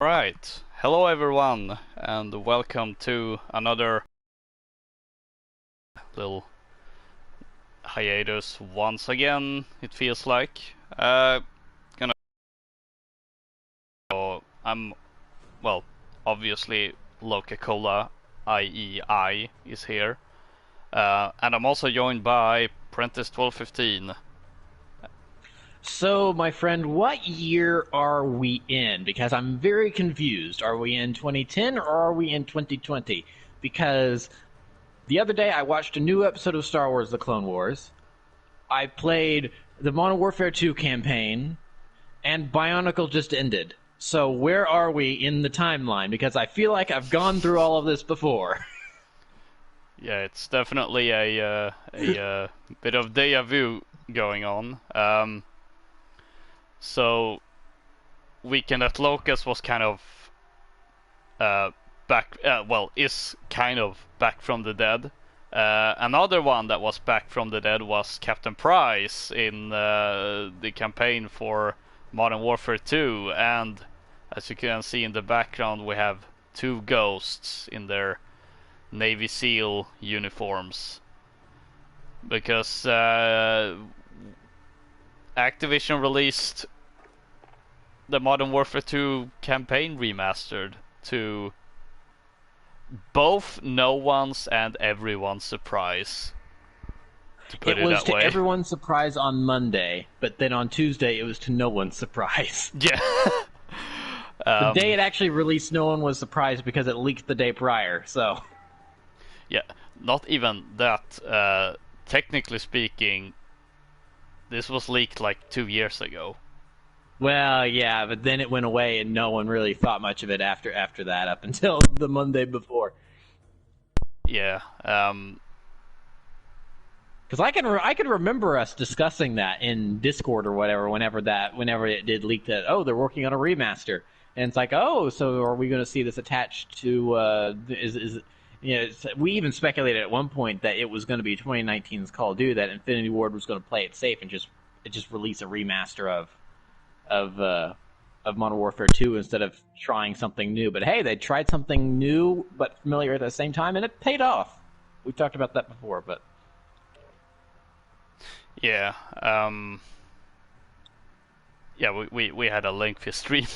Right, hello everyone, and welcome to another little hiatus once again, it feels like. Gonna I'm, well, obviously LokaCola IEI is here. And I'm also joined by Prentice1215. So, my friend, what year are we in? Because I'm very confused. Are we in 2010 or are we in 2020? Because the other day I watched a new episode of Star Wars: The Clone Wars. I played the Modern Warfare 2 campaign, and Bionicle just ended. So, where are we in the timeline? Because I feel like I've gone through all of this before. Yeah, it's definitely a bit of deja vu going on. So, Weekend at Locust was kind of is kind of back from the dead. Another one that was back from the dead was Captain Price in the campaign for Modern Warfare 2, and as you can see in the background, we have two ghosts in their Navy SEAL uniforms, because Activision released the Modern Warfare 2 Campaign Remastered to both no one's and everyone's surprise, to put it was that to way. everyone's surprise on Monday, but then on Tuesday it was to no one's surprise. Yeah. The day it actually released, no one was surprised because it leaked the day prior, so... Yeah, not even that. Technically speaking, this was leaked like 2 years ago. Well, yeah, but then it went away and no one really thought much of it after that, up until the Monday before. Yeah. Because I can remember us discussing that in Discord or whatever, whenever it did leak that, oh, they're working on a remaster, and it's like, oh, so are we going to see this attached to we even speculated at one point that it was going to be 2019's Call of Duty, that Infinity Ward was going to play it safe and just release a remaster of Modern Warfare 2 instead of trying something new. But hey, they tried something new but familiar at the same time, and it paid off. We've talked about that before, but yeah. Yeah, we had a lengthy stream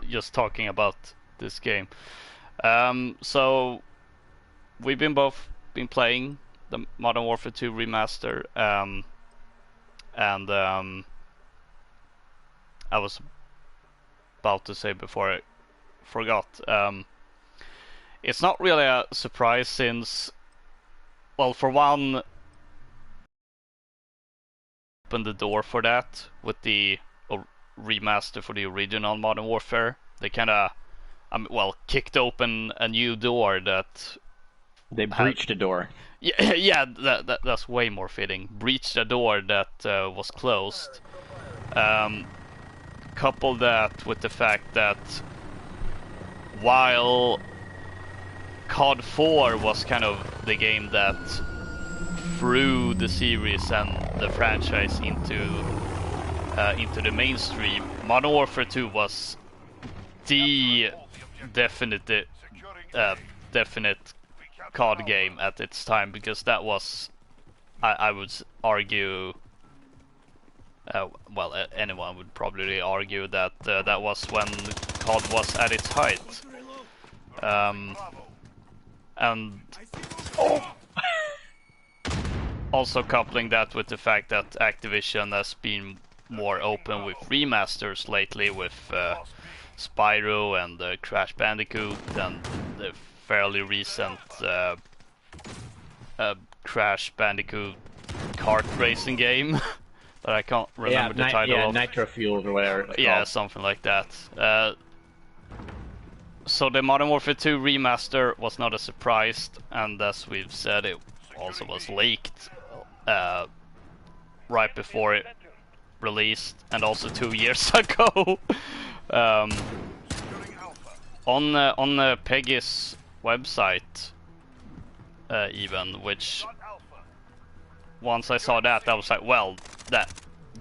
just talking about this game. So we've both been playing the Modern Warfare 2 remaster, and I was about to say before I forgot, it's not really a surprise since, well, for one, opened the door for that with the remaster for the original Modern Warfare. They kind of, kicked open a new door that they breached a door. Yeah, that's way more fitting. Breached a door that was closed. Couple that with the fact that while COD 4 was kind of the game that threw the series and the franchise into the mainstream, Modern Warfare 2 was the definite COD game at its time, because that was, I would argue, anyone would probably argue that that was when COD was at its height. And also coupling that with the fact that Activision has been more open with remasters lately, with Spyro and Crash Bandicoot and the fairly recent Crash Bandicoot kart racing game that I can't remember the title of. Nitro Fueled or whatever it's called. Something like that. So the Modern Warfare 2 remaster was not a surprise, and as we've said, it also was leaked right before it released, and also 2 years ago. On Peggy's website, even, which once I saw that, I was like, well, that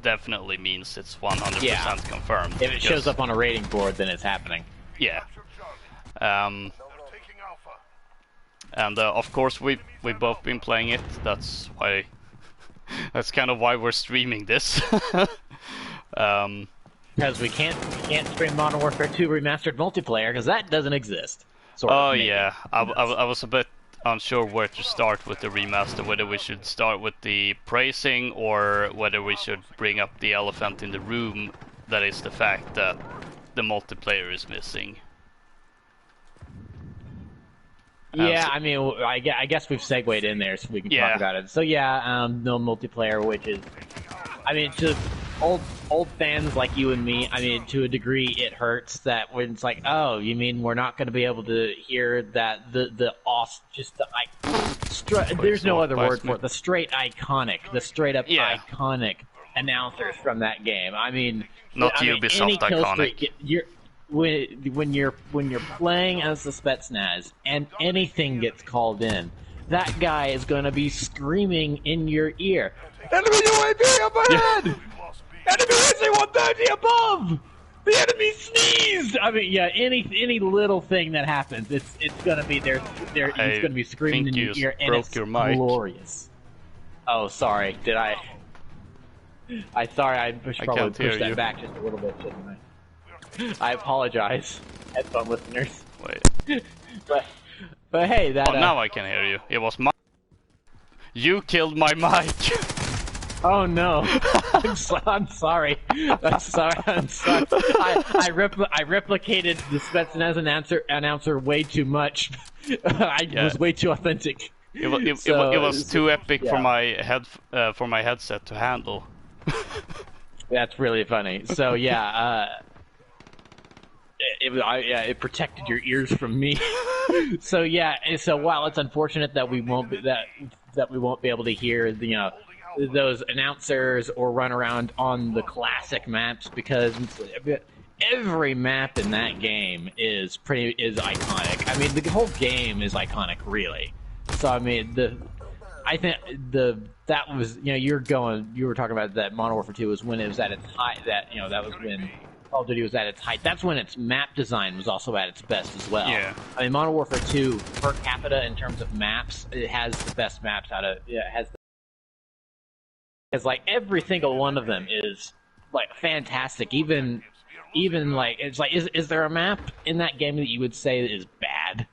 definitely means it's 100% confirmed. If it shows up on a rating board, then it's happening. Yeah, Um, and of course we've both been playing it. That's why. That's kind of why we're streaming this. Because we can't stream Modern Warfare 2 Remastered multiplayer because that doesn't exist. Oh yeah, I was a bit unsure where to start with the remaster, whether we should start with the praising or whether we should bring up the elephant in the room, that is the fact that the multiplayer is missing. Yeah, I mean, I guess we've segued in there so we can talk about it. So yeah, no multiplayer, which is, I mean, to old fans like you and me, I mean, to a degree, it hurts that when it's like, oh, you mean we're not going to be able to hear that the there's no other word for it, the straight up iconic announcers from that game. I mean, Ubisoft iconic. When you're playing as the Spetsnaz and anything gets called in, that guy is going to be screaming in your ear, "Enemy UAV up ahead! Enemy AC-130 above! The enemy sneezed!" I mean, yeah, any little thing that happens, it's going to be there. He's going to be screaming in your ear, and it's glorious. Oh, sorry. Did I? I should probably push that back just a little bit, shouldn't I? I apologize, headphone listeners. Wait. but hey, that. Oh, now I can hear you. It was my. You killed my mic. Oh no! I'm sorry. I'm sorry. I replicated the Spetsnaz announcer way too much. I was way too authentic. It was too epic for my headset to handle. That's really funny. So yeah. It protected your ears from me. So yeah, so while it's unfortunate that we won't be able to hear those announcers or run around on the classic maps, because every map in that game is iconic. I mean, the whole game is iconic, really. So I mean, that was, you were talking about that Modern Warfare 2 was when it was at its height. That was when Call of Duty was at its height. That's when its map design was also at its best as well. Yeah. I mean, Modern Warfare 2 per capita in terms of maps, it has the best maps it's like every single one of them is like fantastic. Even like, it's like, is there a map in that game that you would say is bad?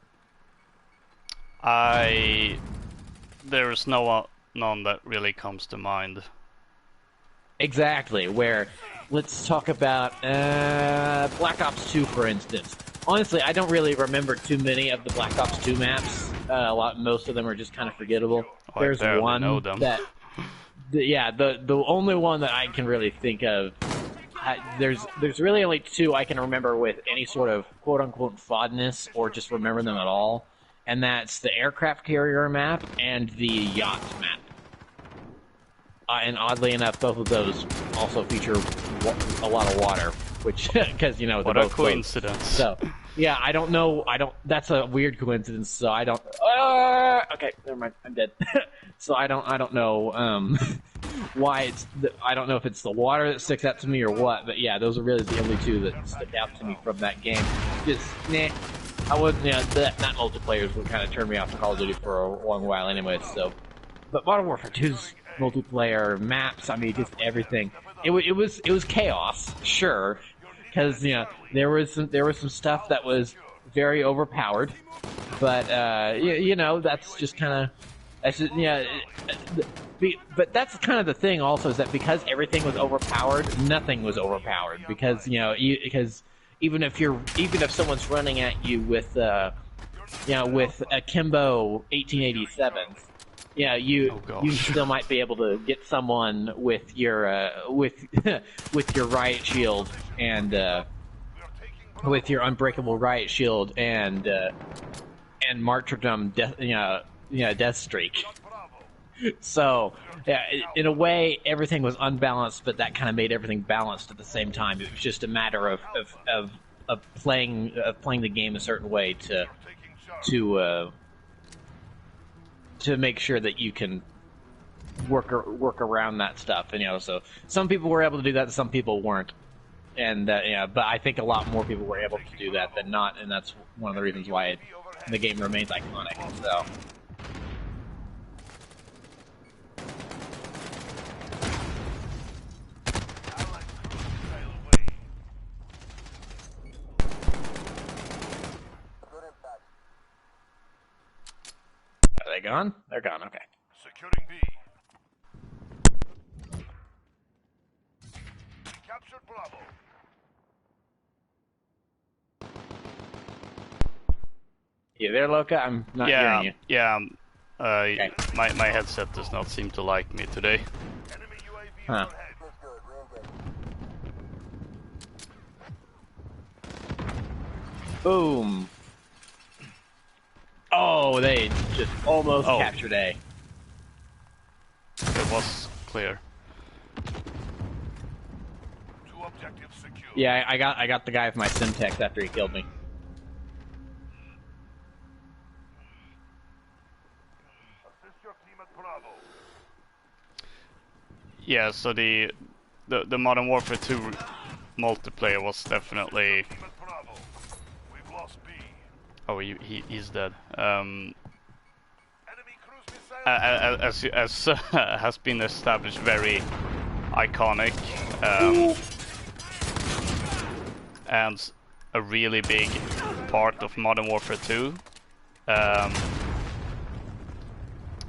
There's none that really comes to mind. Exactly. Where, let's talk about Black Ops 2, for instance. Honestly, I don't really remember too many of the Black Ops 2 maps. Most of them are just kind of forgettable. There's one that, the only one that I can really think of. There's really only two I can remember with any sort of quote unquote fondness or just remember them at all, and that's the aircraft carrier map and the yacht map. And oddly enough, both of those also feature a lot of water, which, because, what a coincidence. Boats. So, yeah, I don't know, that's a weird coincidence, so I don't, okay, never mind, I'm dead. So I don't know, why I don't know if it's the water that sticks out to me or what, but yeah, those are really the only two that stick out to me from that game. Just, I wasn't, that multiplayer would kind of turn me off to Call of Duty for a long while anyway, so. But Modern Warfare 2's multiplayer maps, I mean, just everything. It was chaos, sure, because there was some stuff that was very overpowered, but that's just kind of but that's kind of the thing also, is that because everything was overpowered, nothing was overpowered, because because even if someone's running at you with with a Kimbo 1887. Yeah, you still might be able to get someone with your with your riot shield and with your unbreakable riot shield and martyrdom death streak. So yeah, in a way, everything was unbalanced, but that kind of made everything balanced at the same time. It was just a matter of playing the game a certain way to make sure that you can work around that stuff, so some people were able to do that, some people weren't. And yeah, but I think a lot more people were able to do that than not, and that's one of the reasons why the game remains iconic. So. Are they gone? They're gone. Okay. Securing B. We captured Bravo. You there, Loka? I'm not hearing you. Yeah. Okay. My headset does not seem to like me today. Enemy UAV Huh. overhead. Boom. Oh, they just almost Oh. captured A. It was clear. Two objectives secure. Yeah, I got the guy with my Simtex after he killed me. Assist your team at Bravo. Yeah, so the Modern Warfare 2 multiplayer was definitely. Team at Bravo. We've lost B. Oh, he's dead. Enemy cruise missile. As has been established, very iconic, and a really big part of Modern Warfare 2.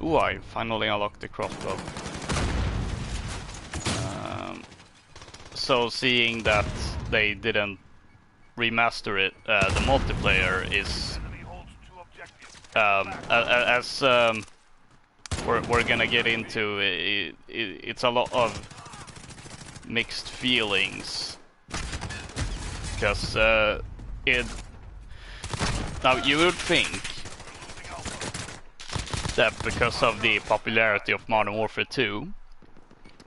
Ooh, I finally unlocked the crossbow. So seeing that they didn't remaster it, the multiplayer is, Enemy holds two objectives. as we're gonna get into, it's a lot of mixed feelings, because now you would think that because of the popularity of Modern Warfare 2,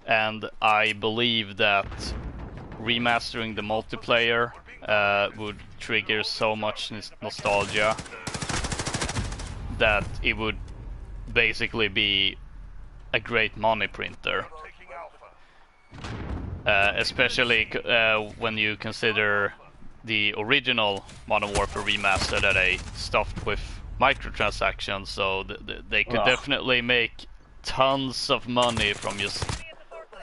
and I believe that remastering the multiplayer would trigger so much nostalgia that it would basically be a great money printer. Taking Alpha. Especially when you consider the original Modern Warfare remaster that they stuffed with microtransactions, so they could definitely make tons of money from just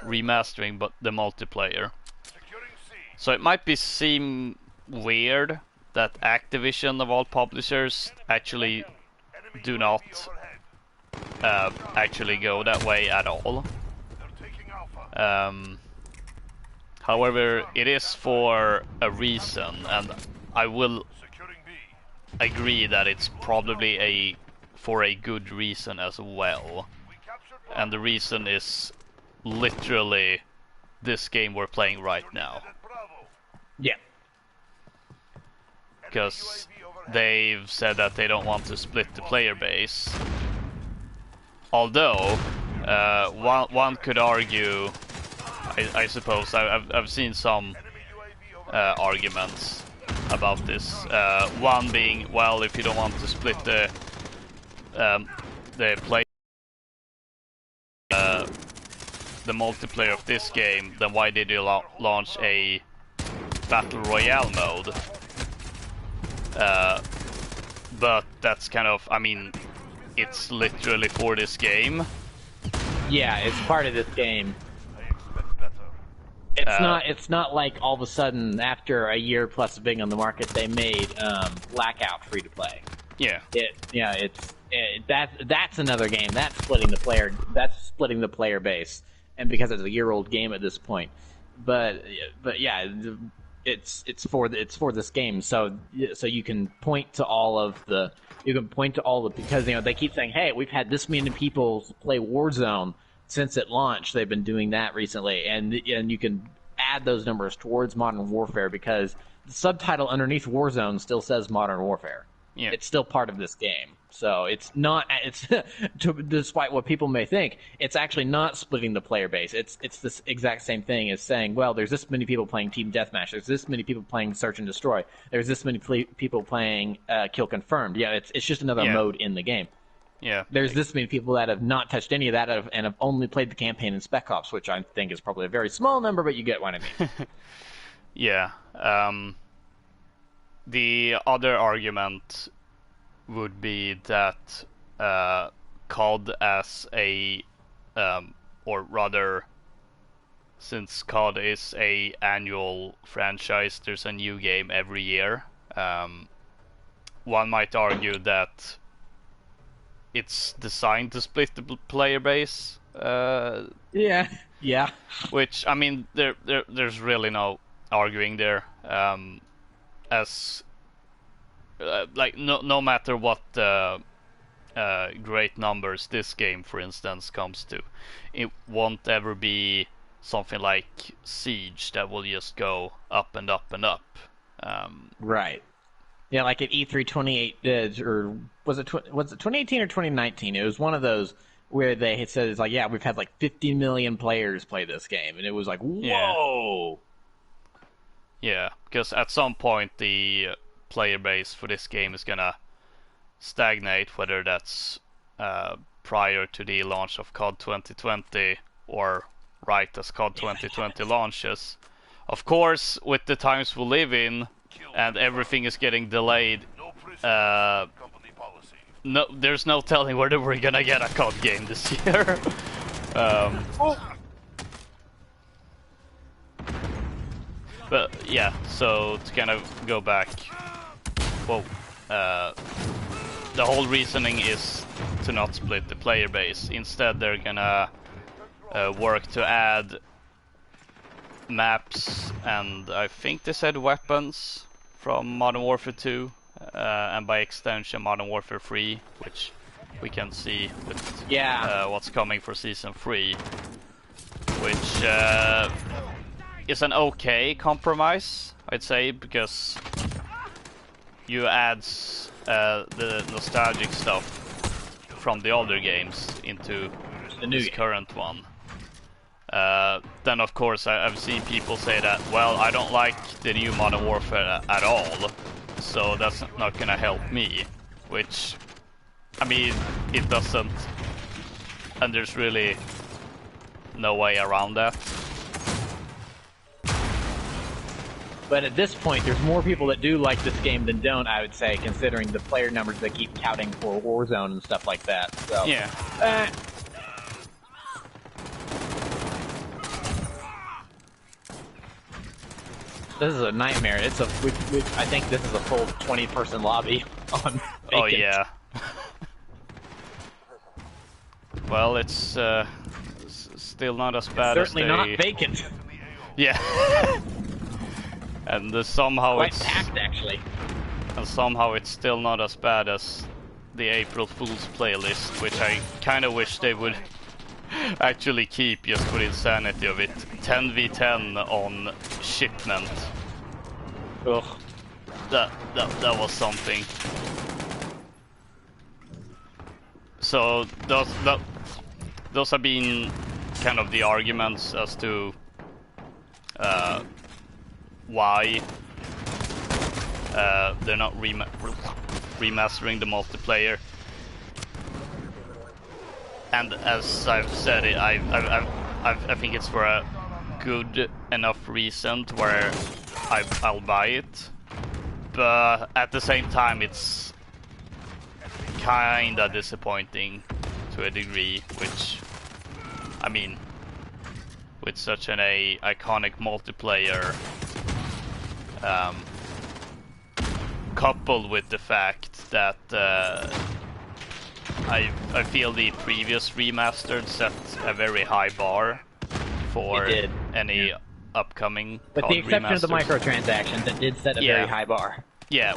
remastering the multiplayer. Securing C. So it might seem weird that Activision of all publishers actually do not actually go that way at all. They're taking Alpha. However, it is for a reason, and I will Securing B. agree that it's probably for a good reason as well. We captured Bravo. And the reason is literally this game we're playing right now. At Bravo. Yeah. Because they've said that they don't want to split the player base. Although, one could argue, I suppose, I've seen some arguments about this. One being, well, if you don't want to split the play, the multiplayer of this game, then why did you launch a Battle Royale mode? But that's kind of, I mean, it's literally for this game. Yeah, it's part of this game. I expect better. It's not like all of a sudden after a year plus of being on the market they made Blackout free to play. Yeah. That's another game. That's splitting the player base, and because it's a year-old game at this point. But yeah, it's for this game. So you can point to all of the because they keep saying, hey, we've had this many people play Warzone since it launched. They've been doing that recently, and you can add those numbers towards Modern Warfare because the subtitle underneath Warzone still says Modern Warfare. Yeah. It's still part of this game. So it's not. It's despite what people may think, it's actually not splitting the player base. It's this exact same thing as saying, well, there's this many people playing Team Deathmatch. There's this many people playing Search and Destroy. There's this many people playing Kill Confirmed. Yeah, it's just another mode in the game. Yeah. There's this many people that have not touched any of that and have only played the campaign in Spec Ops, which I think is probably a very small number, but you get what I mean. Yeah. The other argument would be that COD as a, or rather, since COD is a annual franchise, there's a new game every year. One might argue that it's designed to split the player base. Yeah. Yeah. Which, I mean, there's really no arguing there. As like no matter what great numbers this game, for instance, comes to, it won't ever be something like Siege that will just go up and up and up. Right. Yeah, like at E3 28, or was it 2018 or 2019? It was one of those where they had said, it's like, yeah, we've had like 50 million players play this game, and it was like, whoa! Yeah, because at some point the player base for this game is gonna stagnate, whether that's prior to the launch of COD 2020 or right as COD 2020 launches. Of course, with the times we live in and everything is getting delayed, Company policy. no, there's no telling whether we're gonna get a COD game this year. But yeah, so to kind of go back, the whole reasoning is to not split the player base. Instead, they're gonna work to add maps, and I think they said weapons from Modern Warfare 2, and by extension Modern Warfare 3, which we can see with what's coming for Season 3, which is an okay compromise, I'd say, because you add the nostalgic stuff from the older games into this current one. Then of course I've seen people say that, well, I don't like the new Modern Warfare at all, so that's not gonna help me, which, I mean, it doesn't, and there's really no way around that. But at this point, there's more people that do like this game than don't, I would say, considering the player numbers they keep counting for Warzone and stuff like that. So, yeah. This is a nightmare. I think this is a full 20-person lobby on Vacant. Oh yeah. Well, it's still not as bad as certainly not Vacant. Yeah. And somehow quite it's packed, actually. And somehow it's still not as bad as the April Fool's playlist, which I kind of wish they would actually keep, just for the insanity of it. 10v10 on shipment. Ugh. That was something. So those have been kind of the arguments as to why they're not remastering the multiplayer. And as I've said, I think it's for a good enough reason to where I'll buy it. But at the same time, it's kinda disappointing to a degree, which, I mean, with such an iconic multiplayer, coupled with the fact that I feel the previous remastered set a very high bar for any upcoming with the exception of the microtransactions, it did set a very high bar. Yeah,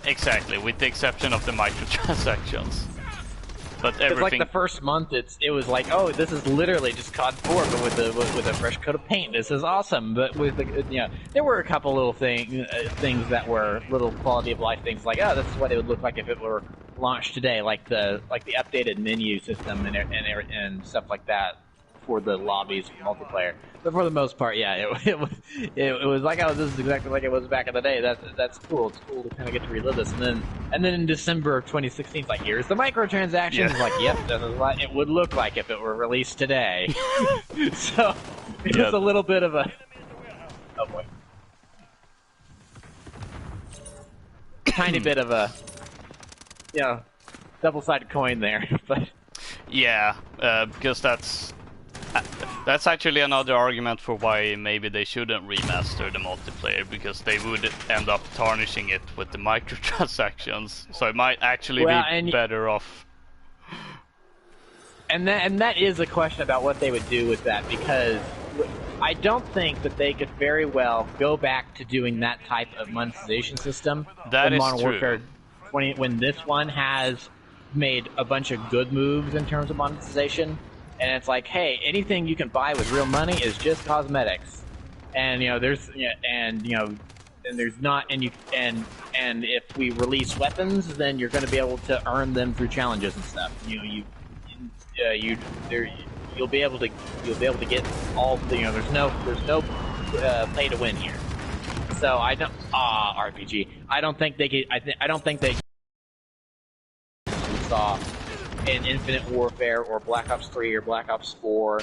exactly, with the exception of the microtransactions. But everything, like the first month, it was like, oh, this is literally just COD 4, but with a fresh coat of paint. This is awesome. But with the, there were a couple little things that were little quality of life things, like, oh, this is what it would look like if it were launched today, like the updated menu system and stuff like that for the lobbies for multiplayer. But for the most part, yeah, it was like, oh, this is exactly like it was back in the day. That's cool. It's cool to kind of get to relive this. And then in December of 2016, it's like, here's the microtransactions. Yeah. Like, yep, this is what it would look like if it were released today. So it's a little bit of a tiny bit of a, double-sided coin there. But yeah, because that's actually another argument for why maybe they shouldn't remaster the multiplayer, because they would end up tarnishing it with the microtransactions. So it might actually be better off. And that is a question about what they would do with that, because I don't think that they could very well go back to doing that type of monetization system. That is Modern true. Warfare 20, when this one has made a bunch of good moves in terms of monetization, and it's like, hey, anything you can buy with real money is just cosmetics, and there's not, and if we release weapons, then you're going to be able to earn them through challenges and stuff. You'll be able to get all the, there's no pay to win here. So I don't RPG. I don't think they could. I don't think they saw in Infinite Warfare or Black Ops 3 or Black Ops 4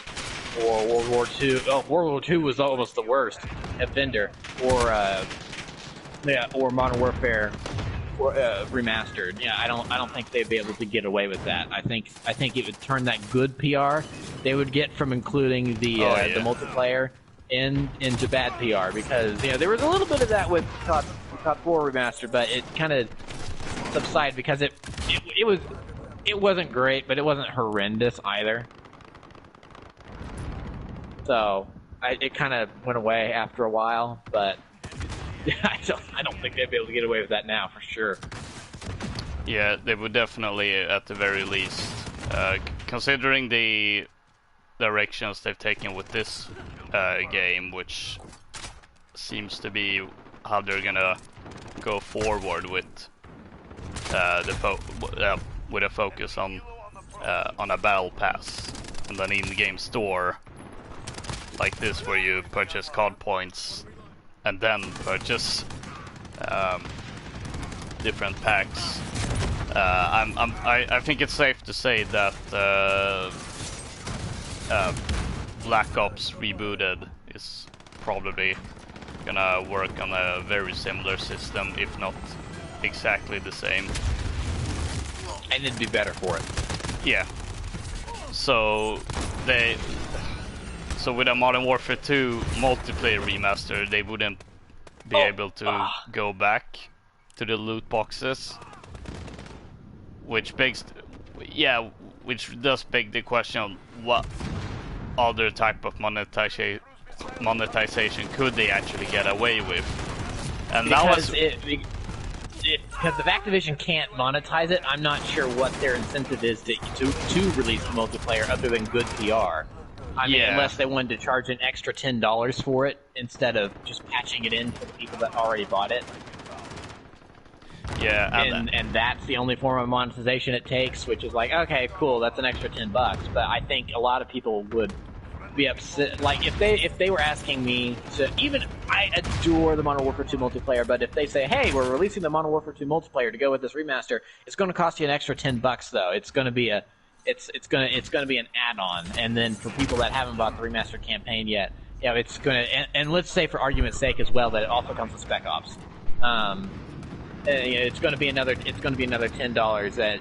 or World War 2. Oh, World War 2 was almost the worst. Defender or Modern Warfare Remastered. Yeah, I don't think they'd be able to get away with that. I think it would turn that good PR they would get from including the multiplayer into bad PR, because there was a little bit of that with COD 4 Remastered, but it kind of subsided because it wasn't great, but it wasn't horrendous either. So it kind of went away after a while, but I don't think they'd be able to get away with that now for sure. Yeah, they would definitely, at the very least, considering the directions they've taken with this game, which seems to be how they're gonna go forward with with a focus on a battle pass and an in-game store like this, where you purchase COD points and then purchase different packs. I think it's safe to say that Black Ops Rebooted is probably gonna work on a very similar system, if not exactly the same. And it'd be better for it. Yeah. So with a Modern Warfare 2 multiplayer remaster, they wouldn't be able to go back to the loot boxes, which does beg the question on what other type of monetization could they actually get away with. And because because if Activision can't monetize it, I'm not sure what their incentive is to release the multiplayer other than good PR. I mean, unless they wanted to charge an extra $10 for it instead of just patching it in for the people that already bought it. Yeah, and that's the only form of monetization it takes, which is like, okay, cool, that's an extra $10. But I think a lot of people would be upset. Like, if they were asking me to, even I adore the Modern Warfare 2 multiplayer, but if they say, hey, we're releasing the Modern Warfare 2 multiplayer to go with this remaster, it's going to cost you an extra $10 though. It's going to be it's going to be an add-on, and then for people that haven't bought the remastered campaign yet, it's going to, and let's say for argument's sake as well that it also comes with Spec Ops. It's going to be another $10 that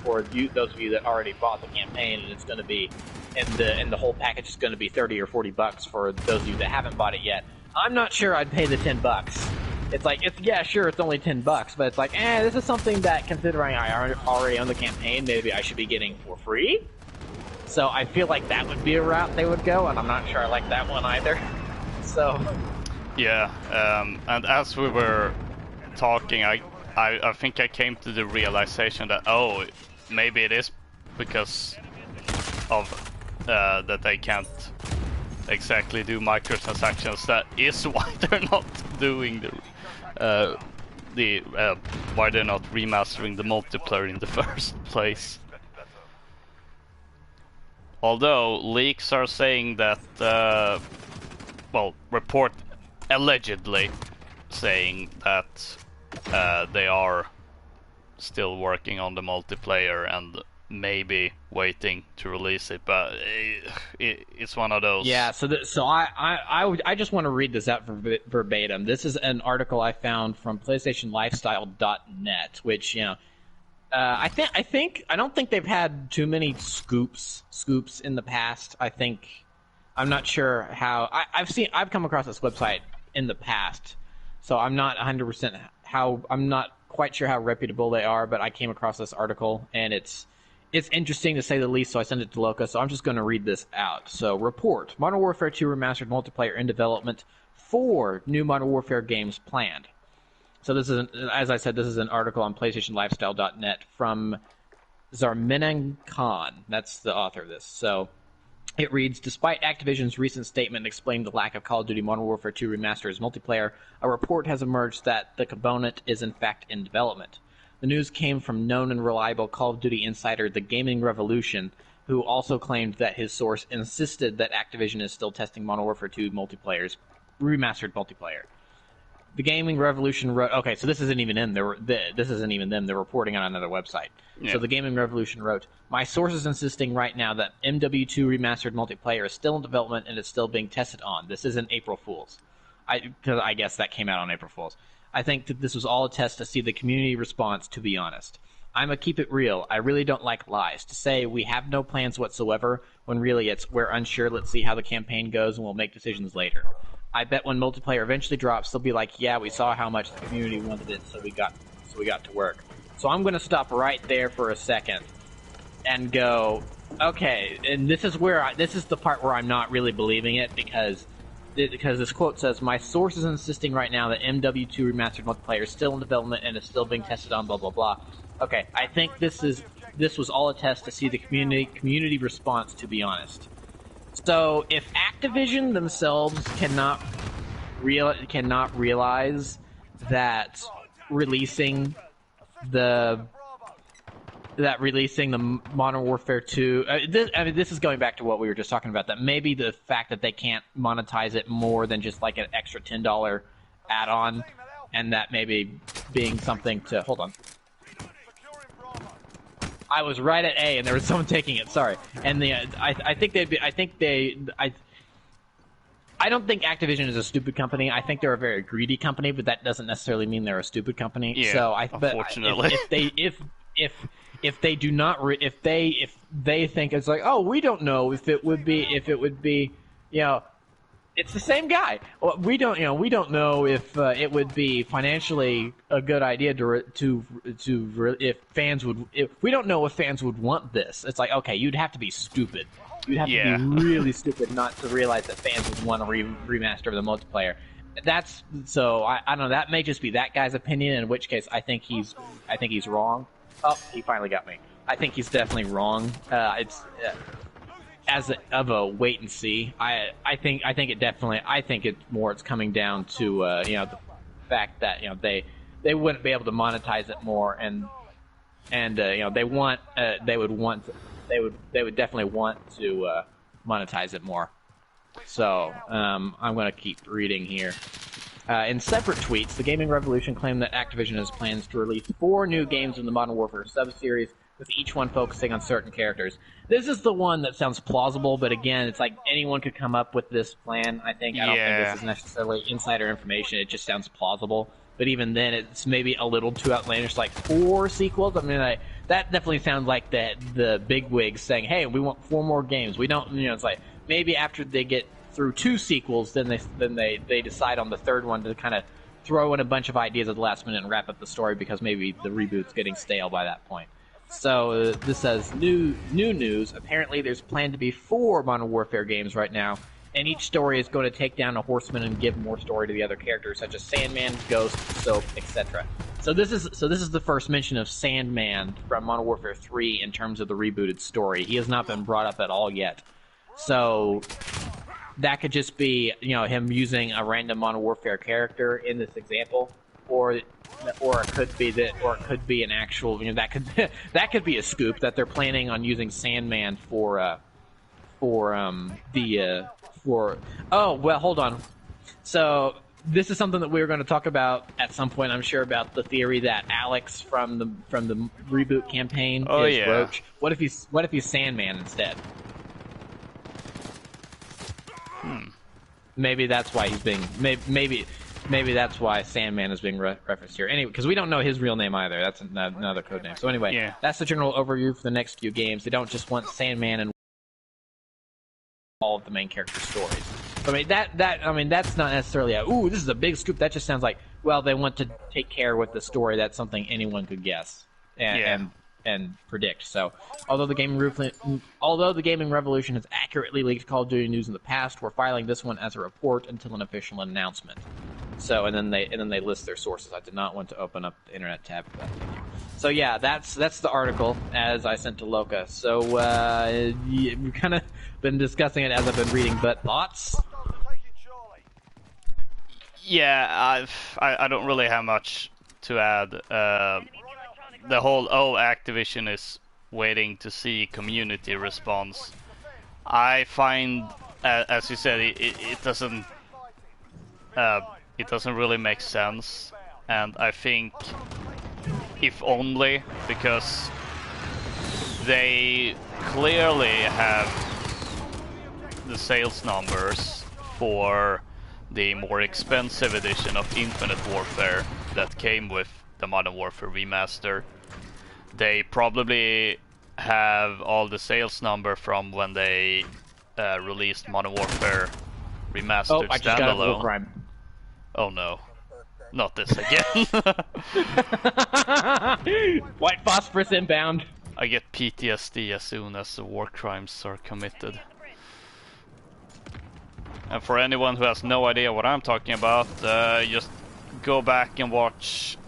for those of you that already bought the campaign, and it's going to be, and the whole package is going to be $30 or $40 for those of you that haven't bought it yet. I'm not sure I'd pay the $10. It's like, it's only $10, but it's like, this is something that, considering I already own the campaign, maybe I should be getting for free. So I feel like that would be a route they would go, and I'm not sure I like that one either. So yeah, and as we were talking, I think I came to the realization that maybe it is because of that they can't exactly do microtransactions. That is why they're not doing why they're not remastering the multiplayer in the first place. Although leaks are saying that, report allegedly saying that they are still working on the multiplayer, and maybe waiting to release it, but it's one of those. Yeah, I just want to read this out verbatim. This is an article I found from PlayStationLifestyle.net, which I don't think they've had too many scoops in the past. I'm not sure how I've come across this website in the past, so I'm not 100% I'm not quite sure how reputable they are, but I came across this article and it's interesting to say the least, so I sent it to Loka, so I'm just going to read this out. So, report. Modern Warfare 2 Remastered multiplayer in development. 4 new Modern Warfare games planned. So this is, as I said, this is an article on PlayStationLifestyle.net from Zarminan Khan. That's the author of this. So, it reads, despite Activision's recent statement explaining the lack of Call of Duty Modern Warfare 2 Remastered's multiplayer, a report has emerged that the component is in fact in development. The news came from known and reliable Call of Duty insider The Gaming Revolution, who also claimed that his source insisted that Activision is still testing Modern Warfare 2 remastered multiplayer. The Gaming Revolution wrote... Okay, so this isn't even in this isn't even them. They're reporting on another website. Yeah. So The Gaming Revolution wrote, my source is insisting right now that MW2 remastered multiplayer is still in development and is still being tested on. This isn't April Fool's. Because I guess that came out on April Fool's. I think that this was all a test to see the community response, to be honest. I'm a keep it real. I really don't like lies. To say we have no plans whatsoever, when really it's we're unsure, let's see how the campaign goes and we'll make decisions later. I bet when multiplayer eventually drops, they'll be like, yeah, we saw how much the community wanted it, so we got to work. So I'm going to stop right there for a second and go, okay, and this is the part where I'm not really believing it, because this quote says, my source is insisting right now that MW2 Remastered multiplayer is still in development and is still being tested on blah blah blah. Okay, I think this was all a test to see the community response, to be honest. So if Activision themselves cannot realize that releasing the Modern Warfare 2... this is going back to what we were just talking about, that maybe the fact that they can't monetize it more than just like an extra $10 add-on, and that maybe being something to... Hold on. I was right at A, and there was someone taking it. Sorry. And I don't think Activision is a stupid company. I think they're a very greedy company, but that doesn't necessarily mean they're a stupid company. Yeah, so unfortunately. If they do not if they think it's like, oh, we don't know if it would be it's the same guy. Well, we don't know if it would be financially a good idea if we don't know if fans would want this. It's like, okay, you'd have to be stupid. You'd have to be really stupid not to realize that fans would want to remaster the multiplayer. That's so I don't know. That may just be that guy's opinion. In which case, I think he's wrong. Oh, he finally got me. I think he's definitely wrong. It's of a wait and see. I think it's coming down to the fact that they wouldn't be able to monetize it more, and they would definitely want to monetize it more. So I'm going to keep reading here. In separate tweets, the Gaming Revolution claimed that Activision has plans to release 4 new games in the Modern Warfare sub-series, with each one focusing on certain characters. This is the one that sounds plausible, but again, it's like anyone could come up with this plan, I think. I don't think this is necessarily insider information. It just sounds plausible. But even then, it's maybe a little too outlandish, like 4 sequels. I mean, that definitely sounds like the bigwigs saying, hey, we want 4 more games. We don't, it's like, maybe after they get through 2 sequels, then they decide on the 3rd one to kind of throw in a bunch of ideas at the last minute and wrap up the story, because maybe the reboot's getting stale by that point. So this says, new news. Apparently there's planned to be 4 Modern Warfare games right now, and each story is going to take down a horseman and give more story to the other characters, such as Sandman, Ghost, Soap, etc. So this is the first mention of Sandman from Modern Warfare 3 in terms of the rebooted story. He has not been brought up at all yet. So that could just be, him using a random Modern Warfare character in this example, or it could be an actual, that could be a scoop that they're planning on using Sandman for oh well, hold on. So this is something that we were going to talk about at some point, I'm sure, about the theory that Alex from the reboot campaign is Roach. What if he's Sandman instead? Maybe that's why he's being maybe that's why Sandman is being referenced here. Anyway, because we don't know his real name either. That's another code name. So anyway, that's the general overview for the next few games. They don't just want Sandman and all of the main character stories. I mean that's not necessarily this is a big scoop. That just sounds like, well, they want to take care with the story. That's something anyone could guess and predict. So although the gaming revolution has accurately leaked Call of Duty news in the past, we're filing this one as a report until an official announcement. So and then they list their sources. I did not want to open up the internet tab for that. So yeah, that's the article as I sent to Loka. So we've kind of been discussing it as I've been reading, but thoughts? Yeah, I don't really have much to add. The whole Activision is waiting to see community response. I find, as you said, it doesn't really make sense, and I think if only because they clearly have the sales numbers for the more expensive edition of Infinite Warfare that came with the Modern Warfare Remaster. They probably have all the sales number from when they released Modern Warfare Remastered I just got a standalone. crime. Oh no. Not this again. White phosphorus inbound. I get PTSD as soon as the war crimes are committed. And for anyone who has no idea what I'm talking about, just go back and watch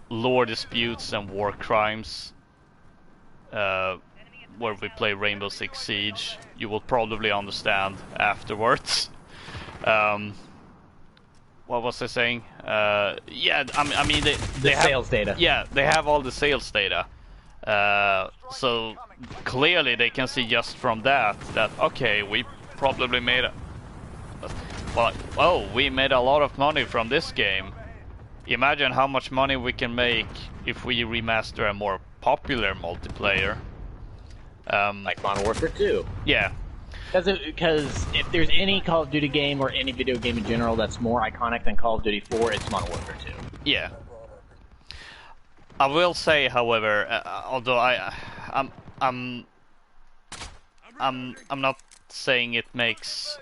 Lore Disputes and War Crimes, where we play Rainbow Six Siege. You will probably understand afterwards. What was I saying? Yeah, I mean they have sales data. Yeah, they have all the sales data. So clearly they can see just from that okay, we probably made we made a lot of money from this game. Imagine how much money we can make if we remaster a more popular multiplayer. Like Modern Warfare 2. Yeah. Because if there's any Call of Duty game or any video game in general that's more iconic than Call of Duty 4, it's Modern Warfare 2. Yeah. I will say, however, although I'm not saying it makes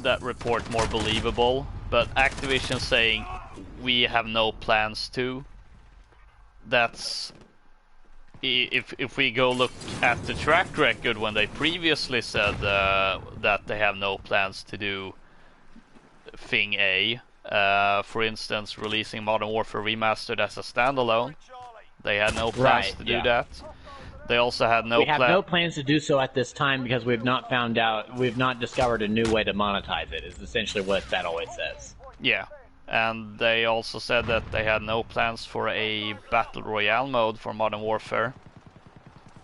that report more believable, but Activision saying we have no plans to. That's if we go look at the track record when they previously said that they have no plans to do Thing A, for instance, releasing Modern Warfare Remastered as a standalone, they had no plans to do that. They also had no. We have no plans to do so at this time because we've not discovered a new way to monetize it. Is essentially what that always says. Yeah. And they also said that they had no plans for a Battle Royale mode for Modern Warfare.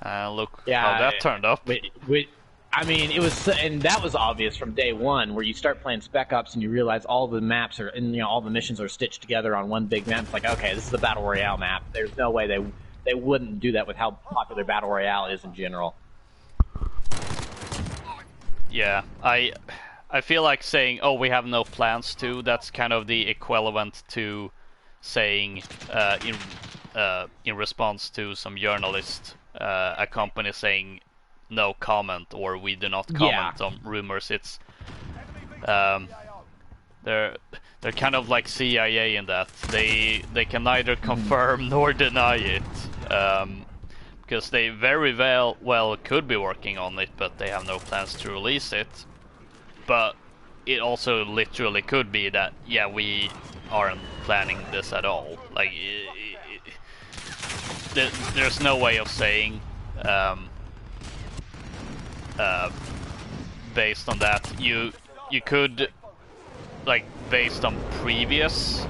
Look how that turned up. I mean, it was, and that was obvious from day one, where you start playing Spec Ops and you realize all the maps are, and all the missions are stitched together on one big map. It's like, okay, this is the Battle Royale map. There's no way they wouldn't do that with how popular Battle Royale is in general. Yeah, I feel like saying, oh, we have no plans to, that's kind of the equivalent to saying in response to some journalist, a company saying no comment or we do not comment on rumors. It's they're kind of like CIA in that they can neither confirm nor deny it, because they very well could be working on it, but they have no plans to release it. But it also literally could be that, yeah, we aren't planning this at all. Like, there's no way of saying, based on that. You could, like, based on previous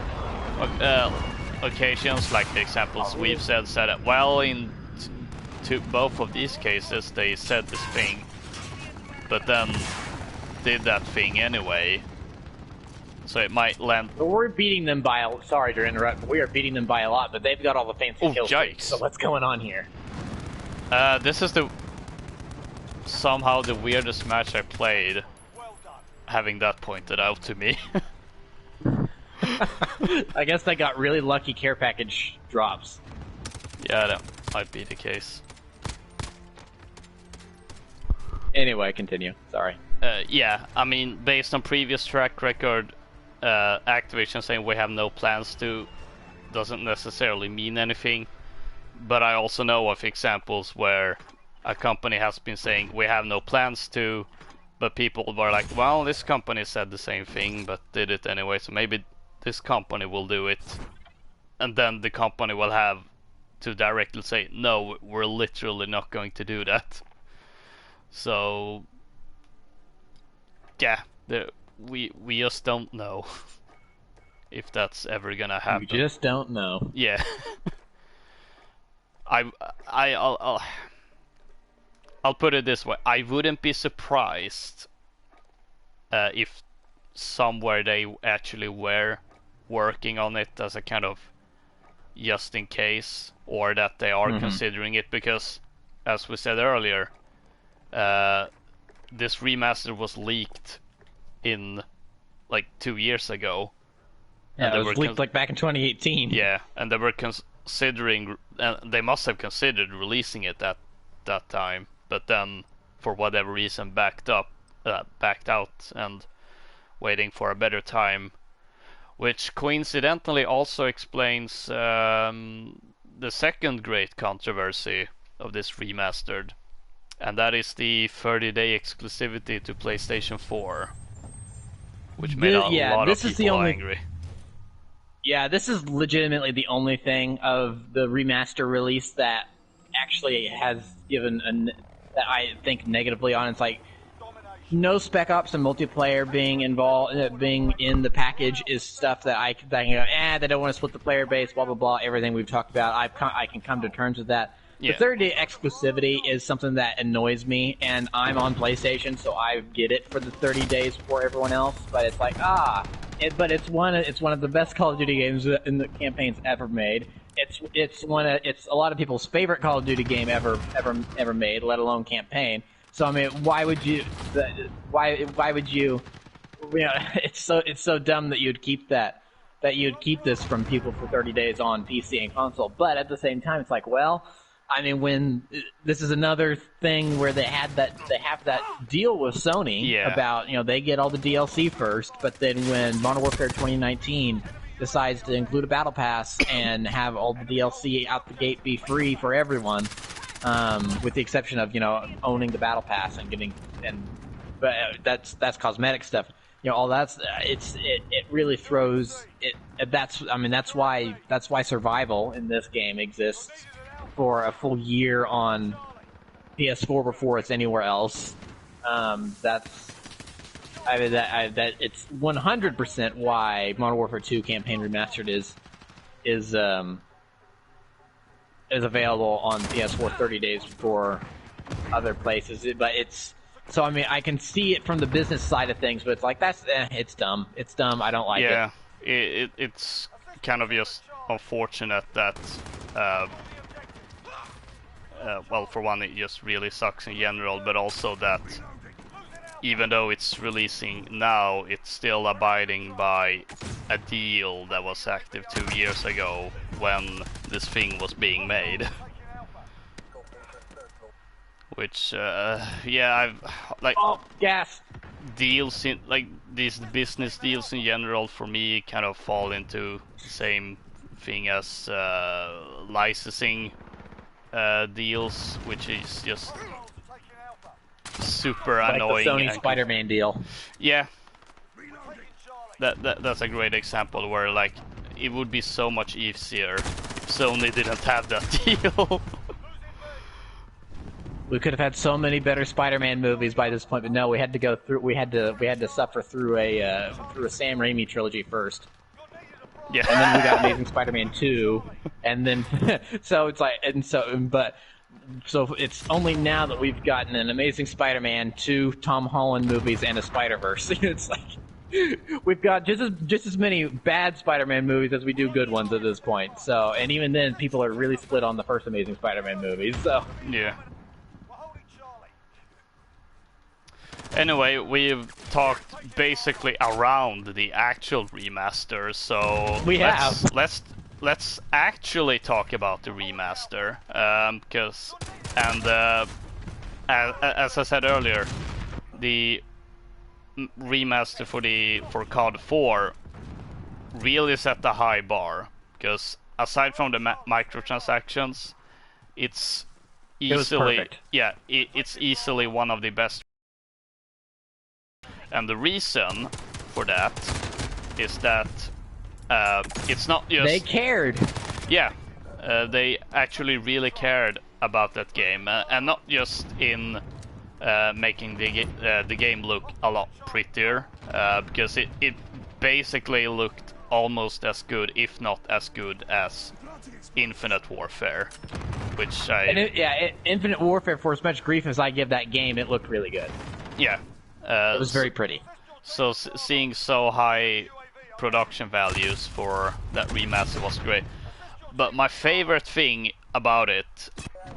occasions, like the examples we've said that, well, in both of these cases they said this thing, but then did that thing anyway. so it might land. But we're beating them by sorry to interrupt, but we are beating them by a lot, but they've got all the fancy kill streaks. So what's going on here? This is somehow the weirdest match I played, having that pointed out to me. I guess they got really lucky care package drops. Yeah, that might be the case. Anyway, continue. Sorry. Yeah, I mean, based on previous track record, Activision saying we have no plans to doesn't necessarily mean anything. But I also know of examples where a company has been saying we have no plans to, but people were like, well, this company said the same thing but did it anyway, so maybe this company will do it. And then the company will have to directly say, no, we're literally not going to do that. So, yeah, we just don't know if that's ever gonna happen. We just don't know. Yeah. I'll put it this way. I wouldn't be surprised if somewhere they actually were working on it as a kind of just in case, or that they are considering it, because as we said earlier, this remaster was leaked in like 2 years ago. Yeah, it was leaked like back in 2018. Yeah, and they were considering, they must have considered releasing it at that time, but then for whatever reason backed out and waiting for a better time, which coincidentally also explains the second great controversy of this remastered, and that is the 30-day exclusivity to PlayStation 4, which made a lot of people angry. Yeah, this is legitimately the only thing of the remaster release that actually has given that I think negatively on. It's like no Spec Ops and multiplayer being involved, being in the package is stuff that I can go, they don't want to split the player base, blah blah blah. Everything we've talked about, I can come to terms with that. Yeah. The 30-day exclusivity is something that annoys me, and I'm on PlayStation, so I get it for the 30 days before everyone else. But it's like, but it's one of the best Call of Duty games in the campaign's ever made. It's a lot of people's favorite Call of Duty game ever made, let alone campaign. So I mean, why would you? It's so dumb that you'd keep you'd keep this from people for 30 days on PC and console. But at the same time, it's like, well, I mean, when this is another thing where they have that deal with Sony about, they get all the DLC first, but then when Modern Warfare 2019 decides to include a battle pass and have all the DLC out the gate be free for everyone, with the exception of owning the battle pass and but that's cosmetic stuff. All that's it really throws it. That's why survival in this game exists for a full year on PS4 before it's anywhere else. That it's 100% why Modern Warfare 2 Campaign Remastered is available on PS4 30 days before other places. But so I mean, I can see it from the business side of things, but it's like it's dumb. It's dumb. I don't like it. Yeah, it's kind of just unfortunate that. Well, for one, it just really sucks in general, but also that even though it's releasing now, it's still abiding by a deal that was active 2 years ago when this thing was being made. Which, I've deals in these business deals in general for me kind of fall into the same thing as licensing deals, which is just super annoying. Like the Sony Spider-Man deal. Yeah, that's a great example where it would be so much easier if Sony didn't have that deal. We could have had so many better Spider-Man movies by this point, but no, we had to go through. We had to suffer through a Sam Raimi trilogy first. Yeah. And then we got Amazing Spider-Man 2, and then so it's like, so it's only now that we've gotten an Amazing Spider-Man, 2 Tom Holland movies, and a Spider-Verse. It's like, We've got just as many bad Spider-Man movies as we do good ones at this point. So, and even then, people are really split on the first Amazing Spider-Man movies. So, Yeah. Anyway, we've talked basically around the actual remaster, so We have. let's actually talk about the remaster, because as I said earlier, the remaster for COD 4 really set a high bar, because aside from the microtransactions, it's easily perfect. it's easily one of the best. And the reason for that is that it's not just... They cared. Yeah, they actually really cared about that game, and not just in making the game look a lot prettier, because it basically looked almost as good, if not as good, as Infinite Warfare, which Infinite Warfare, for as much grief as I give that game, it looked really good. Yeah. It was very pretty. So seeing so high production values for that remaster was great. But my favorite thing about it,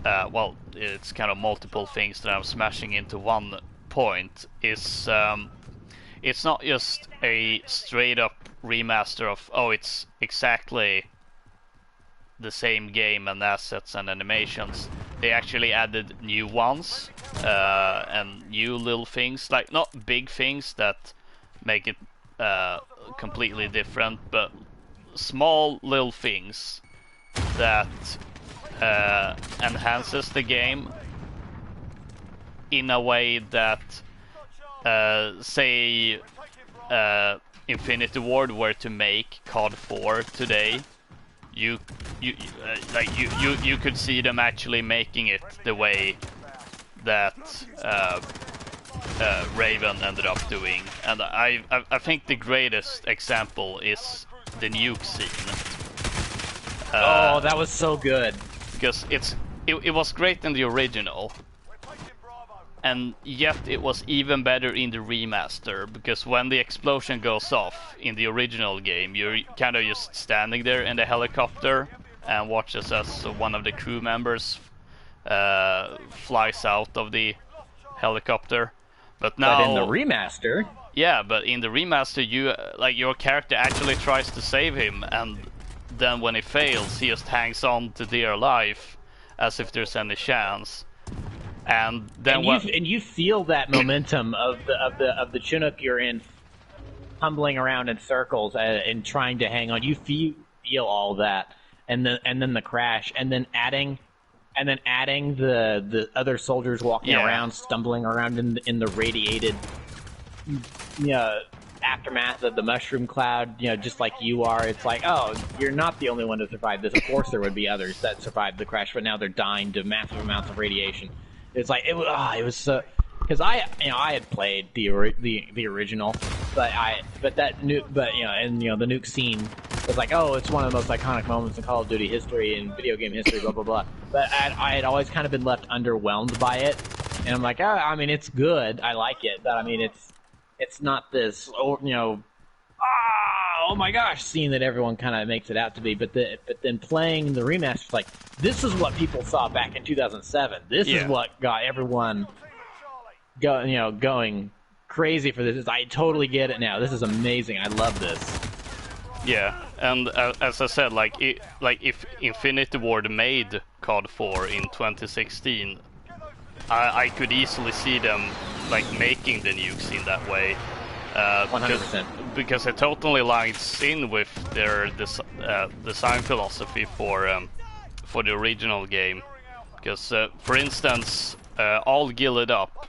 well, it's kind of multiple things that I'm smashing into one point, is it's not just a straight up remaster of, oh, it's exactly the same game and assets and animations. They actually added new ones and new little things, like not big things that make it completely different, but small little things that enhances the game in a way that say Infinity Ward were to make COD 4 today, you could see them actually making it the way that Raven ended up doing. And I think the greatest example is the nuke scene. Oh, that was so good. Because it was great in the original, and yet it was even better in the remaster, because when the explosion goes off in the original game, you're kind of just standing there in the helicopter and watches as one of the crew members flies out of the helicopter. But now, But in the remaster, yeah, but in the remaster, you your character actually tries to save him, and then when he fails, he just hangs on to dear life as if there's any chance. And then you feel that momentum of the Chinook you're in, tumbling around in circles and trying to hang on. You feel all that, and then the crash, and then adding the other soldiers walking around, stumbling around in the radiated, aftermath of the mushroom cloud, just like you are. It's like, oh, you're not the only one to survive this. Of course, there would be others that survived the crash, but now they're dying to massive amounts of radiation. It's like it was so, because I had played the original, the nuke scene was like, oh, it's one of the most iconic moments in Call of Duty history and video game history, blah blah blah. But I had always kind of been left underwhelmed by it, and I'm like, oh, I mean, it's good, I like it, but I mean, it's not this, oh my gosh, scene that everyone kind of makes it out to be. But then playing the remaster, like, this is what people saw back in 2007. This is what got everyone going crazy for this. I totally get it now. This is amazing. I love this. Yeah, and as I said, if Infinity Ward made COD 4 in 2016, I could easily see them making the nuke scene that way. 100%. Because it totally lines in with their design philosophy for the original game. Because, for instance, all Gilded Up,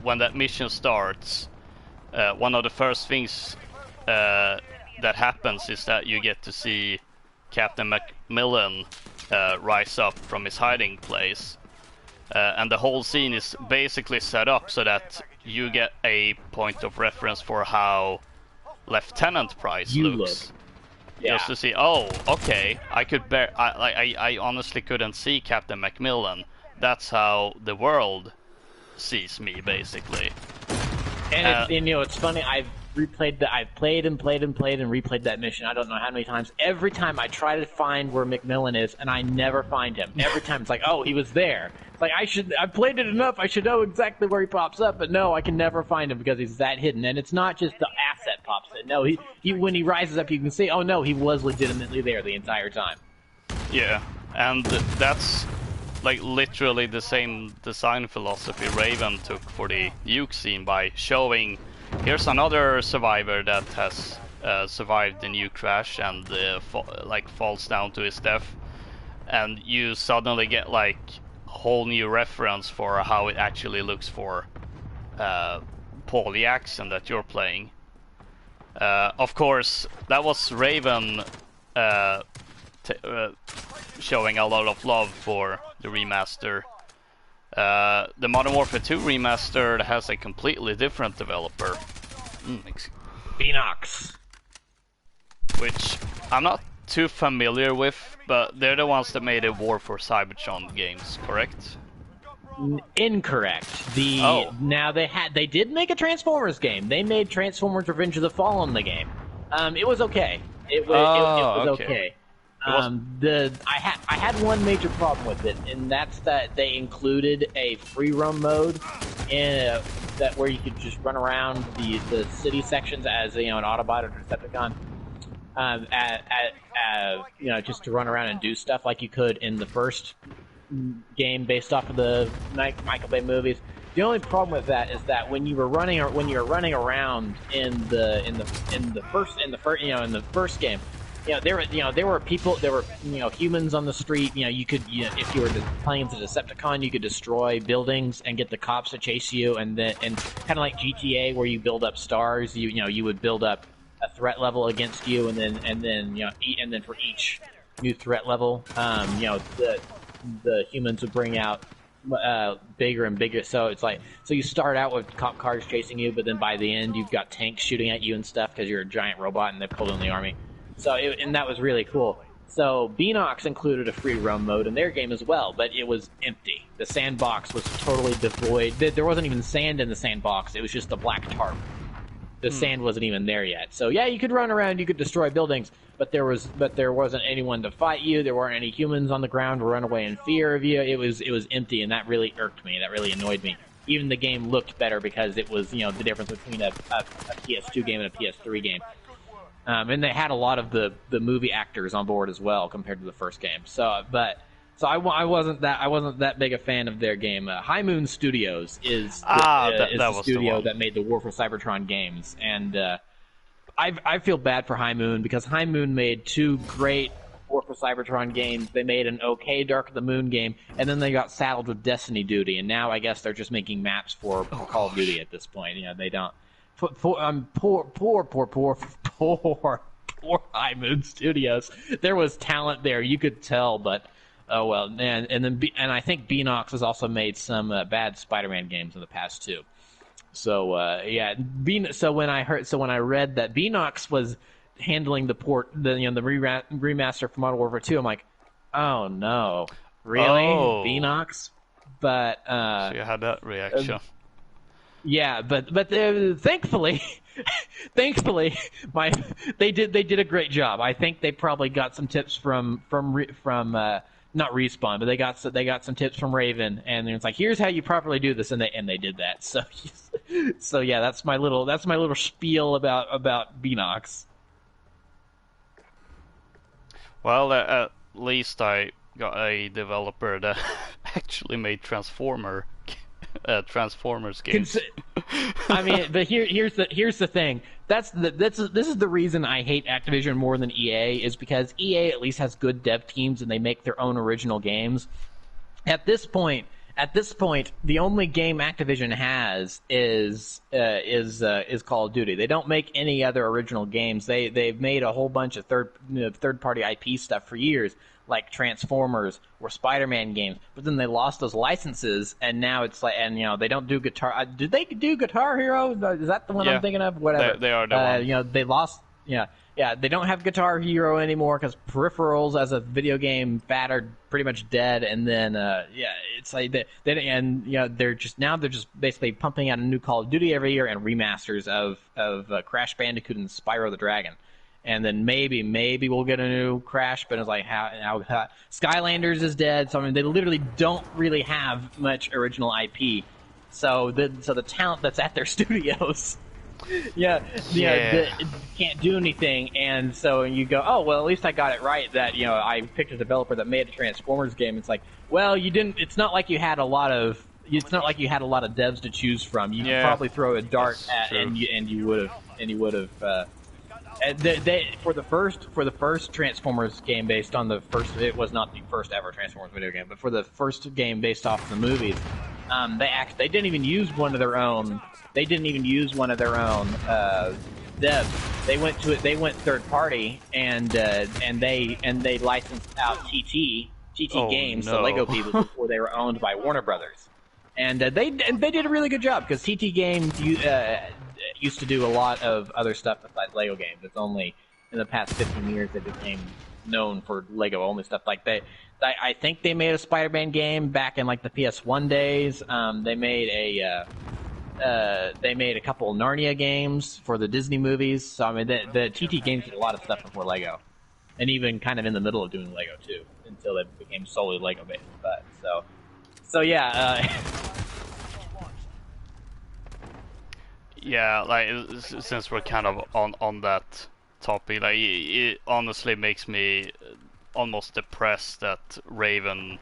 when that mission starts, one of the first things that happens is that you get to see Captain Macmillan rise up from his hiding place. And the whole scene is basically set up so that you get a point of reference for how Lieutenant Price looks. Yeah. Just to see, oh, okay, I honestly couldn't see Captain Macmillan. That's how the world sees me, basically. And it's funny. I've played and replayed that mission. I don't know how many times. Every time I try to find where McMillan is, and I never find him. Every time it's like, oh, he was there. It's like I've played it enough. I should know exactly where he pops up, but no, I can never find him because he's that hidden. And it's not just the asset pops in. No, he when he rises up, you can see, oh no, he was legitimately there the entire time. Yeah, and that's like literally the same design philosophy Raven took for the nuke scene by showing, here's another survivor that has survived the nuke crash and falls down to his death, and you suddenly get like a whole new reference for how it actually looks for Paul Jackson that you're playing. Of course, that was Raven showing a lot of love for the remaster. The Modern Warfare 2 remaster has a completely different developer, Beanox, which I'm not too familiar with, but they're the ones that made the War for Cybertron games, correct? Incorrect. Now they did make a Transformers game. They made Transformers: Revenge of the Fallen the game. It was okay. It was okay. I had one major problem with it, and that's that they included a free roam mode in that where you could just run around the city sections as an Autobot or Decepticon, just to run around and do stuff like you could in the first game based off of the Michael Bay movies. The only problem with that is that when you were running around in the first game, there were people, there were humans on the street. You could if you were playing as a Decepticon, you could destroy buildings and get the cops to chase you, and kind of like GTA where you build up stars. You would build up a threat level against you, and then for each new threat level, the humans would bring out bigger and bigger. So you start out with cop cars chasing you, but then by the end you've got tanks shooting at you and stuff because you're a giant robot and they pulled in the army. And that was really cool. So Beanox included a free roam mode in their game as well, but it was empty. The sandbox was totally devoid. There wasn't even sand in the sandbox. It was just a black tarp. The sand wasn't even there yet. So yeah, you could run around, you could destroy buildings, but there wasn't anyone to fight you. There weren't any humans on the ground to run away in fear of you. It was empty, and that really irked me. That really annoyed me. Even the game looked better because it was the difference between a PS2 game and a PS3 game. And they had a lot of the movie actors on board as well compared to the first game. So I wasn't that big a fan of their game. High Moon Studios is the studio that made the War for Cybertron games, and I feel bad for High Moon because High Moon made two great War for Cybertron games. They made an okay Dark of the Moon game, and then they got saddled with Destiny duty, and now I guess they're just making maps for Call of Duty at this point. They don't. Poor High Moon Studios. There was talent there, you could tell, but oh well. And I think Beanox has also made some bad Spider-Man games in the past too. So So when I read that Beanox was handling the remaster for Modern Warfare 2, I'm like, oh no, really, Beanox? But so you had that reaction. Yeah, but thankfully, they did a great job. I think they probably got some tips from not Respawn, but they got some tips from Raven, and it's like, here's how you properly do this, and they did that. So yeah, that's my little spiel about Beanox. Well, at least I got a developer that actually made Transformers games. I mean, but here's the thing. This is the reason I hate Activision more than EA, is because EA at least has good dev teams and they make their own original games. At this point, the only game Activision has is Call of Duty. They don't make any other original games. They've made a whole bunch of third party IP stuff for years, like Transformers or Spider-Man games, but then they lost those licenses, and now it's like, they don't do Guitar. Did they do Guitar Hero? Is that the one I'm thinking of? Whatever. They are the one. They lost Yeah, they don't have Guitar Hero anymore because Peripherals as a video game battered pretty much dead, and then it's like they're just basically pumping out a new Call of Duty every year and remasters of Crash Bandicoot and Spyro the Dragon, and then maybe we'll get a new Crash, but it's like how Skylanders is dead, so I mean they literally don't really have much original IP, so the talent that's at their studios. Can't do anything, and so you go, oh well, at least I got it right that I picked a developer that made a Transformers game. It's like, well, you didn't. It's not like you had a lot of devs to choose from. You could probably throw a dart at, and you would have. For the first Transformers game based on it was not the first ever Transformers video game, but for the first game based off the movies, they didn't even use one of their own. They didn't even use one of their own devs. They went third party, and they licensed out TT Games, the Lego people, before they were owned by Warner Brothers, and they did a really good job because TT Games used to do a lot of other stuff besides Lego games. It's only in the past 15 years they became known for Lego only stuff. Like I think they made a Spider-Man game back in like the PS1 days. They made a couple Narnia games for the Disney movies. So I mean, the TT Games did a lot of stuff before Lego, and even kind of in the middle of doing Lego too, until it became solely Lego based. But so yeah. Yeah, like since we're kind of on that topic, like it honestly makes me almost depressed that Raven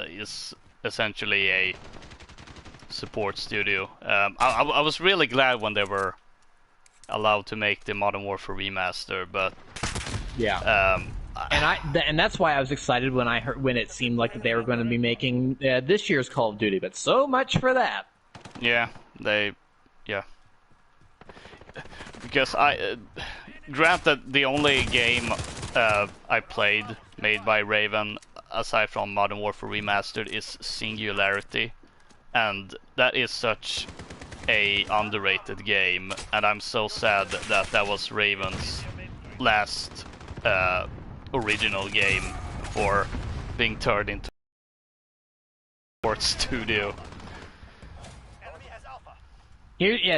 is essentially a support studio. I was really glad when they were allowed to make the Modern Warfare remaster, but and that's why I was excited when it seemed like they were going to be making this year's Call of Duty. But so much for that. Because granted, the only game I played made by Raven, aside from Modern Warfare Remastered, is Singularity, and that is such a underrated game, and I'm so sad that was Raven's last original game before being turned into a sports studio.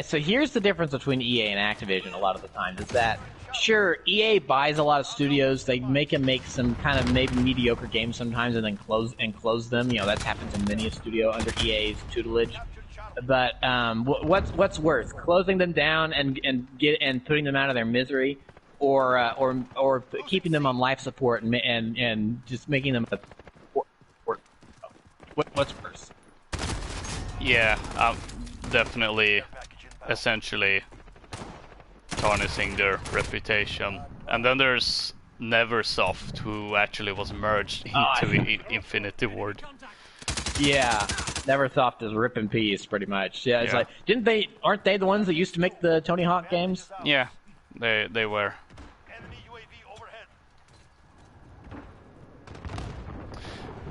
So here's the difference between EA and Activision a lot of the time, is that, sure, EA buys a lot of studios, they make them make some kind of maybe mediocre games sometimes and then close them. That's happened to many a studio under EA's tutelage. But what's worse, closing them down and putting them out of their misery, or keeping them on life support and just making them what's worse? Yeah, definitely, essentially tarnishing their reputation. And then there's Neversoft, who actually was merged into Infinity Ward. Yeah, Neversoft is rip in peace, pretty much. Yeah, it's like, aren't they the ones that used to make the Tony Hawk games? Yeah, they were.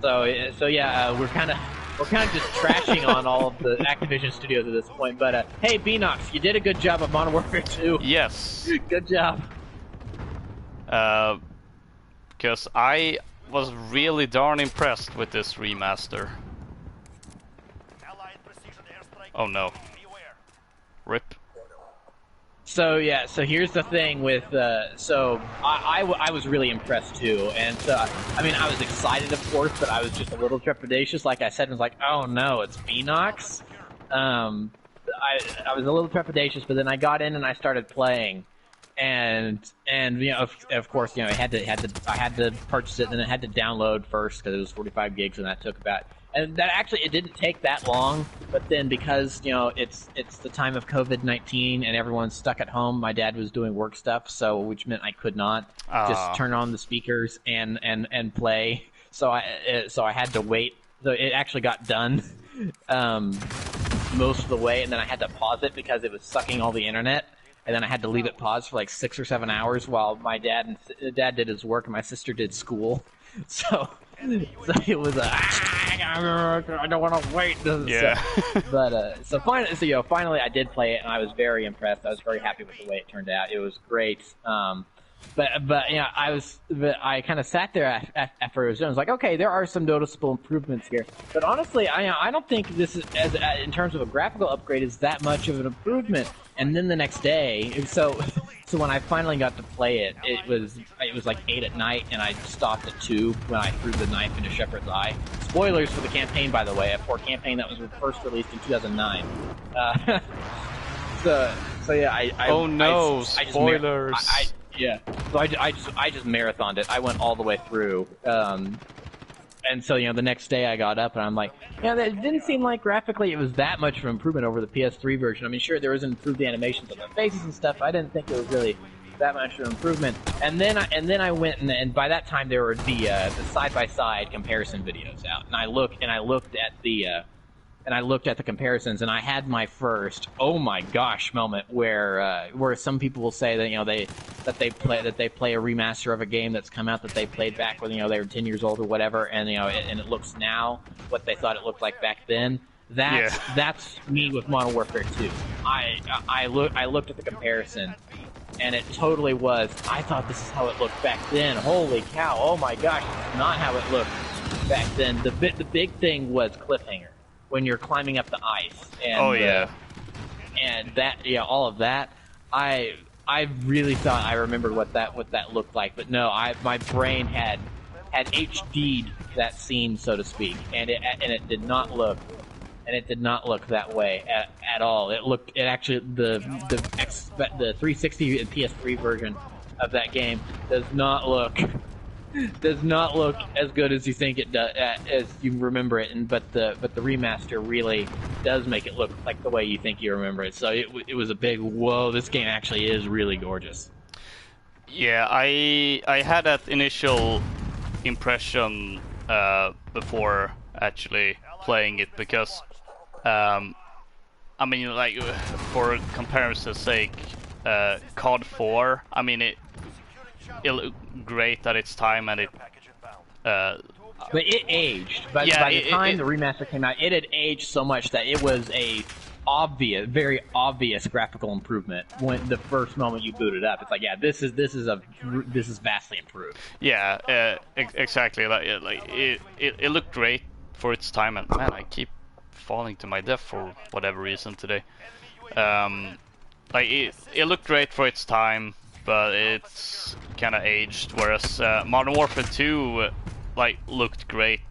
So yeah, we're kind of just trashing on all of the Activision studios at this point. But hey, Beanox, you did a good job of Modern Warfare 2. Yes. Good job. Because I was really darn impressed with this remaster. Oh no. Rip. So yeah, so here's the thing with I was really impressed too, and so I mean I was excited of course, but I was just a little trepidatious. Like I said, I was like, oh no, it's Beanox. I was a little trepidatious, but then I got in and I started playing, and of course I had to purchase it, and then I had to download first because it was 45 gigs, and that took about. And that actually, it didn't take that long, but then because, it's the time of COVID-19 and everyone's stuck at home, my dad was doing work stuff, which meant I could not just turn on the speakers and play. So I had to wait. So it actually got done most of the way, and then I had to pause it because it was sucking all the internet. And then I had to leave it paused for like 6 or 7 hours while my dad did his work and my sister did school. So it was I don't want to wait. Yeah. So finally I did play it, and I was very impressed. I was very happy with the way it turned out. It was great. But yeah, I kind of sat there after it was done. I was like, okay, there are some noticeable improvements here. But honestly, I don't think this is, in terms of a graphical upgrade, is that much of an improvement. And then the next day, so when I finally got to play it, it was like 8 at night, and I stopped at 2 when I threw the knife into Shepard's eye. Spoilers for the campaign, by the way, for a campaign that was first released in 2009. So yeah, oh no, spoilers! So I just marathoned it. I went all the way through. And so, the next day I got up and I'm like, it didn't seem like graphically it was that much of an improvement over the PS3 version. I mean, sure, there was improved animations on the faces and stuff. I didn't think it was really that much of an improvement. And then I went and by that time there were the side-by-side comparison videos out. And I looked at the comparisons, and I had my first oh my gosh moment where some people will say that they play a remaster of a game that's come out that they played back when they were 10 years old or whatever, and and it looks now what they thought it looked like back then. That's me with Modern Warfare 2. I looked at the comparison, and it totally was. I thought this is how it looked back then. Holy cow! Oh my gosh, this is not how it looked back then. The big thing was cliffhanger. When you're climbing up the ice, and and all of that, I really thought I remembered what that looked like, but no, my brain had HD'd that scene, so to speak, and it did not look that way at all. It actually the 360 and PS3 version of that game does not look as good as you think it does, as you remember it. But the remaster really does make it look like the way you think you remember it. So it was a big whoa. This game actually is really gorgeous. Yeah, I had that initial impression before actually playing it, because I mean, like, for comparison's sake, COD 4. I mean, it looked great at its time, and but it aged. By the time the remaster came out, it had aged so much that it was a very obvious graphical improvement when the first moment you boot it up. It's like, yeah, this is vastly improved. Yeah, exactly. It looked great for its time, and man, I keep falling to my death for whatever reason today. It looked great for its time, but it's kind of aged. Whereas Modern Warfare 2 looked great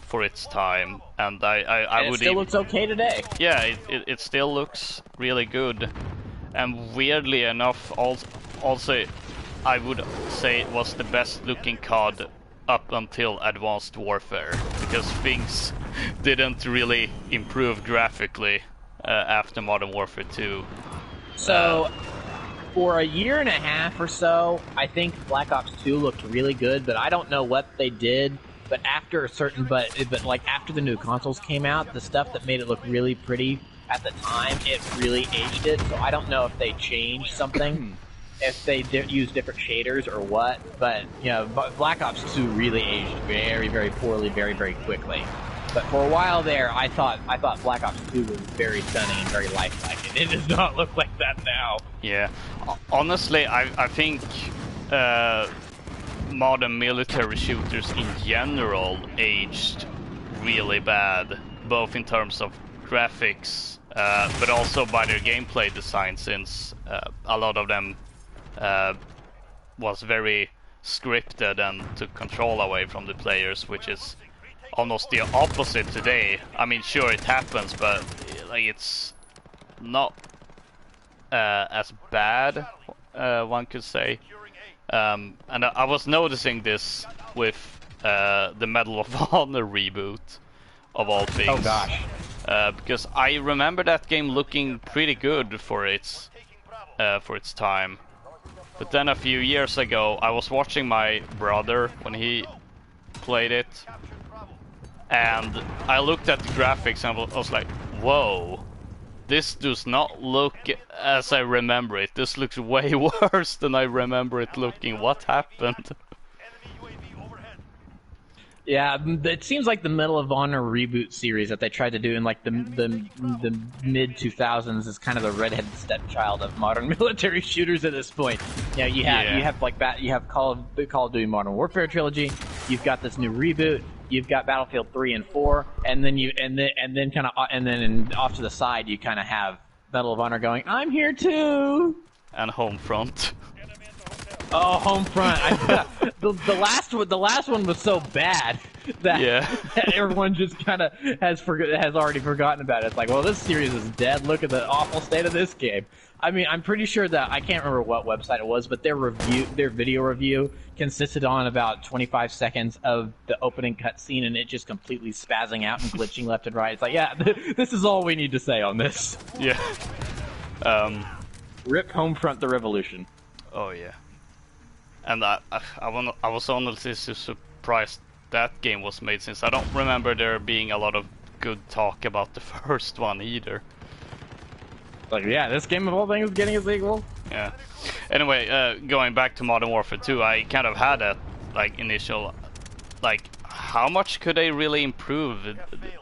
for its time, and I would. It still looks okay today. Yeah, it still looks really good, and weirdly enough, also I would say it was the best looking COD up until Advanced Warfare, because things didn't really improve graphically after Modern Warfare 2. So, for a year and a half or so, I think Black Ops 2 looked really good, but I don't know what they did. But after after the new consoles came out, the stuff that made it look really pretty at the time, it really aged it. So I don't know if they changed something, if they used different shaders or what. But Black Ops 2 really aged very, very poorly, very, very quickly. But for a while there, I thought Black Ops 2 was very stunning and very lifelike, and it does not look like that now. Yeah, honestly, I think modern military shooters in general aged really bad, both in terms of graphics, but also by their gameplay design, since a lot of them was very scripted and took control away from the players, which is almost the opposite today. I mean, sure, it happens, but it's not as bad, one could say. And I was noticing this with the Medal of Honor reboot, of all things. Oh gosh. Because I remember that game looking pretty good for its time. But then a few years ago, I was watching my brother when he played it, and I looked at the graphics and I was like, whoa, this does not look as I remember it. This looks way worse than I remember it looking. What happened? Yeah, it seems like the Medal of Honor reboot series that they tried to do in like the mid 2000s is kind of the redheaded stepchild of modern military shooters at this point. Yeah, you have like you have the Call of Duty Modern Warfare trilogy. You've got this new reboot. You've got Battlefield 3 and 4, and then off to the side you kind of have Medal of Honor going, I'm here too, and Homefront. Oh, Homefront! The last one was so bad that everyone just kind of has already forgotten about it. It's like, well, this series is dead. Look at the awful state of this game. I mean, I'm pretty sure that I can't remember what website it was, but their video review consisted on about 25 seconds of the opening cutscene, and it just completely spazzing out and glitching left and right. It's like, yeah, this is all we need to say on this. Yeah. Rip Homefront: The Revolution. Oh yeah. And I was honestly surprised that game was made, since I don't remember there being a lot of good talk about the first one either. Like, yeah, this game of all things is getting a sequel. Yeah. Anyway, going back to Modern Warfare 2, I kind of had that initial, how much could they really improve?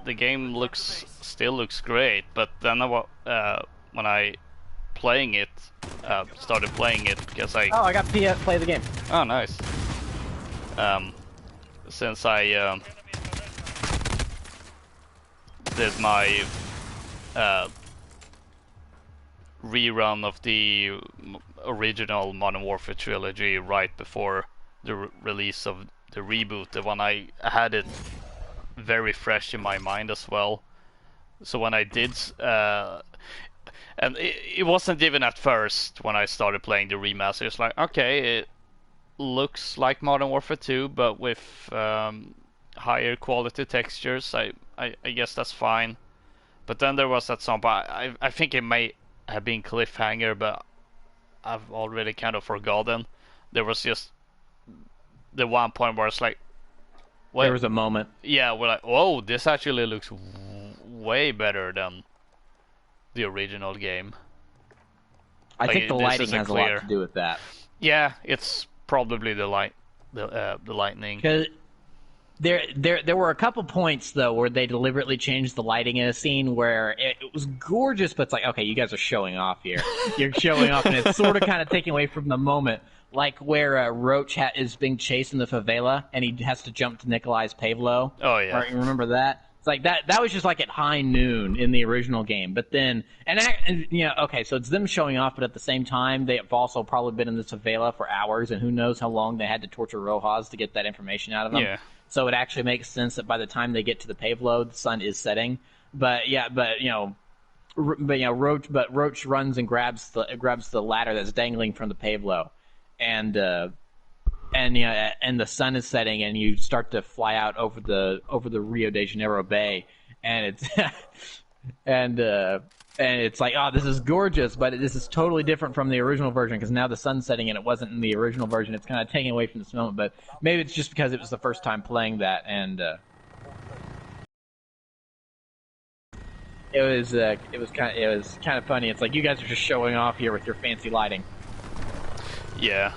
The game still looks great, but then when I started playing it, because I got to play the game. Oh, nice. Since I did my rerun of the original Modern Warfare trilogy right before the release of the reboot, the one I had it very fresh in my mind as well. So when I did, and it wasn't even at first when I started playing the remaster. It's like, okay, it looks like Modern Warfare 2, but with higher quality textures. I guess that's fine. But then there was that song, but I think it may have been Cliffhanger, but I've already kind of forgotten. There was just the one point where it's like, what? There was a moment. Yeah, we're like, whoa, this actually looks way better than the original game. I think the lighting has a lot to do with that. Yeah, it's probably the lightning. Because there were a couple points though where they deliberately changed the lighting in a scene where it was gorgeous, but it's like, okay, you guys are showing off here. You're showing off, and it's sort of kind of taking away from the moment. Like where Roach is being chased in the favela, and he has to jump to Nikolai's Pavlo. Oh yeah, you remember that? It's like that was just like at high noon in the original game. But then, okay, so it's them showing off, but at the same time, they have also probably been in this favela for hours, and who knows how long they had to torture Rojas to get that information out of them. Yeah. So it actually makes sense that by the time they get to the Pavlo, the sun is setting. But Roach runs and grabs the ladder that's dangling from the Pavlo, and the sun is setting, and you start to fly out over the Rio de Janeiro Bay, and it's and it's like, oh, this is gorgeous, but this is totally different from the original version, because now the sun's setting and it wasn't in the original version. It's kind of taking away from this moment, but maybe it's just because it was the first time playing that, and it was kind of funny. It's like, you guys are just showing off here with your fancy lighting. Yeah.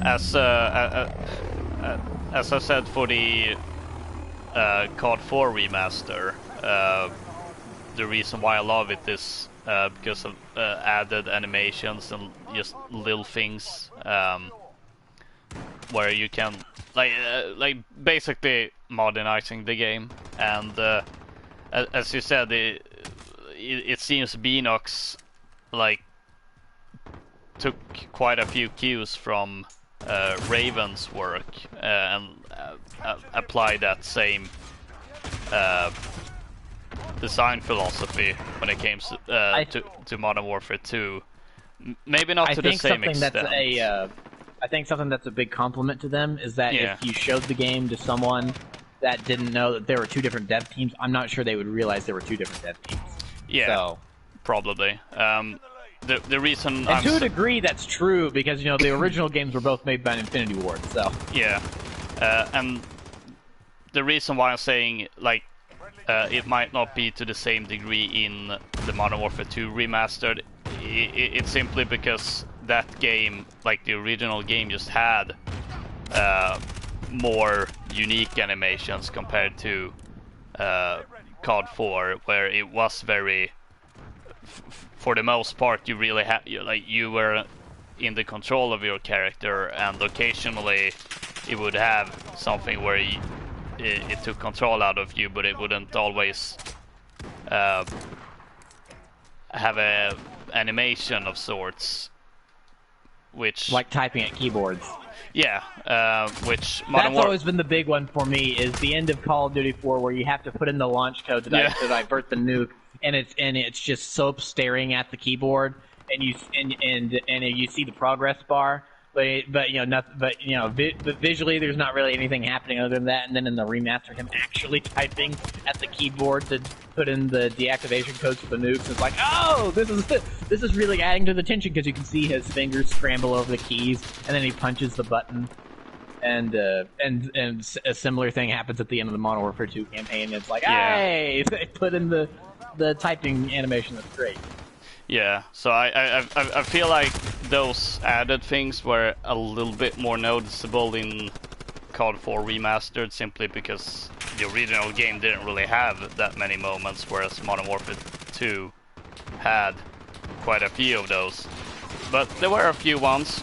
As I said for the COD 4 remaster, the reason why I love it is because of added animations and just little things where you can like basically modernizing the game. And as you said, it seems Beanox took quite a few cues from Raven's work and applied that same design philosophy when it came to Modern Warfare 2. Maybe not to the same extent. I think something that's a big compliment to them is that if you showed the game to someone that didn't know that there were two different dev teams, I'm not sure they would realize there were two different dev teams. Yeah, probably. The reason, and to a degree, that's true, because the original games were both made by Infinity Ward. So yeah, and the reason why I'm saying it might not be to the same degree in the Modern Warfare 2 remastered, it's simply because that game, like the original game, just had more unique animations compared to COD 4, where it was very, for the most part, you really you were in the control of your character, and occasionally it would have something where it took control out of you, but it wouldn't always have a animation of sorts, which like typing at keyboards. Yeah, which That's always been the big one for me, is the end of Call of Duty 4, where you have to put in the launch code to divert the nuke, and it's just soap staring at the keyboard, and you see the progress bar, but visually there's not really anything happening other than that. And then in the remaster, him actually typing at the keyboard to put in the deactivation codes for the nukes, it's like, oh, this is really adding to the tension, because you can see his fingers scramble over the keys, and then he punches the button. And a similar thing happens at the end of the Modern Warfare 2 campaign. It's like, hey, they put in the typing animation. That's great. Yeah, so I feel like those added things were a little bit more noticeable in COD 4 Remastered, simply because the original game didn't really have that many moments, whereas Modern Warfare 2 had quite a few of those. But there were a few ones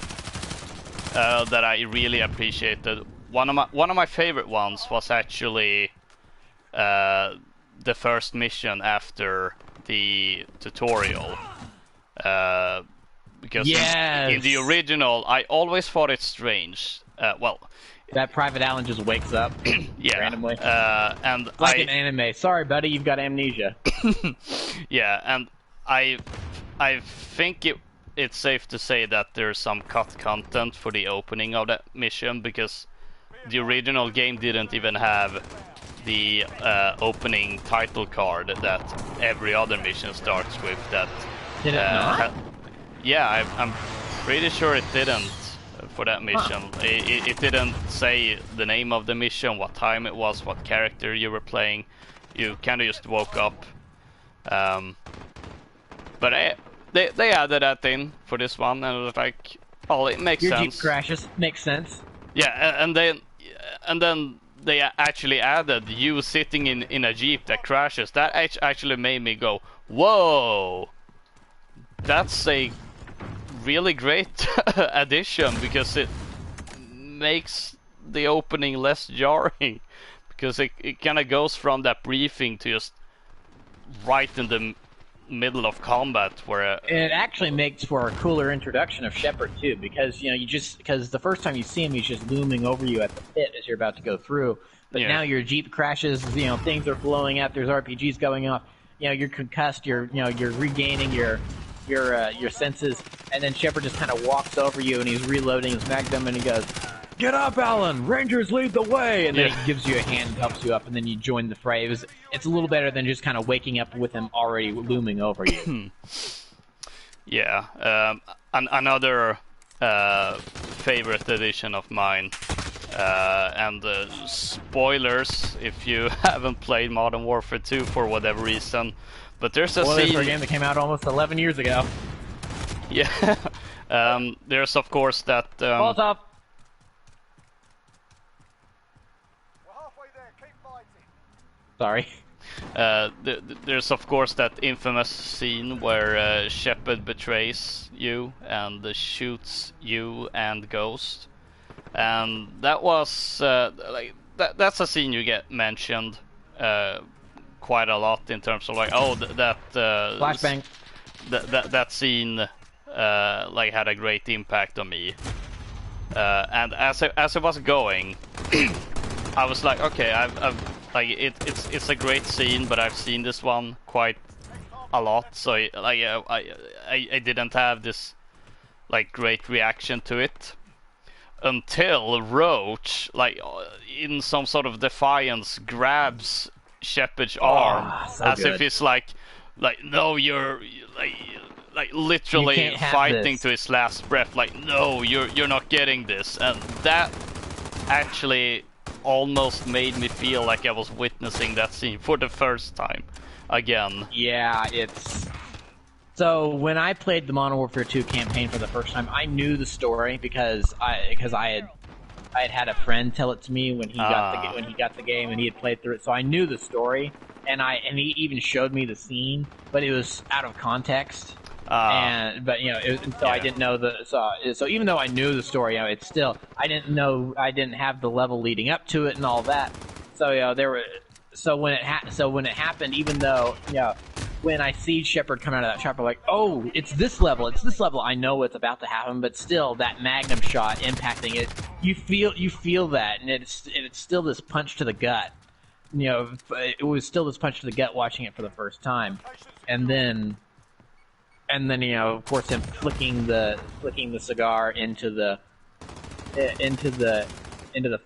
that I really appreciated. One of my favorite ones was actually the first mission after the tutorial. Because in the original, I always thought it strange. That Private Allen just wakes up randomly. And it's like an anime. Sorry, buddy, you've got amnesia. Yeah, and I think it's safe to say that there's some cut content for the opening of that mission, because the original game didn't even have the opening title card that every other mission starts with. That did it not? Yeah, I'm pretty sure it didn't for that mission. Huh. It didn't say the name of the mission, what time it was, what character you were playing. You kind of just woke up. But they added that in for this one, and it was like, oh, it makes sense. Your Jeep crashes, makes sense. Yeah, and then they actually added you sitting in a Jeep that crashes. That actually made me go, whoa, that's a really great addition, because it makes the opening less jarring, because it kind of goes from that briefing to just right in the middle of combat, where it actually makes for a cooler introduction of Shepard too, because because the first time you see him, he's just looming over you at the pit as you're about to go through. But now your Jeep crashes, things are blowing up, there's RPGs going off, you're concussed, you're regaining your senses, and then Shepard just kind of walks over you, and he's reloading his Magnum, and he goes, "Get up, Alan! Rangers lead the way!" And then he gives you a hand and helps you up, and then you join the fray. It's a little better than just kind of waking up with him already looming over you. Yeah. Another favorite edition of mine, and spoilers if you haven't played Modern Warfare 2 for whatever reason, but there's a scene for a game that came out almost 11 years ago. Yeah. There's of course that Balls up. Sorry. There's of course that infamous scene where Shepard betrays you and shoots you and Ghost, and that was that's a scene you get mentioned quite a lot in terms of flashbang. That scene had a great impact on me, and as it was going, I was like, okay, it's a great scene, but I've seen this one quite a lot, so I didn't have this great reaction to it until Roach, in some sort of defiance, grabs Shepard's arm if it's no, you're literally fighting to his last breath, no, you're not getting this, and that actually almost made me feel like I was witnessing that scene for the first time again. Yeah, so when I played the Modern Warfare 2 campaign for the first time, I knew the story because I had I had a friend tell it to me when he got the game and he had played through it, so I knew the story, and he even showed me the scene, but it was out of context. I didn't know so even though I knew the story, it's still I didn't have the level leading up to it and all that. So when it happened, even though when I see Shepard come out of that chopper, like, oh, it's this level, I know what's about to happen, but still that Magnum shot impacting it, you feel that, and it's still this punch to the gut. It was still this punch to the gut watching it for the first time, and then of course him flicking the cigar into the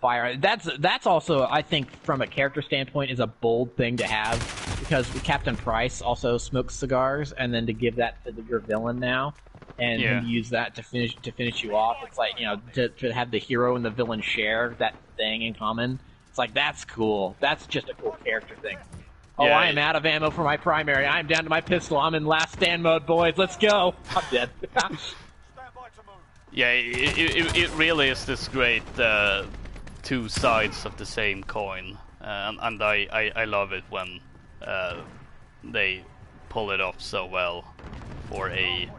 fire. That's also, I think, from a character standpoint, is a bold thing to have, because Captain Price also smokes cigars, and then to give that to your villain now, and use that to finish you off. It's like, to have the hero and the villain share that thing in common. It's like, that's cool. That's just a cool character thing. Oh, I am out of ammo for my primary. I am down to my pistol. I'm in last stand mode, boys. Let's go. I'm dead. Yeah, it really is this great two sides of the same coin, and I love it when they pull it off so well for a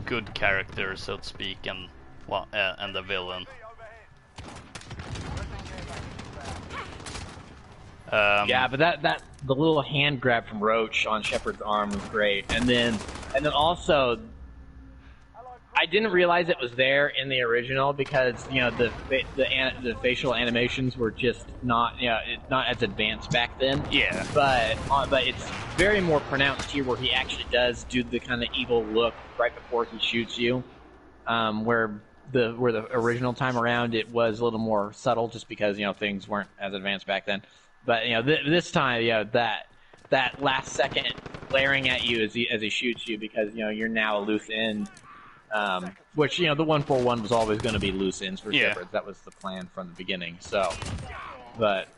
good character, so to speak, and the villain. But that the little hand grab from Roach on Shepard's arm was great, and then also, I didn't realize it was there in the original, because the facial animations were just not as advanced back then. Yeah. But it's very more pronounced here, where he actually does do the kind of evil look right before he shoots you, where the original time around it was a little more subtle, just because things weren't as advanced back then. But this time, that last second glaring at you as he shoots you, because you're now a loose end. Which the 141 was always going to be loose ends for Shepard. That was the plan from the beginning. So, that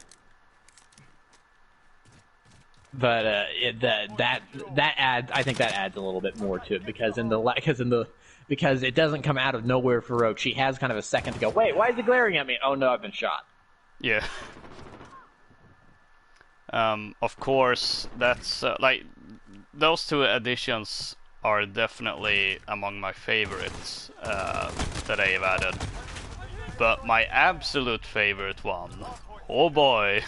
adds. I think that adds a little bit more to it, because because it doesn't come out of nowhere for Rogue. She has kind of a second to go. Wait, why is it glaring at me? Oh no, I've been shot. Yeah. Of course, that's like those two additions are definitely among my favorites that I have added. But my absolute favorite one, oh boy,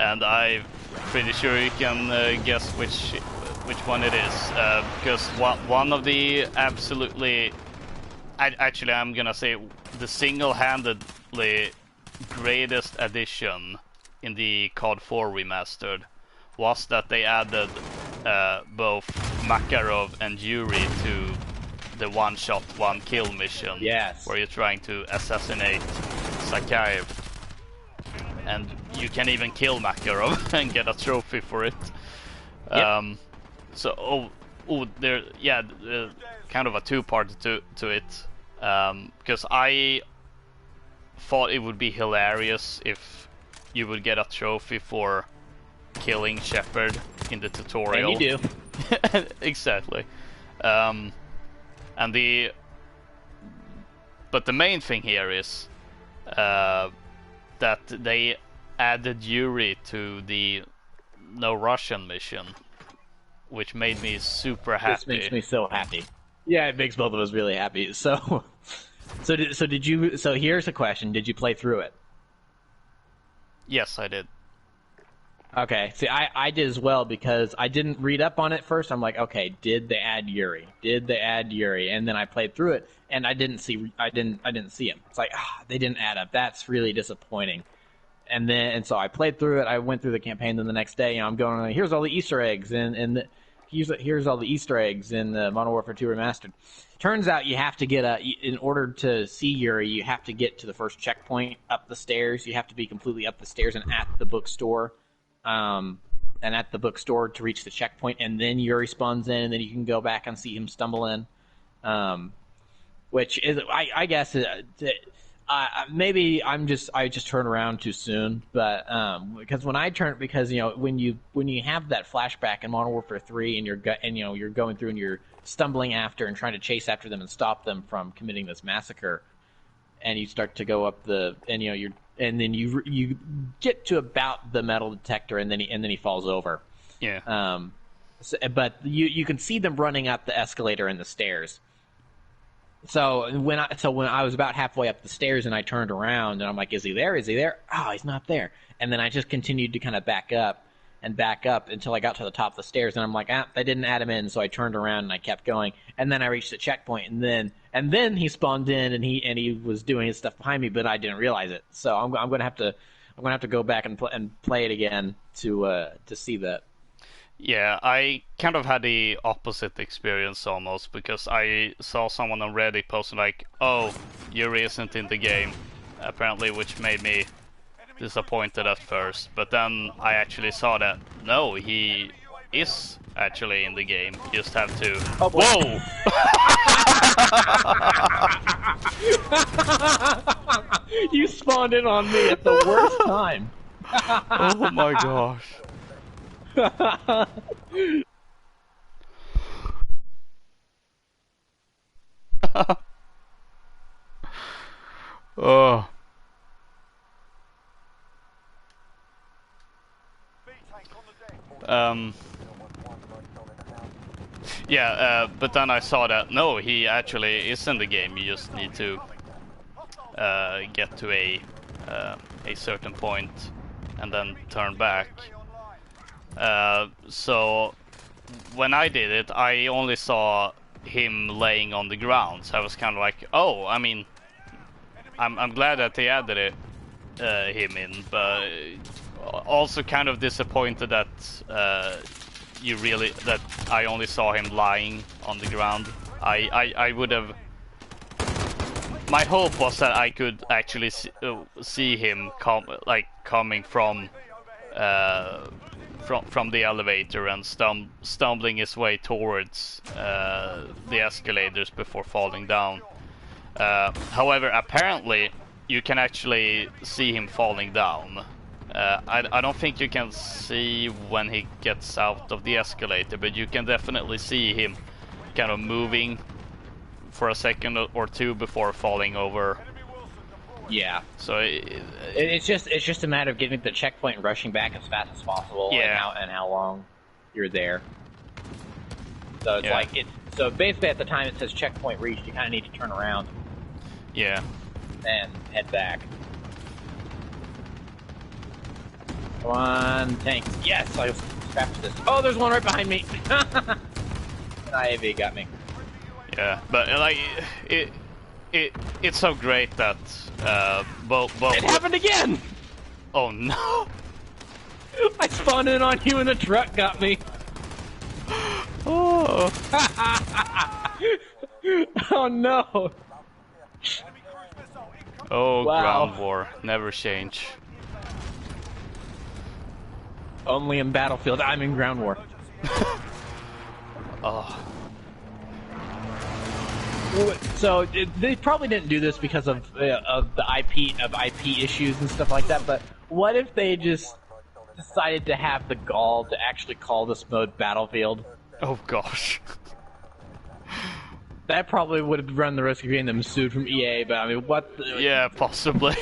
and I'm pretty sure you can guess which one it is, because one of the absolutely, actually I'm gonna say the single-handedly greatest addition in the COD 4 Remastered was that they added both Makarov and Yuri to the one-shot, one-kill mission. Yes. Where you're trying to assassinate Sakhaev. And you can even kill Makarov and get a trophy for it. Yep. There, kind of a two-part to it. Because I thought it would be hilarious if you would get a trophy for killing Shepard in the tutorial. And you do. Exactly. But the main thing here is that they added Yuri to the No Russian mission, which made me super happy. This makes me so happy. Yeah, it makes both of us really happy. So did you? So here's a question: did you play through it? Yes, I did. Okay, see, I did as well, because I didn't read up on it first. I'm like, okay, did they add Yuri? And then I played through it, and I didn't see him. It's like, they didn't add up. That's really disappointing. And so I played through it. I went through the campaign. Then the next day, I'm going, here's all the Easter eggs, and here's all the Easter eggs in the Modern Warfare 2 Remastered. Turns out you have to in order to see Yuri, you have to get to the first checkpoint up the stairs. You have to be completely up the stairs and at the bookstore. And at the bookstore to reach the checkpoint, and then Yuri spawns in, and then you can go back and see him stumble in. Which is, I guess, maybe I just turned around too soon, but because when you have that flashback in Modern Warfare 3, and you're going through and you're stumbling after and trying to chase after them and stop them from committing this massacre, and you start to go up and then you get to about the metal detector, and then he falls over. Yeah. But you can see them running up the escalator and the stairs. So when I was about halfway up the stairs and I turned around and I'm like, is he there? Is he there? Oh, he's not there. And then I just continued to kind of back up until I got to the top of the stairs, and I'm like, they didn't add him in, so I turned around and I kept going, and then I reached the checkpoint, and then he spawned in and he was doing his stuff behind me, but I didn't realize it. So I'm gonna have to go back and play it again to see that. Yeah, I kind of had the opposite experience almost, because I saw someone on Reddit posting like, "Oh, Yuri isn't in the game," apparently, which made me disappointed at first. But then I actually saw that no, he is actually in the game. You just have to. Oh, boy. Whoa! You spawned in on me at the worst time. Oh my gosh. Oh. Yeah, but then I saw that no, he actually is in the game. You just need to get to a certain point and then turn back. So when I did it, I only saw him laying on the ground. So I was kind of like, oh, I mean, I'm glad that they added him in, but also kind of disappointed that that I only saw him lying on the ground. I would have. My hope was that I could actually see him coming from the elevator and stumbling his way towards the escalators before falling down. However, apparently you can actually see him falling down. I don't think you can see when he gets out of the escalator, but you can definitely see him kind of moving for a second or two before falling over. Yeah. So it's just a matter of getting to the checkpoint and rushing back as fast as possible. Yeah. And how long you're there. So it's so basically at the time it says checkpoint reached, you kind of need to turn around. Yeah. And head back. Come on, tank. Yes, I was scrapped this. Oh, there's one right behind me. An IAV got me. Yeah, but like it's so great that both it happened again. Oh no! I spawned in on you and the truck got me. Oh! Oh no! Oh, wow. Ground War never change. Only in Battlefield. I'm in Ground War. Oh. So they probably didn't do this because of the IP issues and stuff like that. But what if they just decided to have the gall to actually call this mode Battlefield? Oh gosh. That probably would have run the risk of getting them sued from EA. But I mean, what? Yeah, possibly.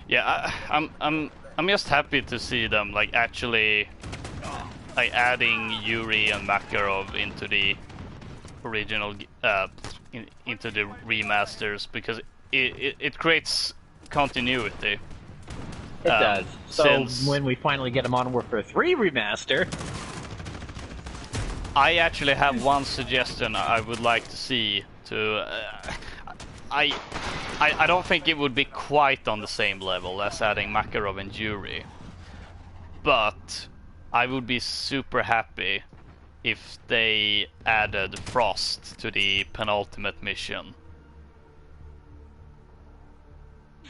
Yeah, I'm just happy to see them like actually like adding Yuri and Makarov into the original into the remasters, because it creates continuity. It does. So since when we finally get a Modern Warfare 3 remaster, I actually have one suggestion I would like to see to. I don't think it would be quite on the same level as adding Makarov and Yuri, but I would be super happy if they added Frost to the penultimate mission,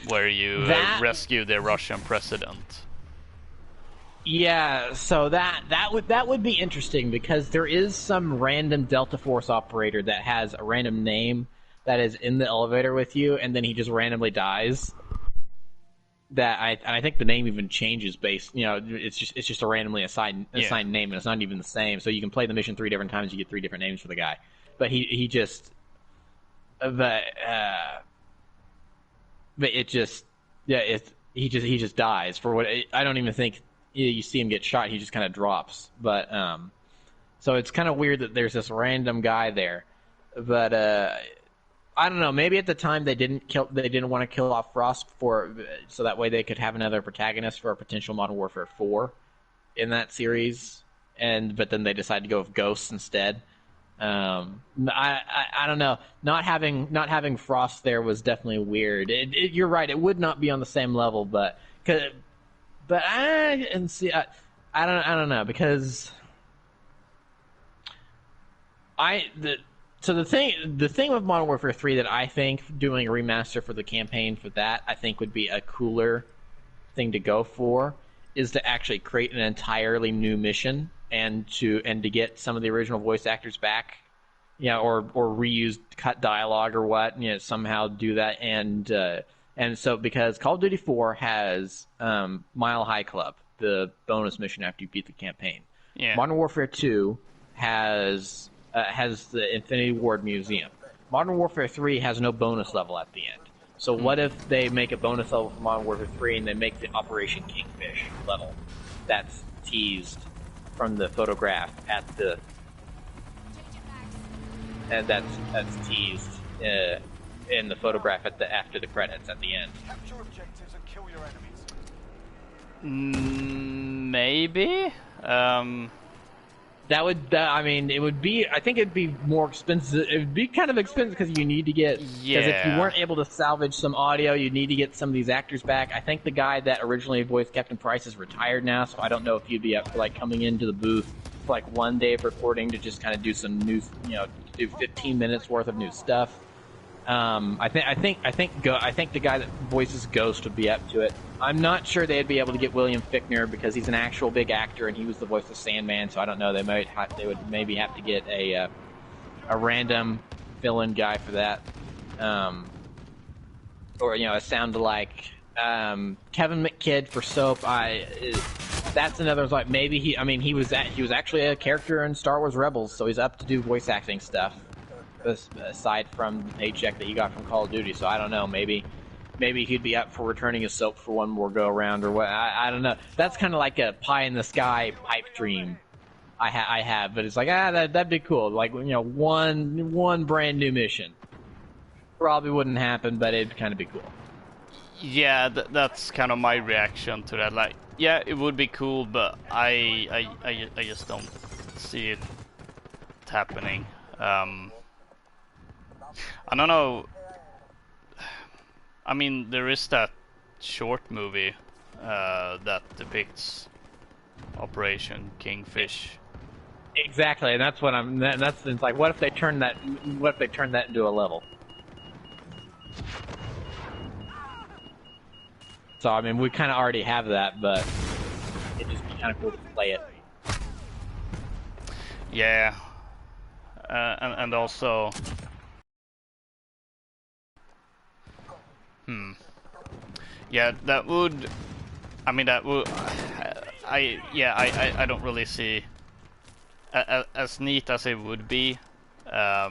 where you rescue the Russian president. Yeah, so that would be interesting, because there is some random Delta Force operator that has a random name that is in the elevator with you, and then he just randomly dies. that I think the name even changes based. It's just a randomly assigned name, and it's not even the same. So you can play the mission 3 different times. You get 3 different names for the guy, but he just but it just he just dies for what I don't even think you see him get shot. He just kind of drops. But so it's kind of weird that there's this random guy there, but I don't know. Maybe at the time they didn't want to kill off Frost so that way they could have another protagonist for a potential Modern Warfare 4 in that series, but then they decided to go with Ghosts instead. I don't know. Not having Frost there was definitely weird. You're right. It would not be on the same level, but I don't know because So the thing with Modern Warfare 3 that I think doing a remaster for the campaign for that I think would be a cooler thing to go for is to actually create an entirely new mission and to get some of the original voice actors back, or reuse cut dialogue or what, somehow do that and so because Call of Duty 4 has Mile High Club, the bonus mission after you beat the campaign. Yeah. Modern Warfare 2 has the Infinity Ward Museum. Modern Warfare 3 has no bonus level at the end. So what if they make a bonus level for Modern Warfare 3 and they make the Operation Kingfish level that's teased from the photograph and that's teased in the photograph after the credits at the end. Capture objectives and kill your enemies. Maybe. It would be. I think it'd be more expensive. It would be kind of expensive because you need to get. Because if you weren't able to salvage some audio, you need to get some of these actors back. I think the guy that originally voiced Captain Price is retired now, so I don't know if he'd be up for coming into the booth for one day of recording to just kind of do some new, do 15 minutes worth of new stuff. I think the guy that voices Ghost would be up to it. I'm not sure they'd be able to get William Fichtner because he's an actual big actor and he was the voice of Sandman. So I don't know. They would maybe have to get a random fill-in guy for that, or a sound-alike Kevin McKidd for Soap. That's another maybe he was actually a character in Star Wars Rebels, so he's up to do voice acting stuff aside from the paycheck that he got from Call of Duty. So I don't know, maybe he'd be up for returning as Soap for one more go around or what. I don't know. That's kind of like a pie in the sky pipe dream I have, but it's that'd be cool. One brand new mission. Probably wouldn't happen, but it'd kind of be cool. Yeah, that's kind of my reaction to that. Yeah, it would be cool, but I just don't see it happening. I don't know. I mean, there is that short movie that depicts Operation Kingfish. Exactly, and that's what it's like. What if they turn that? What if they turn that into a level? So we kind of already have that, but it'd just be kind of cool to play it. Yeah, and also. Yeah, that would. I don't really see. As neat as it would be, I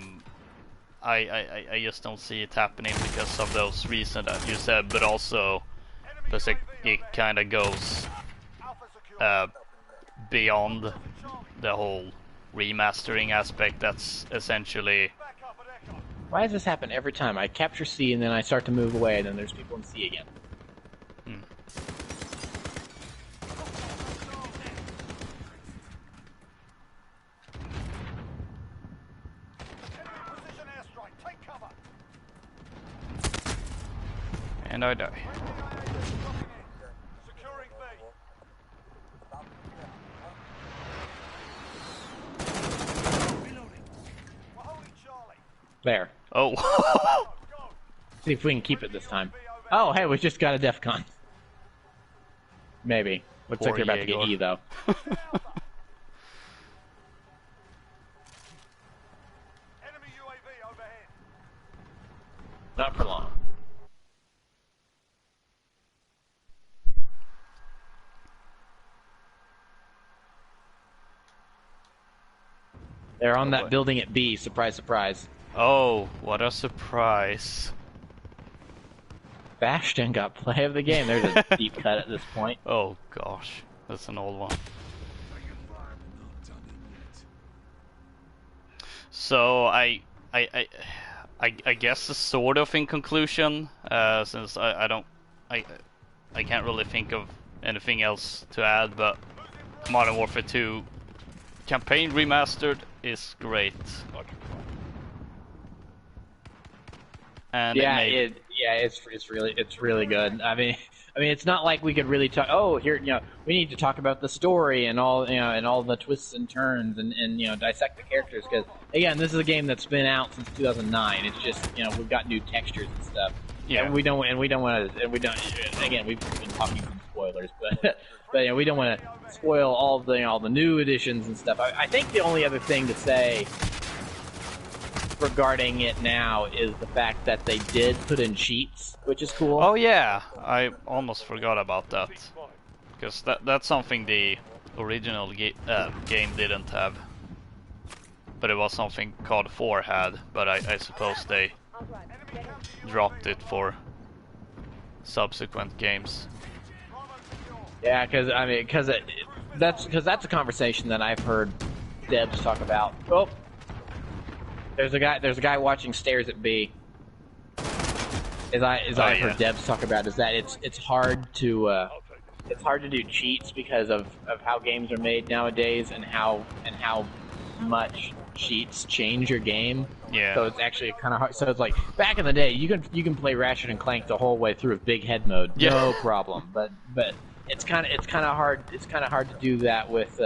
just don't see it happening because of those reasons that you said, but also because it kind of goes beyond the whole remastering aspect. That's essentially. Why does this happen every time? I capture C and then I start to move away and then there's people in C again. And I die. There. Oh. See if we can keep it this time. Oh, hey, we just got a DEF CON. Maybe. Looks like they're about to get E, though. Not for long. They're on Oh, that boy. building at B. Surprise, surprise. Oh, what a surprise. Bastion got play of the game. There's a deep cut at this point. Oh gosh, that's an old one. So I guess sort of in conclusion, since I can't really think of anything else to add, but Modern Warfare 2 Campaign Remastered is great. And it's really good. I mean, it's not like we could really talk. Oh, here, we need to talk about the story and all, and all the twists and turns, and dissect the characters. Because again, this is a game that's been out since 2009. It's just, we've got new textures and stuff. Yeah. And we don't want to. Again, we've been talking some spoilers, but we don't want to spoil all the new additions and stuff. I think the only other thing to say regarding it now is the fact that they did put in cheats, which is cool. Oh yeah, I almost forgot about that, because that's something the original game didn't have, but it was something COD 4 had, but I suppose they dropped it for subsequent games. Yeah, because that's a conversation that I've heard devs talk about. Oh, there's a guy watching stairs at B. I've heard devs talk about is that it's hard to do cheats because of how games are made nowadays and how much cheats change your game. Yeah. So it's actually kind of hard. So it's like back in the day, you can play Ratchet and Clank the whole way through with big head mode, no problem. But it's kind of hard. It's kind of hard to do that with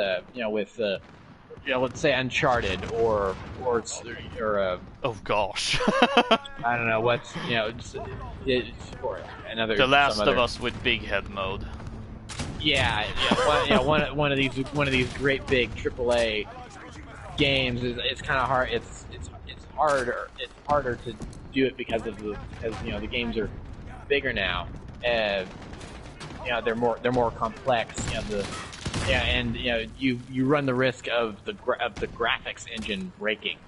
let's say Uncharted or Oh gosh. I don't know what's or another The Last of Us with big head mode. One of these great big AAA games it's kind of hard. It's harder to do it because the games are bigger now. They're more complex. And you run the risk of the graphics engine breaking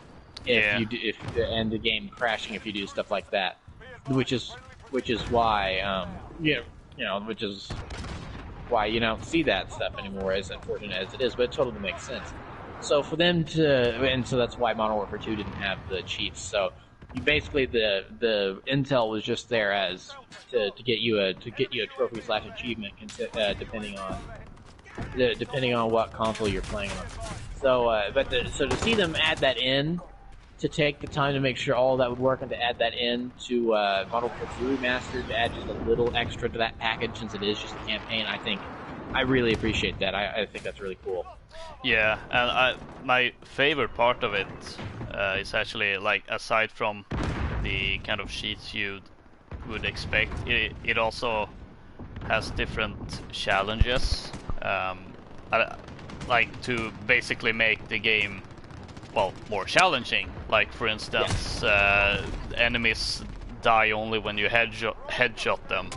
and the game crashing if you do stuff like that, which is why you don't see that stuff anymore, as unfortunate as it is, but it totally makes sense. So for them so that's why Modern Warfare 2 didn't have the cheats. So you basically the intel was just there as to get you a trophy / achievement, depending on what console you're playing on. So so to see them add that in, to take the time to make sure all that would work, and to add that in to Modern Warfare 2 Remastered, to add just a little extra to that package since it is just a campaign, I really appreciate that. I think that's really cool. Yeah, and my favorite part of it is actually, like, aside from the kind of cheats you would expect, it also has different challenges, like to basically make the game, well, more challenging. Like, for instance, enemies die only when you headshot them,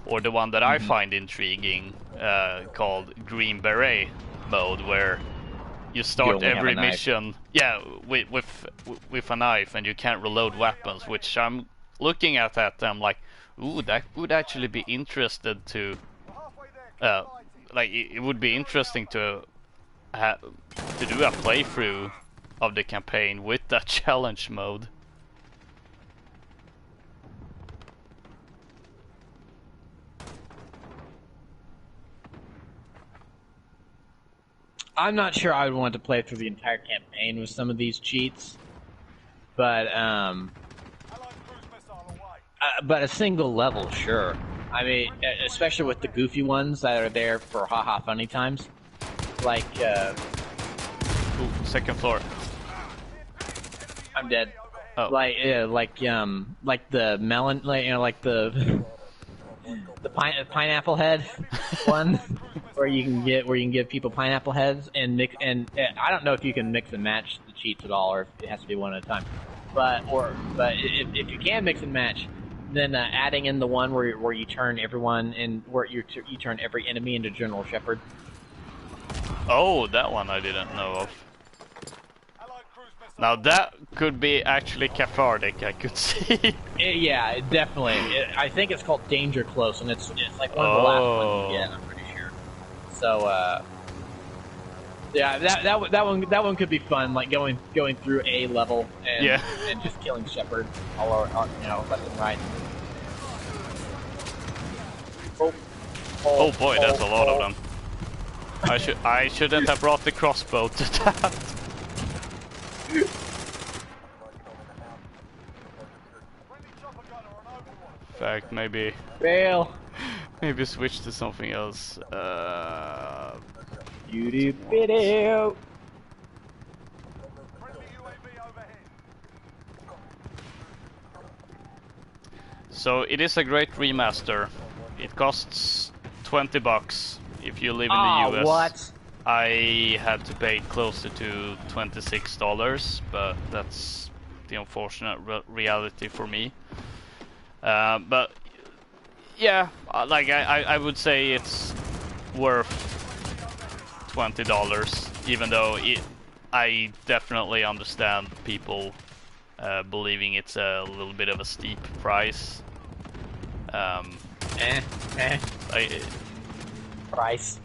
or the one that I find intriguing, called Green Beret mode, where you start every mission, with a knife, and you can't reload weapons. Which I'm looking at I'm like, ooh, that would actually be interested to, like, it would be interesting to do a playthrough of the campaign with that challenge mode. I'm not sure I would want to play through the entire campaign with some of these cheats, but a single level, sure. I mean, especially with the goofy ones that are there for haha funny times, like Ooh, second floor. I'm dead. Oh. Like the melon, like the pineapple head one, where you can give people pineapple heads and mix. And I don't know if you can mix and match the cheats at all, or if it has to be one at a time. But if you can mix and match, then adding in the one where you turn everyone and where you turn every enemy into General Shepard. Oh, that one I didn't know of. Now that could be actually cathartic, I could see. Yeah, definitely. I think it's called Danger Close, and it's like one of the last ones you get. I'm pretty sure. So yeah, that one could be fun, like going through a level and Yeah. and just killing Shepard all left and right. Oh boy, that's a lot of them. I shouldn't have brought the crossbow to that. In fact, maybe switch to something else. YouTube video. So it is a great remaster. It costs $20 if you live in the US. What? I had to pay closer to $26, but that's the unfortunate reality for me. But yeah, like I would say it's worth $20, even though I definitely understand people believing it's a little bit of a steep price. Price.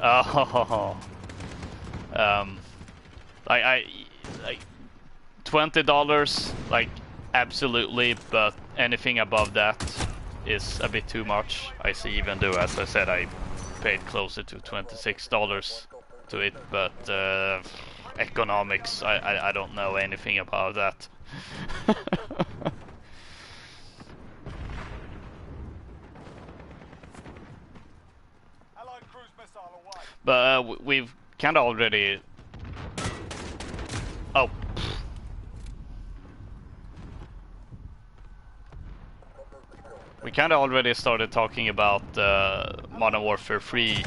Oh, I $20, like absolutely, but anything above that is a bit too much. I see, even though, as I said, I paid closer to $26 to it, but economics, I don't know anything about that. But we've kind of already... Oh. We kind of already started talking about Modern Warfare 3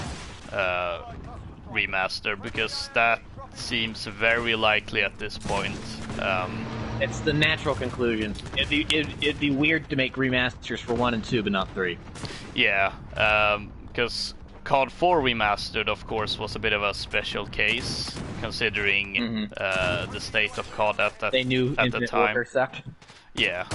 remaster, because that seems very likely at this point. It's the natural conclusion. It'd be weird to make remasters for 1 and 2, but not 3. Yeah, because COD 4 Remastered, of course, was a bit of a special case, considering the state of COD at the time. They knew Infinite Warfare sucked. Yeah,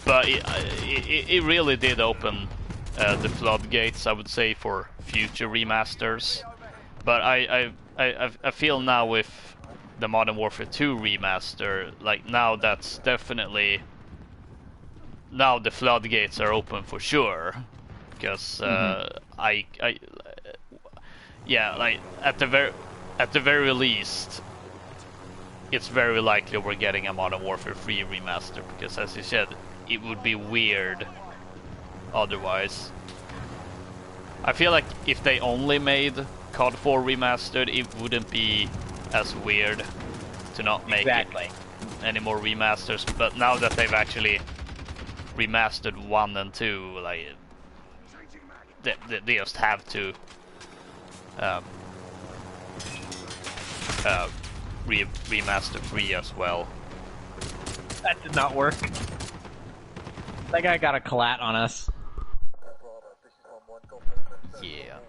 but it really did open the floodgates, I would say, for future remasters. But I feel now with the Modern Warfare 2 remaster, like now that's definitely, now the floodgates are open for sure. Because yeah, like at the very least, it's very likely we're getting a Modern Warfare 3 remaster, because as you said, it would be weird otherwise. I feel like if they only made COD 4 remastered, it wouldn't be as weird to not make any more remasters. But now that they've actually remastered 1 and 2, like they just have to remaster 3 as well. That did not work. That guy got a collat on us. Yeah.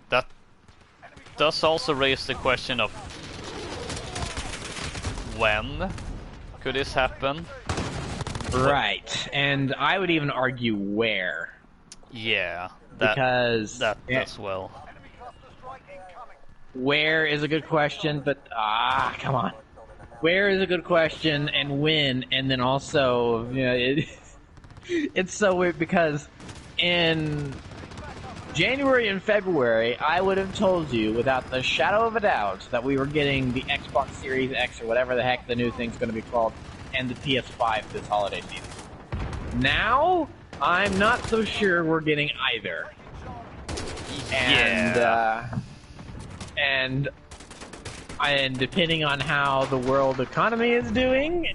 That does also raise the question of when could this happen? Right, and I would even argue where. Yeah, because that as well. Where is a good question, but come on. Where is a good question, and when, and then also, you know, it's so weird because in January and February, I would have told you without the shadow of a doubt that we were getting the Xbox Series X or whatever the heck the new thing's going to be called, and the PS5 this holiday season. Now, I'm not so sure we're getting either. And depending on how the world economy is doing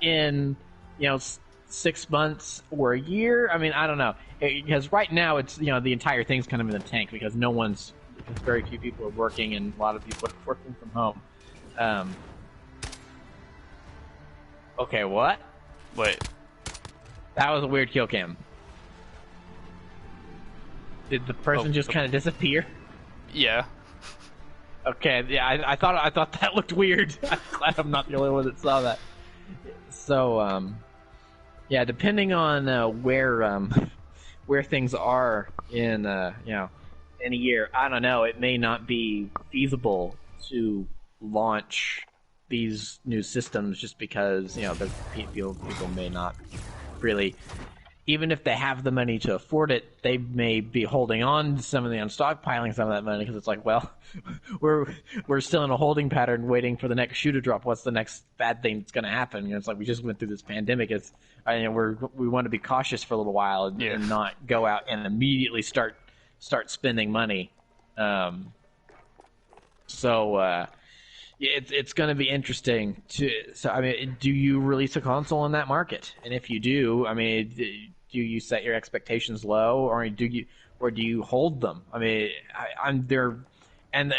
in 6 months or a year, I mean, I don't know, because right now it's the entire thing's kind of in the tank because very few people are working and a lot of people are working from home. Okay, what? Wait. That was a weird kill cam. Did the person just kind of disappear? Yeah. Okay, yeah, I thought that looked weird. I'm glad I'm not the only one that saw that. So, yeah, depending on where things are in in a year, I don't know. It may not be feasible to launch these new systems just because the people may not really. Even if they have the money to afford it, they may be holding on to some of the stockpiling some of that money because it's like, well, we're still in a holding pattern, waiting for the next shoe to drop. What's the next bad thing that's going to happen? It's like we just went through this pandemic. We want to be cautious for a little while and not go out and immediately start spending money. It's going to be interesting So I mean, do you release a console in that market? And if you do, I mean, do you set your expectations low, or do you hold them? I mean, I'm there, and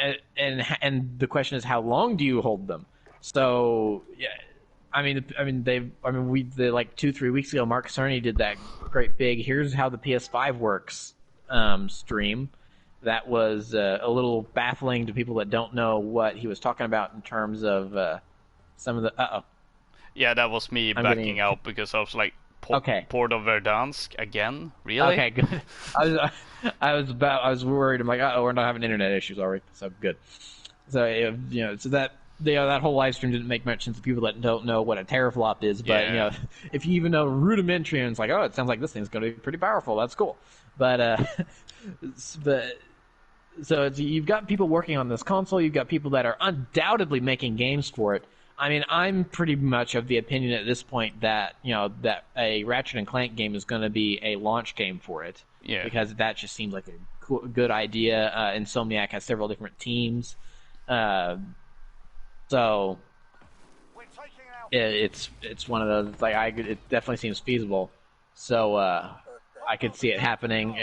the question is, how long do you hold them? So yeah, like 2-3 weeks ago, Mark Cerny did that great big "Here's how the PS5 works" stream. That was a little baffling to people that don't know what he was talking about in terms of some of the. Yeah, that was me backing out because I was like, Port of Verdansk again? Really? Okay, good. I was worried. I'm like, we're not having internet issues, all right? So good. So so that that whole live stream didn't make much sense to people that don't know what a teraflop is. But if you even know rudimentary, and it's like, it sounds like this thing's going to be pretty powerful. That's cool. But so you've got people working on this console. You've got people that are undoubtedly making games for it. I mean, I'm pretty much of the opinion at this point that that a Ratchet and Clank game is going to be a launch game for it. Yeah. Because that just seems like a good idea. Insomniac has several different teams, so it's one of those. Like it definitely seems feasible. So I could see it happening.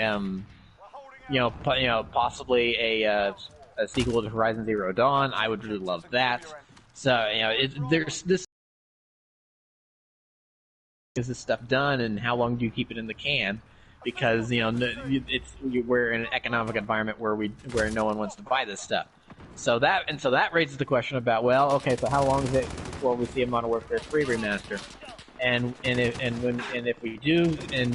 Possibly a sequel to Horizon Zero Dawn. I would really love that. So there's this. Is this stuff done, and how long do you keep it in the can? Because we're in an economic environment where no one wants to buy this stuff. So that raises the question about, well, okay, so how long is it before we see a Modern Warfare 3 remaster? And if we do, and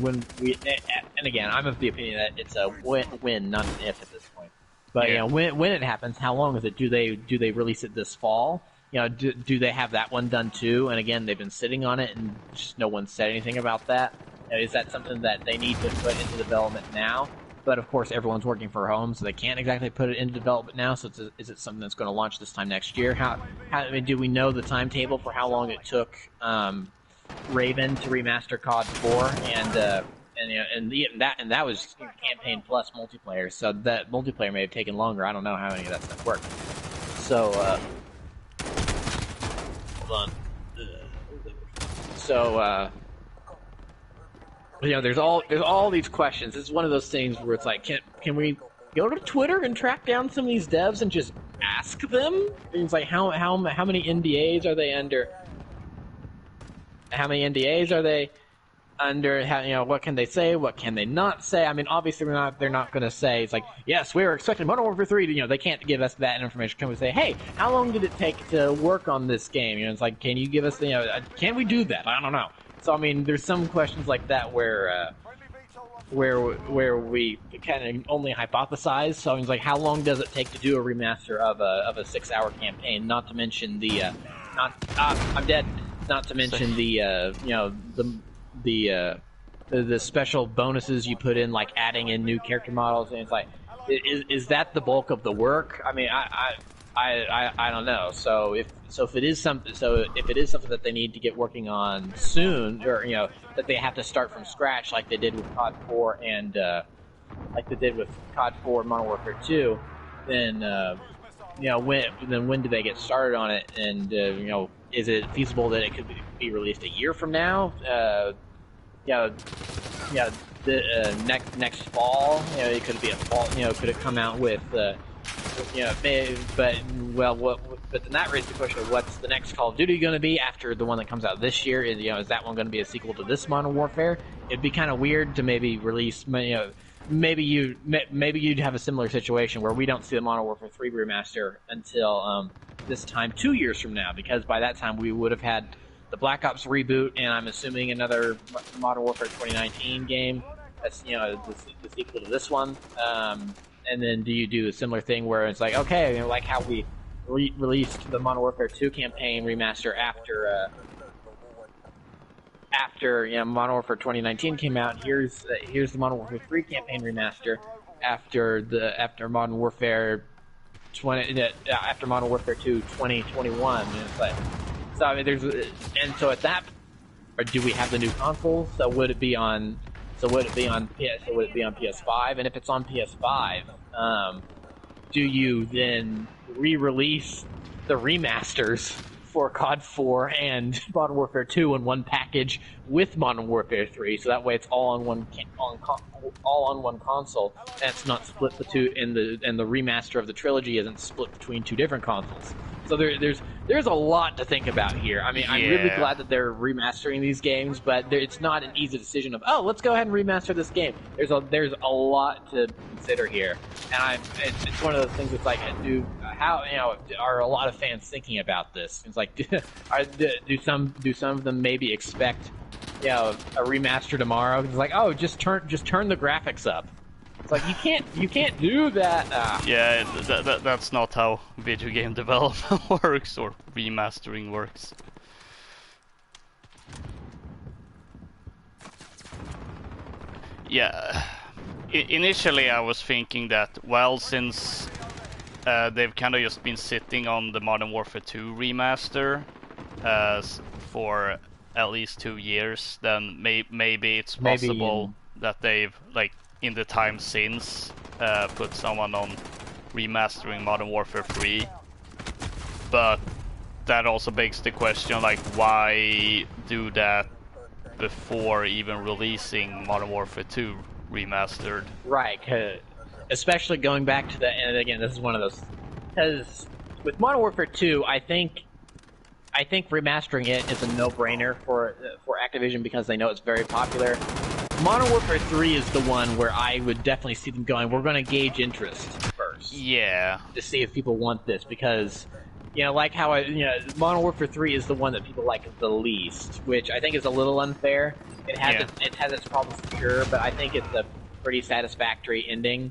again, I'm of the opinion that it's a win, not an if at this point. But when it happens, how long is it? Do they release it this fall? Do they have that one done too? And again, they've been sitting on it, and just no one said anything about that. Is that something that they need to put into development now? But of course, everyone's working from home, so they can't exactly put it into development now. So is it something that's going to launch this time next year? Do we know the timetable for how long it took Raven to remaster COD 4, and that was campaign plus multiplayer, so that multiplayer may have taken longer. I don't know how any of that stuff worked. So hold on. So there's all these questions. This is one of those things where it's like, can we go to Twitter and track down some of these devs and just ask them? It's like how many NDAs are they under? How many NDAs are they under? What can they say? What can they not say? I mean, obviously they're not going to say, it's like, yes, we were expecting Modern Warfare 3 they can't give us that information. Can we say, hey, how long did it take to work on this game? It's like, can you give us, can we do that? I don't know. So, I mean, there's some questions like that where we kind of only hypothesize. So, it's like, how long does it take to do a remaster of a 6-hour campaign? Not to mention I'm dead. Not to mention the special bonuses you put in, like adding in new character models, and it's like, is that the bulk of the work? I mean, I don't know. So if it is something that they need to get working on soon, or that they have to start from scratch, like they did with COD 4 and Modern Warfare 2, then when do they get started on it? And is it feasible that it could be released a year from now? Next fall. It could be a fall. Could it come out with? Maybe, but then that raises the question of what's the next Call of Duty going to be after the one that comes out this year? Is that one going to be a sequel to this Modern Warfare? It'd be kind of weird to maybe release. maybe you'd have a similar situation where we don't see the Modern Warfare 3 remaster until this time 2 years from now, because by that time we would have had the Black Ops reboot, and I'm assuming another Modern Warfare 2019 game. That's the sequel to this one. And then do you do a similar thing where it's like, okay, like how we released the Modern Warfare 2 campaign remaster after Modern Warfare 2019 came out. Here's the Modern Warfare 3 campaign remaster after Modern Warfare 2 2021. And it's like, so I mean, so at that, or do we have the new console? So would it be on PS5? And if it's on PS5, do you then re-release the remasters for COD 4 and Modern Warfare 2 in one package with Modern Warfare 3? So that way it's all on one console, and it's not split the two, and the remaster of the trilogy isn't split between two different consoles. So there's a lot to think about here. I mean, I'm really glad that they're remastering these games, but it's not an easy decision of, oh, let's go ahead and remaster this game. There's a lot to consider here, and it's one of those things that's like, are a lot of fans thinking about this? It's like, do some of them maybe expect a remaster tomorrow? It's like, oh, just turn the graphics up. It's like, you can't do that. Yeah, that's not how video game development works or remastering works. Yeah, initially I was thinking that, well, since they've kind of just been sitting on the Modern Warfare 2 remaster for at least 2 years, then maybe it's possible that they've, like, in the time since, put someone on remastering Modern Warfare 3. But that also begs the question, like, why do that before even releasing Modern Warfare 2 remastered? Right, especially going back to that, and again, this is one of those, because with Modern Warfare 2, I think remastering it is a no-brainer for Activision, because they know it's very popular. Modern Warfare 3 is the one where I would definitely see them going, we're going to gauge interest first. Yeah. To see if people want this, because, like how Modern Warfare 3 is the one that people like the least, which I think is a little unfair. It has its problems for sure, but I think it's a pretty satisfactory ending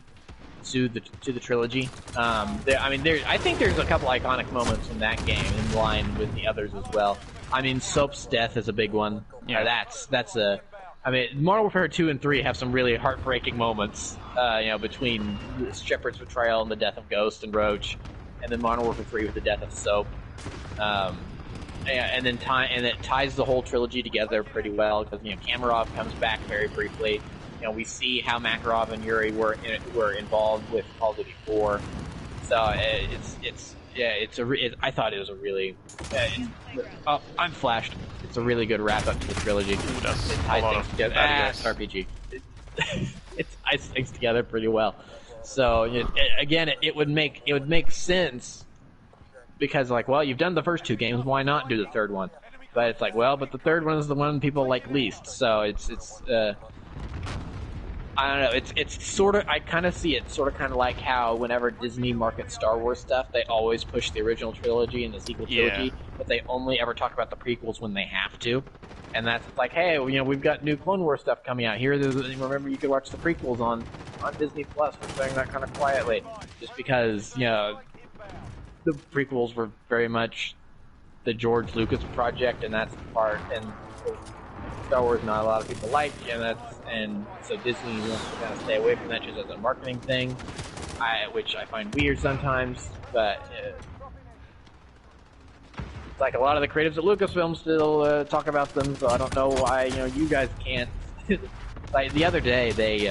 to the trilogy. I think there's a couple iconic moments from that game in line with the others as well. I mean, Soap's death is a big one. Yeah, Modern Warfare 2 and 3 have some really heartbreaking moments, between Shepard's betrayal and the death of Ghost and Roach, and then Modern Warfare 3 with the death of Soap. And it ties the whole trilogy together pretty well, because Kamarov comes back very briefly. We see how Makarov and Yuri were involved with Call of Duty 4. So I thought it was a really. I'm flashed. It's a really good wrap up to the trilogy. Ooh, that's it ties things together. It's an RPG. It ties things together pretty well. So it would make sense, because, like, well, you've done the first two games, why not do the third one? But it's like, well, but the third one is the one people like least. So it's I don't know. It's sort of, I kind of see it sort of kind of like how whenever Disney markets Star Wars stuff, they always push the original trilogy and the sequel trilogy, but they only ever talk about the prequels when they have to. And that's like, hey, we've got new Clone Wars stuff coming out here. Remember, you could watch the prequels on Disney Plus. We're saying that kind of quietly, just because the prequels were very much the George Lucas project, and that's the part, and Star Wars not a lot of people like, and so Disney wants to kind of stay away from that just as a marketing thing, which I find weird sometimes. But it's like a lot of the creatives at Lucasfilm still talk about them, so I don't know why you guys can't. Like the other day, they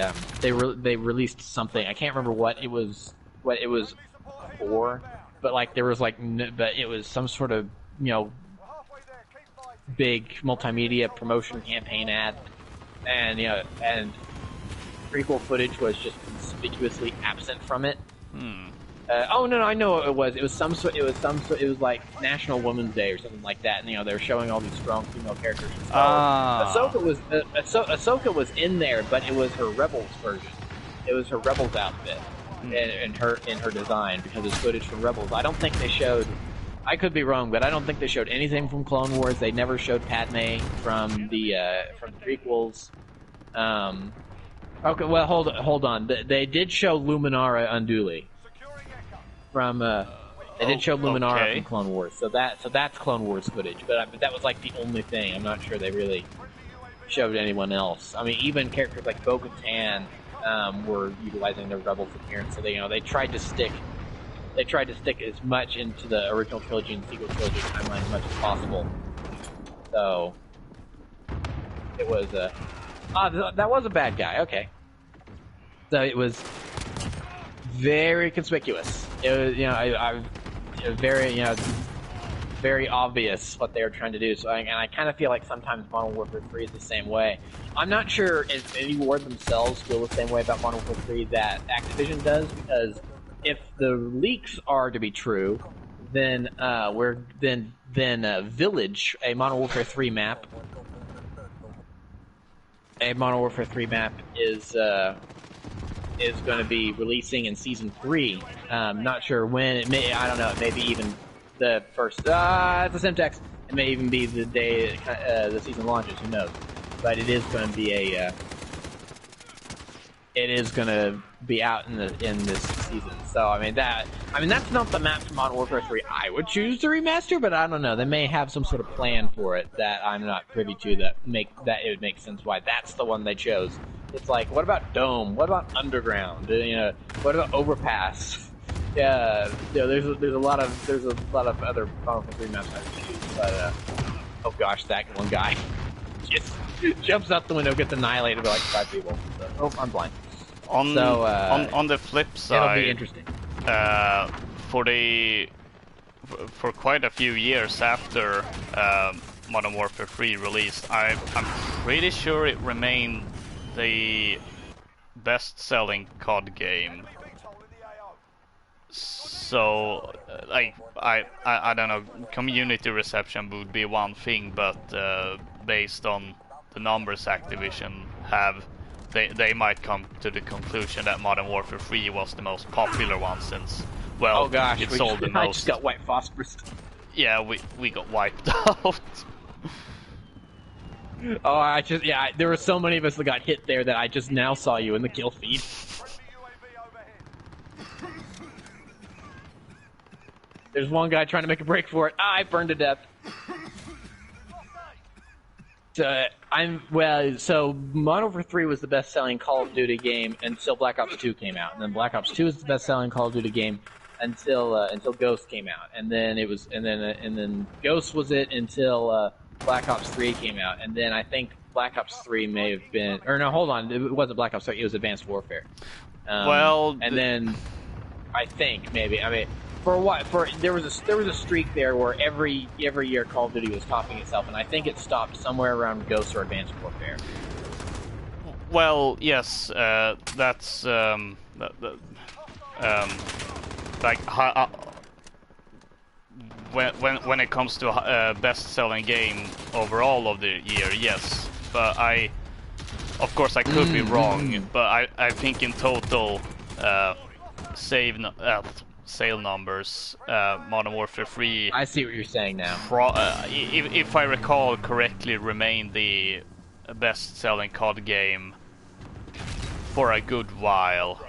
released something. I can't remember what it was for, but like there was but it was some sort of big multimedia promotion campaign ad, and and prequel footage was just conspicuously absent from it. Oh no, I know what it was. It was like National Women's Day or something like that, and they were showing all these strong female characters. Ahsoka was in there, but it was her Rebels version. It was her Rebels outfit in her design, because it's footage from Rebels. I don't think they showed. I could be wrong, but I don't think they showed anything from Clone Wars. They never showed Padme from the prequels. Okay, well, hold on. They did show Luminara Unduli from. They did show Luminara from Clone Wars, so that's Clone Wars footage. But that was like the only thing. I'm not sure they really showed anyone else. I mean, even characters like Bo-Katan were utilizing their Rebels appearance, so they tried to stick as much into the original trilogy and sequel trilogy timeline as much as possible. So it was that was a bad guy. Okay, so it was very conspicuous. It was it was very very obvious what they were trying to do. So I kind of feel like sometimes Modern Warfare 3 is the same way. I'm not sure if any Ward themselves feel the same way about Modern Warfare 3 that Activision does, because if the leaks are to be true, then Village, a Modern Warfare 3 map, is going to be releasing in Season 3. Not sure when. I don't know. It may be even the first. It's a Simtex. It may even be the day the season launches. Who knows? But it is going to be It is going to be out in this season. So I mean that's not the map for Modern Warfare 3 I would choose to remaster, but I don't know. They may have some sort of plan for it that I'm not privy to that it would make sense why that's the one they chose. It's like, what about Dome? What about Underground? What about Overpass? Yeah, there's a lot of other Modern Warfare 3 maps I would choose, but oh gosh, that one guy just jumps out the window, gets annihilated by like 5 people. So, oh, I'm blind. On the flip side, it'll be interesting. For quite a few years after Modern Warfare 3 released, I'm pretty sure it remained the best-selling COD game. So, like, I don't know, community reception would be one thing, but based on the numbers Activision have, they might come to the conclusion that Modern Warfare 3 was the most popular one since, well, oh gosh, it sold the most. I just got white phosphorus. Yeah, we got wiped out. Oh, there were so many of us that got hit there that I just now saw you in the kill feed. There's one guy trying to make a break for it. I burned to death. So Modern Warfare 3 was the best-selling Call of Duty game until Black Ops 2 came out, and then Black Ops 2 was the best-selling Call of Duty game until Ghost came out, and then Ghost was it until Black Ops 3 came out, and then I think Black Ops 3 may have been, or no, hold on, it wasn't Black Ops 3, it was Advanced Warfare. Then I think maybe there was a streak there where every year Call of Duty was topping itself, and I think it stopped somewhere around Ghost or Advanced Warfare. Well, yes, that's when it comes to best-selling game overall of the year, yes. But of course, I could be wrong. But I think in total, sale numbers, Modern Warfare 3. I see what you're saying now. If I recall correctly, remained the best-selling COD game for a good while.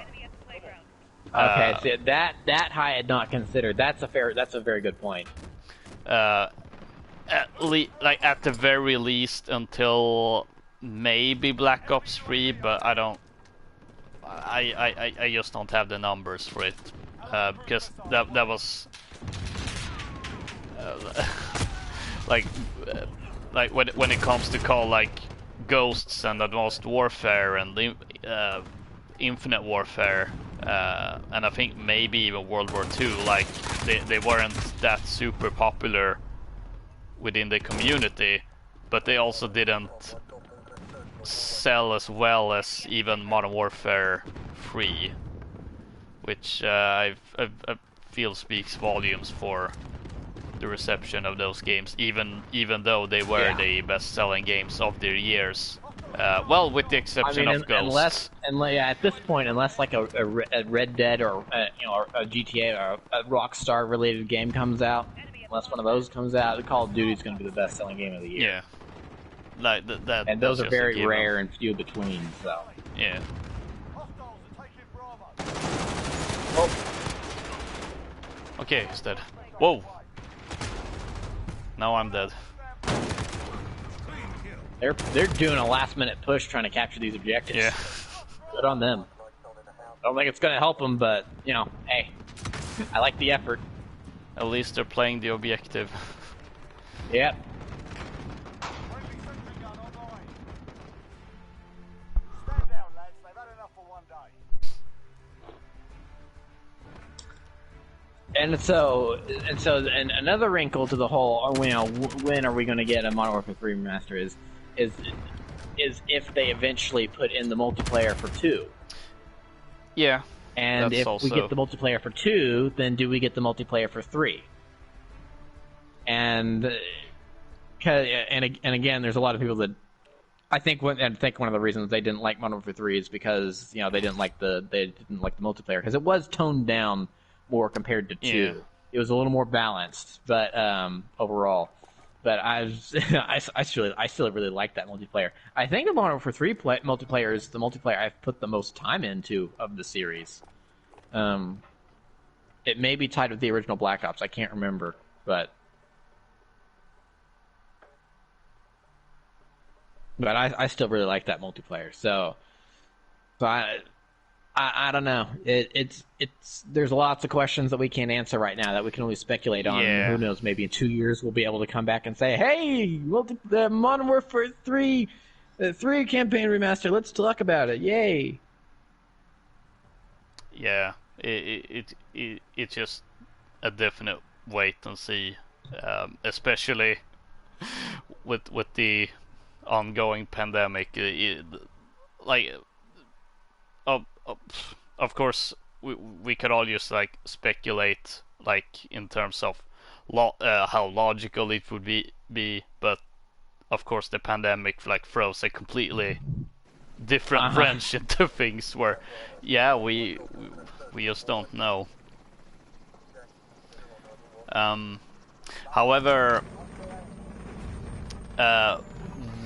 Okay, so that I had not considered. That's a very good point. At the very least until maybe Black Ops 3, but I just don't have the numbers for it, because that was like when it comes to call like Ghosts and Advanced Warfare and Infinite Warfare, and I think maybe even World War II, like they weren't that super popular within the community, but they also didn't sell as well as even Modern Warfare 3, which I feel speaks volumes for the reception of those games, even though they were the best-selling games of their years. Well, with the I exception mean, of Ghosts. yeah, at this point, unless like a Red Dead or or a GTA or a Rockstar related game comes out, unless one of those comes out, Call of Duty is going to be the best selling game of the year. Yeah. Like that. And that's those are just a very given. rare and few between. So. Yeah. Hostiles are taking Bravo. Oh, Okay, he's dead. Whoa. Now I'm dead. they're doing a last minute push trying to capture these objectives. Yeah. Good on them. I don't think it's going to help them, but hey, I like the effort. At least they're playing the objective. Yep. Friendly sentry gun online. Stand down, lads. They've had enough for one day. And another wrinkle to the whole, when are we going to get a Modern Warfare 3 remaster is if they eventually put in the multiplayer for 2. Yeah. And That's if also... we get the multiplayer for 2, then do we get the multiplayer for 3? And again, there's a lot of people that I think one of the reasons they didn't like Modern Warfare 3 is because they didn't like the multiplayer because it was toned down more compared to 2. Yeah. It was a little more balanced, but overall. But I still really like that multiplayer. I think the Modern Warfare 3 multiplayer is the multiplayer I've put the most time into of the series. It may be tied with the original Black Ops. I can't remember, but I still really like that multiplayer. So I don't know. It's there's lots of questions that we can't answer right now that we can only speculate on. Yeah. Who knows? Maybe in 2 years we'll be able to come back and say, "Hey, the Modern Warfare 3 campaign remaster. Let's talk about it. Yay!" Yeah. It's just a definite wait and see, especially with the ongoing pandemic. Of course, we could all just like speculate, like in terms of how logical it would be, but of course the pandemic like throws a completely different wrench into things. Where, yeah, we just don't know. However,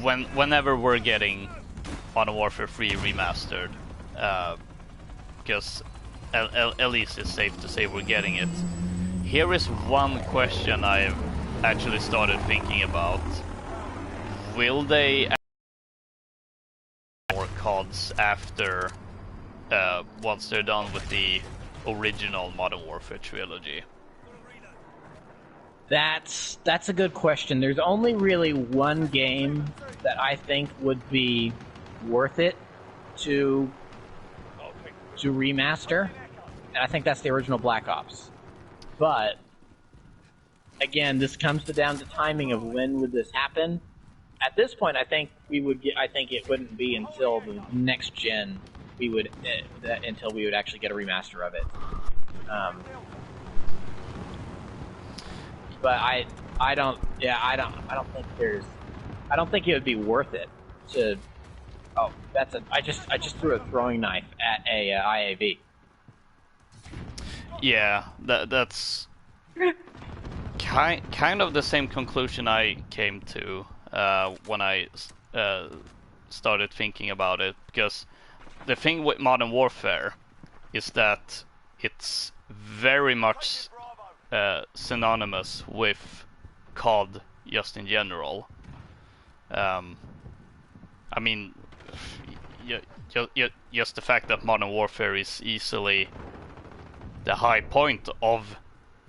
whenever we're getting Modern Warfare 3 remastered, because at least it's safe to say we're getting it. Here is one question I've actually started thinking about. Will they add more CODs after, once they're done with the original Modern Warfare trilogy? That's a good question. There's only really one game that I think would be worth it to remaster, and I think that's the original Black Ops. But again, this comes down to timing of when would this happen. At this point, I think it wouldn't be until the next gen until we would actually get a remaster of it. But I don't think it would be worth it to. Oh, I just threw a throwing knife at a IAV. Yeah, that's kind of the same conclusion I came to when I started thinking about it, because the thing with Modern Warfare is that it's very much synonymous with COD just in general. I mean, just the fact that Modern Warfare is easily the high point of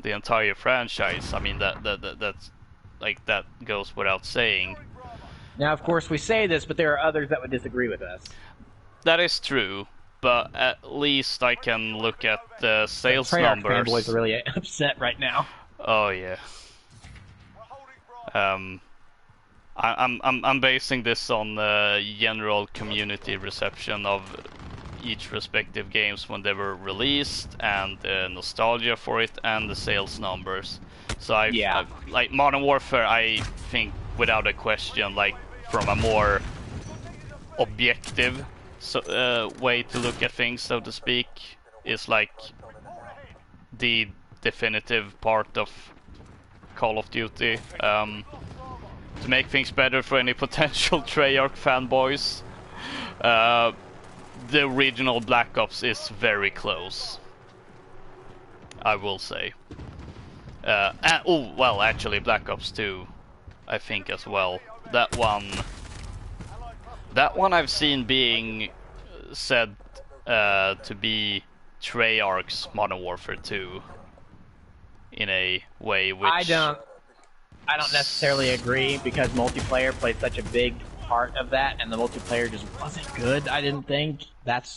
the entire franchise. I mean, that's like, that goes without saying. Now, of course, we say this, but there are others that would disagree with us. That is true, but at least I can look at the sales Treyarch numbers. fanboys are really upset right now. Oh yeah. I'm basing this on the general community reception of each respective games when they were released, and the nostalgia for it, and the sales numbers. So I've, like Modern Warfare, I think without a question, like from a more objective way to look at things, so to speak, is like the definitive part of Call of Duty. To make things better for any potential Treyarch fanboys, the original Black Ops is very close, I will say. Well, actually, Black Ops 2, I think as well. That one I've seen being said to be Treyarch's Modern Warfare 2 in a way which I don't necessarily agree, because multiplayer played such a big part of that, and the multiplayer just wasn't good. I didn't think that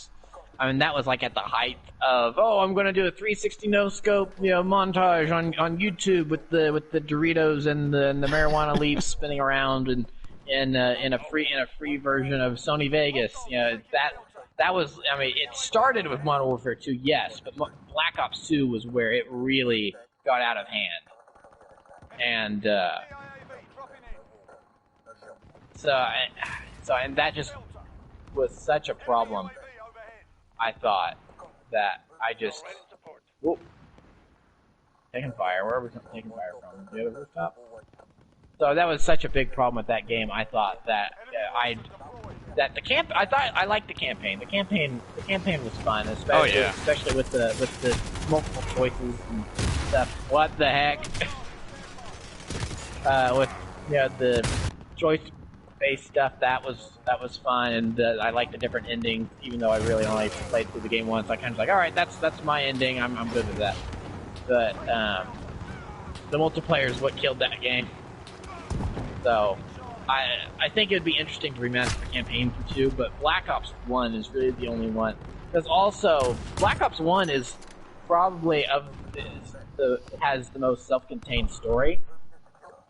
was like at the height of, I'm going to do a 360 no scope, montage on YouTube with the Doritos and the marijuana leaves spinning around, and in a free version of Sony Vegas. That was, it started with Modern Warfare 2, yes, but Black Ops 2 was where it really got out of hand. And and that just was such a problem. I thought that whoop, taking fire. Where are we taking fire from? The other rooftop. So that was such a big problem with that game. I thought that I liked the campaign. The campaign was fun, especially with the multiple choices and stuff. What the heck? With the choice-based stuff, that was fun, and I liked the different endings. Even though I really only played through the game once, I kind of was like, all right, that's my ending. I'm good with that. But the multiplayer is what killed that game. So I think it would be interesting to remaster the campaign for 2, but Black Ops 1 is really the only one. Because also, Black Ops 1 is probably has the most self-contained story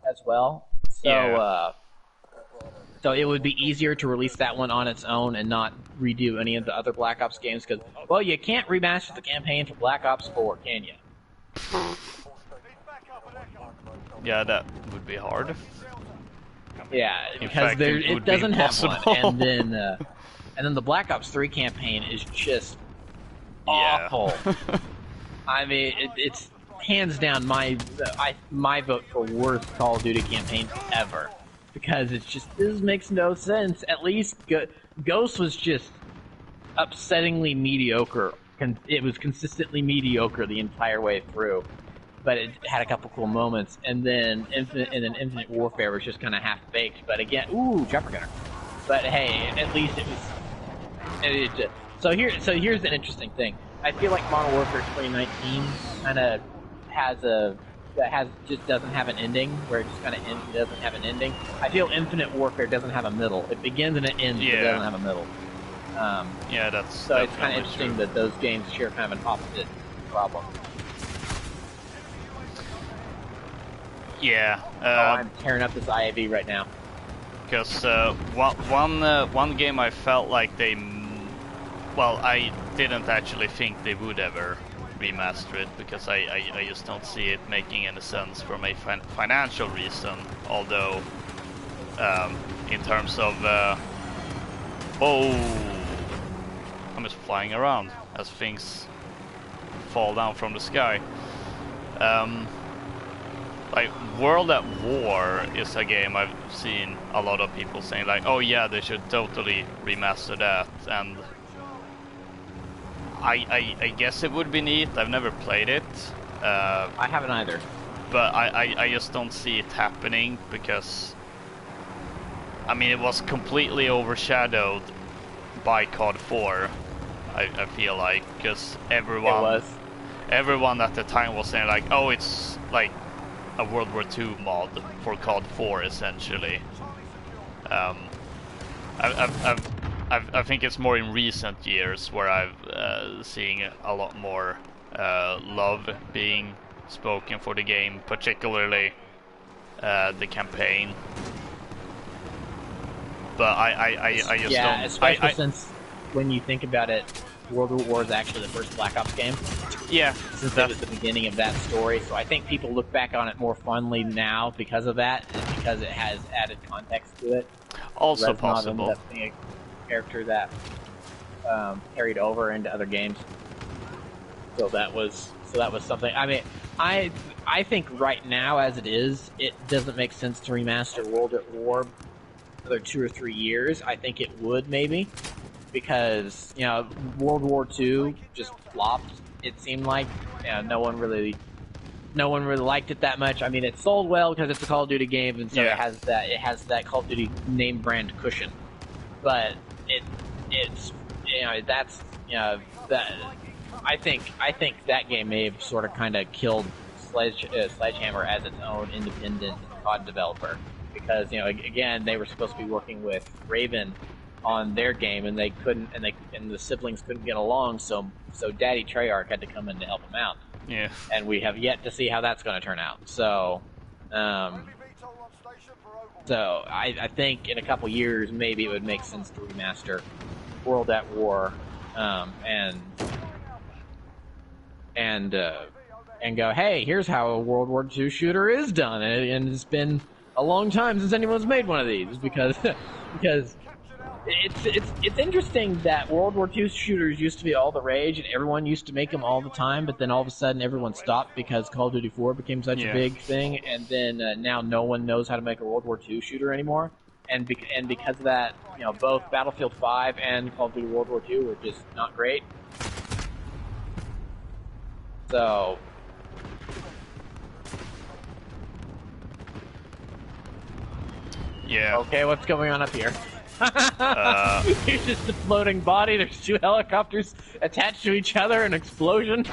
as well. So so it would be easier to release that one on its own and not redo any of the other Black Ops games, because, well, you can't remaster the campaign for Black Ops 4, can you? Yeah, that would be hard. Yeah, because it doesn't have one, and then the Black Ops 3 campaign is just awful. It's hands down my vote for worst Call of Duty campaign ever, because this makes no sense. At least Ghost was just upsettingly mediocre. It was consistently mediocre the entire way through. But it had a couple cool moments, and then Infinite Warfare was just kind of half-baked. But again, Jumper Gunner. But hey, at least it was. So here's an interesting thing. I feel like Modern Warfare 2019 kind of just doesn't have an ending, where it just kind of ends. It doesn't have an ending. I feel Infinite Warfare doesn't have a middle. It begins and it ends, but it doesn't have a middle. That's so it's kind of interesting that those games share kind of an opposite problem. Yeah. I'm tearing up this IAV right now. Because one game I felt like I didn't actually think they would ever remaster it, because I just don't see it making any sense from a financial reason. Although, in terms of I'm just flying around as things fall down from the sky. Like World at War is a game I've seen a lot of people saying like, oh yeah, they should totally remaster that, and I guess it would be neat. I've never played it. I haven't either. But I just don't see it happening, because it was completely overshadowed by COD 4. I feel like, because everyone at the time was saying like, oh, it's like a World War II mod for COD 4 essentially. I think it's more in recent years where I've seeing a lot more love being spoken for the game, particularly the campaign. But I just don't. Especially since when you think about it, World at War is actually the first Black Ops game. Yeah, since that was the beginning of that story. So I think people look back on it more fondly now because of that, and because it has added context to it. Also possible. character that carried over into other games. So that was something. I mean, I think right now, as it is, it doesn't make sense to remaster World at War another 2 or 3 years. I think it would maybe, because World War II just flopped. It seemed like no one really liked it that much. I mean, it sold well because it's a Call of Duty game, and so it has that Call of Duty name brand cushion. But it's that's that. I think that game may have sort of kind of killed Sledgehammer as its own independent COD developer, because again, they were supposed to be working with Raven on their game, and they couldn't, and the siblings couldn't get along, so Daddy Treyarch had to come in to help them out. Yeah. And we have yet to see how that's going to turn out. So, I think in a couple years maybe it would make sense to remaster World at War, and go, hey, here's how a World War II shooter is done, and it's been a long time since anyone's made one of these, because it's interesting that World War II shooters used to be all the rage, and everyone used to make them all the time, but then all of a sudden everyone stopped because Call of Duty 4 became such a big thing, and then now no one knows how to make a World War II shooter anymore, and because of that, both Battlefield 5 and Call of Duty World War II were just not great. So... Yeah. Okay, what's going on up here? It's just a floating body. There's 2 helicopters attached to each other. An explosion.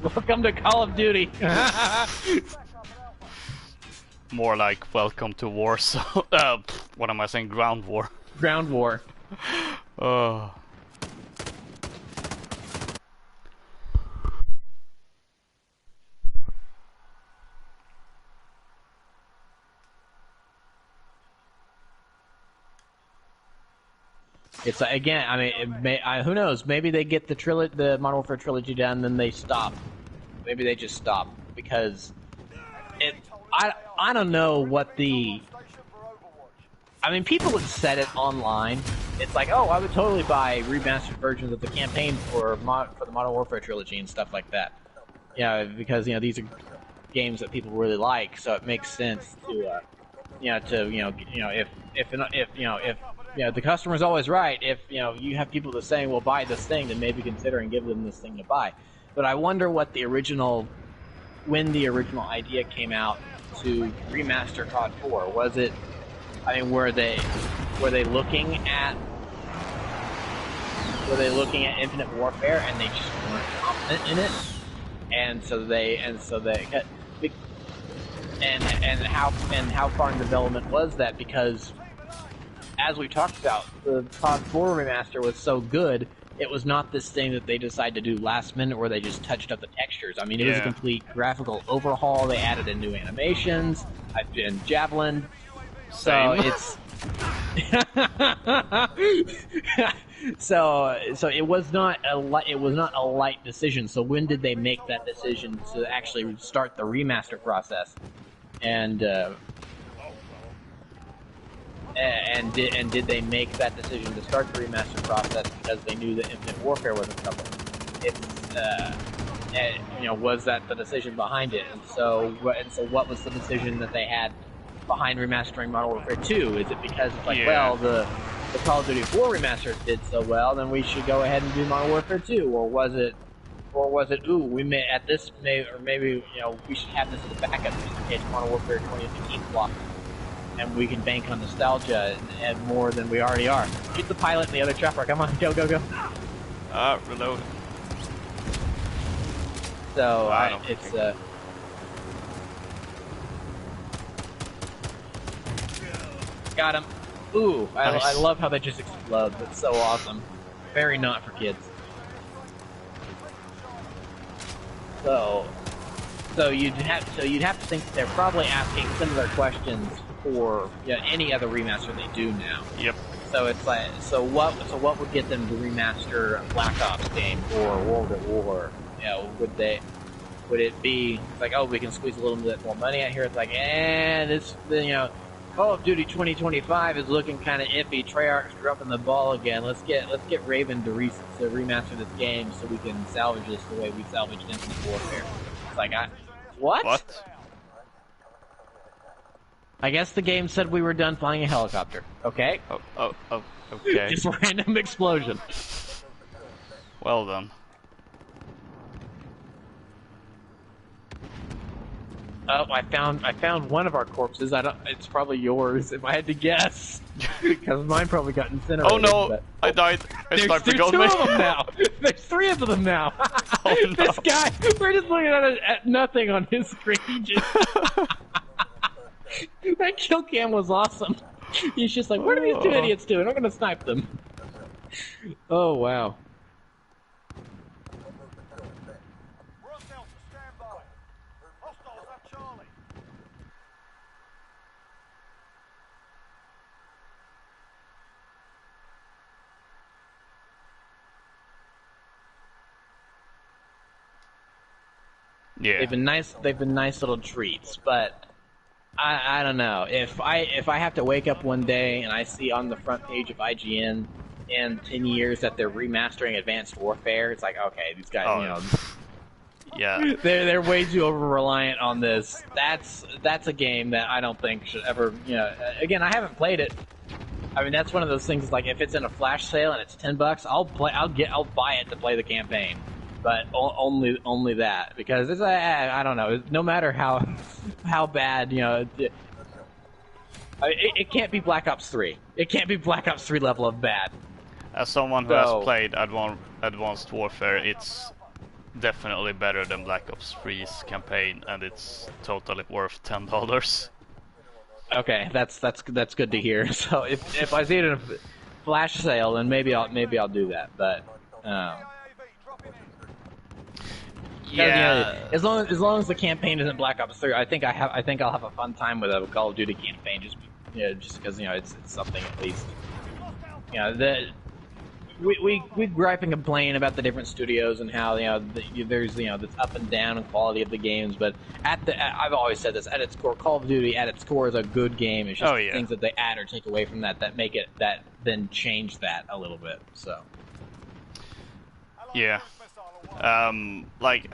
Welcome to Call of Duty. More like welcome to war. So, what am I saying? Ground war. Ground war. Oh. It's again. I mean, who knows? Maybe they get the Modern Warfare trilogy done, then they stop. Maybe they just stop, because I don't know what the. I mean, people have said it online. It's like, oh, I would totally buy remastered versions of the campaign for the Modern Warfare trilogy and stuff like that. Yeah, because these are games that people really like, so it makes sense to if the customer's always right. If you have people that saying, "Well, buy this thing," then maybe consider and give them this thing to buy. But I wonder when the original idea came out to remaster COD 4. Was it? I mean, were they looking at Infinite Warfare and they just weren't confident in it, and how far in development was that? Because, as we talked about, the COD 4 remaster was so good, it was not this thing that they decided to do last minute where they just touched up the textures. I mean, it was a complete graphical overhaul. They added in new animations, and Javelin. So it's so it was not a light decision. So when did they make that decision to actually start the remaster process? And did they make that decision to start the remaster process because they knew that Infinite Warfare was in trouble? Was that the decision behind it? And so what was the decision that they had behind remastering Modern Warfare 2? Is it because it's like, well, the Call of Duty 4 remaster did so well, then we should go ahead and do Modern Warfare 2? Or was it, maybe we should have this as a backup just in case Modern Warfare 2015 flops, and we can bank on nostalgia and more than we already are. Shoot the pilot and the other chopper. Come on, go. Reload. So got him. Ooh, Nice. I love how they just explode. That's so awesome. Very not for kids. So you'd have to think that they're probably asking similar questions for any other remaster they do now. Yep. So it's like, what would get them to remaster a Black Ops game or World at War? Would it be like, oh, we can squeeze a little bit more money out here? It's like, Call of Duty 2025 is looking kind of iffy. Treyarch's dropping the ball again. Let's get Raven to remaster this game so we can salvage this the way we salvaged Infinite Warfare. It's like, what? What? I guess the game said we were done flying a helicopter. Okay. Oh, okay. Just random explosion. Well then. Oh, I found one of our corpses. It's probably yours if I had to guess, because mine probably got incinerated. Oh no! But... I died. There's Sniper two got me. of them now. There's three of them now. Oh, no. This guy, we're just looking at nothing on his screen. That kill cam was awesome. He's just like, what are these two idiots doing? I'm gonna snipe them. Oh wow. We're on Delta, stand by. Hostiles at Charlie. Yeah. They've been nice little treats, but I don't know. If I have to wake up one day and I see on the front page of IGN in 10 years that they're remastering Advanced Warfare, it's like, okay, these guys, you know, Yeah. they're way too over reliant on this. That's a game that I don't think should ever, you know. Again, I haven't played it. I mean, that's one of those things. Like, if it's in a flash sale and it's $10, I'll buy it to play the campaign. But only that, because it's I don't know. No matter how bad, you know, it can't be Black Ops 3. It can't be Black Ops 3 level of bad. As someone who has played Advanced Warfare, it's definitely better than Black Ops 3's campaign, and it's totally worth $10. Okay, that's good to hear. So if I see it in a flash sale, then maybe I'll do that. But yeah, as long as the campaign isn't Black Ops 3, I think I'll have a fun time with a Call of Duty campaign, just because it's something at least. You know, we gripe and complain about the different studios and how there's this up and down in quality of the games, but I've always said this, at its core, Call of Duty at its core is a good game. It's just things that they add or take away from that make it then change that a little bit. So yeah. Like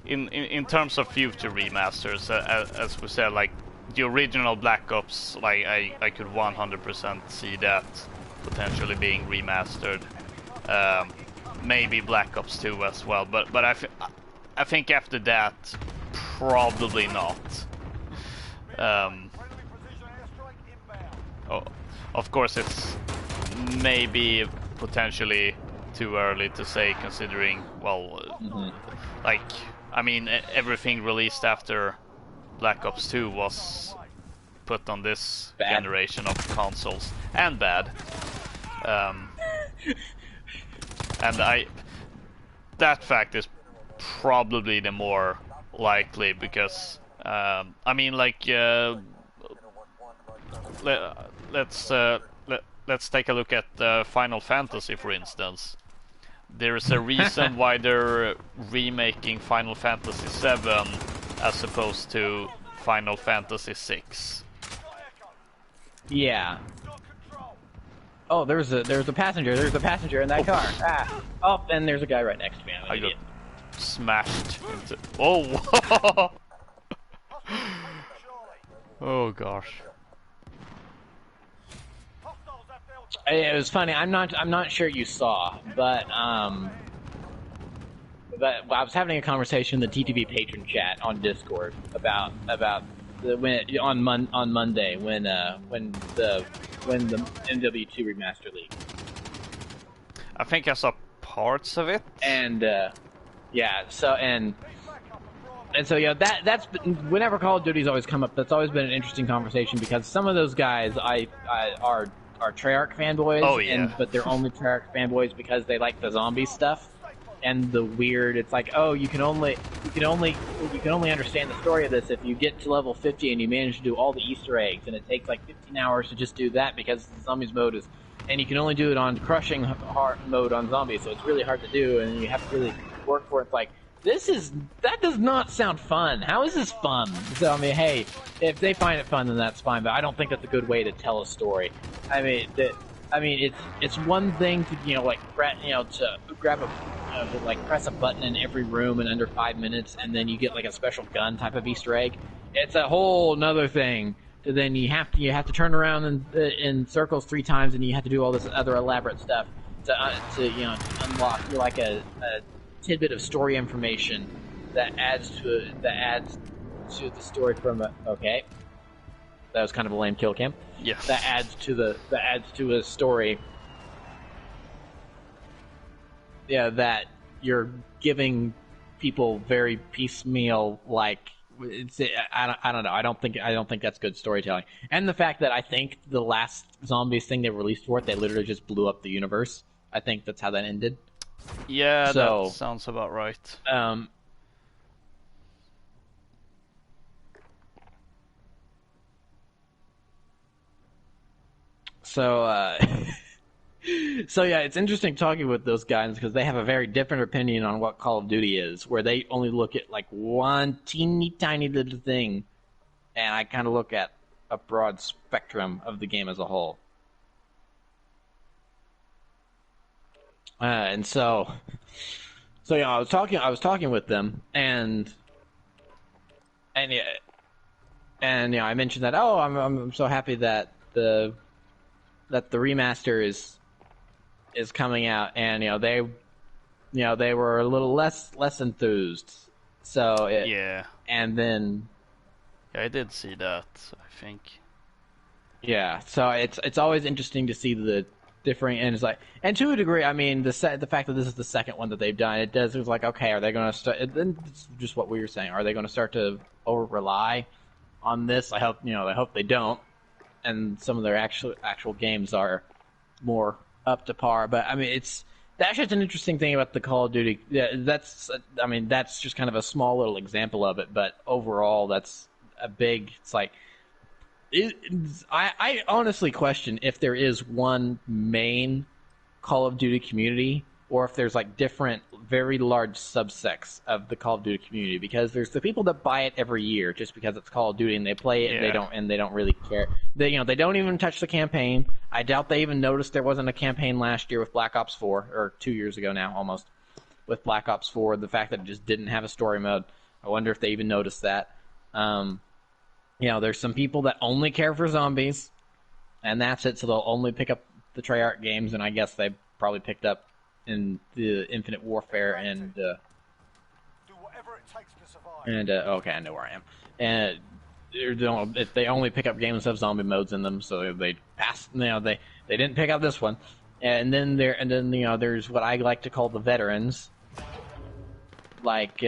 in terms of future remasters, as we said, like the original Black Ops, like I could 100% see that potentially being remastered. Maybe Black Ops 2 as well, but I think after that, probably not. Of course, it's maybe potentially too early to say, considering, well, like, I mean, everything released after Black Ops 2 was put on this generation of consoles, and bad. And that fact is probably the more likely, because I mean, like, let's take a look at Final Fantasy, for instance. There's a reason why they're remaking Final Fantasy 7 as opposed to Final Fantasy 6. Yeah. Oh, there's a passenger. There's a passenger in that car. Ah. Oh, and there's a guy right next to me. I'm an idiot. Got smashed into. Oh. Oh gosh. It was funny. I'm not sure you saw, but I was having a conversation in the TTV patron chat on Discord about on Monday when the MW2 remaster leaked. I think I saw parts of it. And yeah, so and so that's whenever Call of Duty's always come up, that's always been an interesting conversation, because some of those guys are Treyarch fanboys, oh, yeah. but they're only Treyarch fanboys because they like the zombie stuff and the weird. It's like, oh, you can only understand the story of this if you get to level 50 and you manage to do all the Easter eggs, and it takes like 15 hours to just do that because the zombies mode is, and you can only do it on crushing hard mode on zombies, so it's really hard to do, and you have to really work for it. It's like, that does not sound fun. How is this fun? So I mean, hey, if they find it fun, then that's fine. But I don't think that's a good way to tell a story. I mean, it's one thing to to grab to like press a button in every room in under 5 minutes, and then you get like a special gun type of Easter egg. It's a whole another thing. So then you have to turn around in circles 3 times, and you have to do all this other elaborate stuff to unlock like a tidbit of story information that adds to the story from a okay. That was kind of a lame kill cam. Yes. That adds to a story. Yeah, that you're giving people very piecemeal like. I don't know. I don't think that's good storytelling. And the fact that I think the last Zombies thing they released for it, they literally just blew up the universe. I think that's how that ended. Yeah, So, that sounds about right. So so yeah, it's interesting talking with those guys because they have a very different opinion on what Call of Duty is, where they only look at like one teeny tiny little thing, and I kind of look at a broad spectrum of the game as a whole. And so yeah, I was talking with them, and yeah, and I mentioned that I'm so happy that the remaster is coming out, and they were a little less enthused. So Yeah. and then I did see that, I think. yeah, so it's always interesting to see the differing, and it's like, and to a degree, I mean, the fact that this is the second one that they've done, it's like, okay, are they going to start? Then it's just what we were saying, are they going to start to over rely on this? I hope they don't, and some of their actual games are more up to par. But I mean, that's just an interesting thing about the Call of Duty. Yeah, that's just kind of a small little example of it, but overall, that's a big. It's like. I honestly question if there is one main Call of Duty community, or if there's like different, very large subsects of the Call of Duty community. Because there's the people that buy it every year just because it's Call of Duty and they play it, Yeah. and they don't really care. They don't even touch the campaign. I doubt they even noticed there wasn't a campaign last year with Black Ops 4, or 2 years ago now almost, with Black Ops 4. The fact that it just didn't have a story mode. I wonder if they even noticed that. There's some people that only care for zombies, and that's it. So they'll only pick up the Treyarch games, and I guess they probably picked up in the Infinite Warfare and Do whatever it takes to survive. okay, I know where I am. And if they only pick up games that have zombie modes in them, so they pass. They didn't pick up this one, and then there's what I like to call the veterans. Like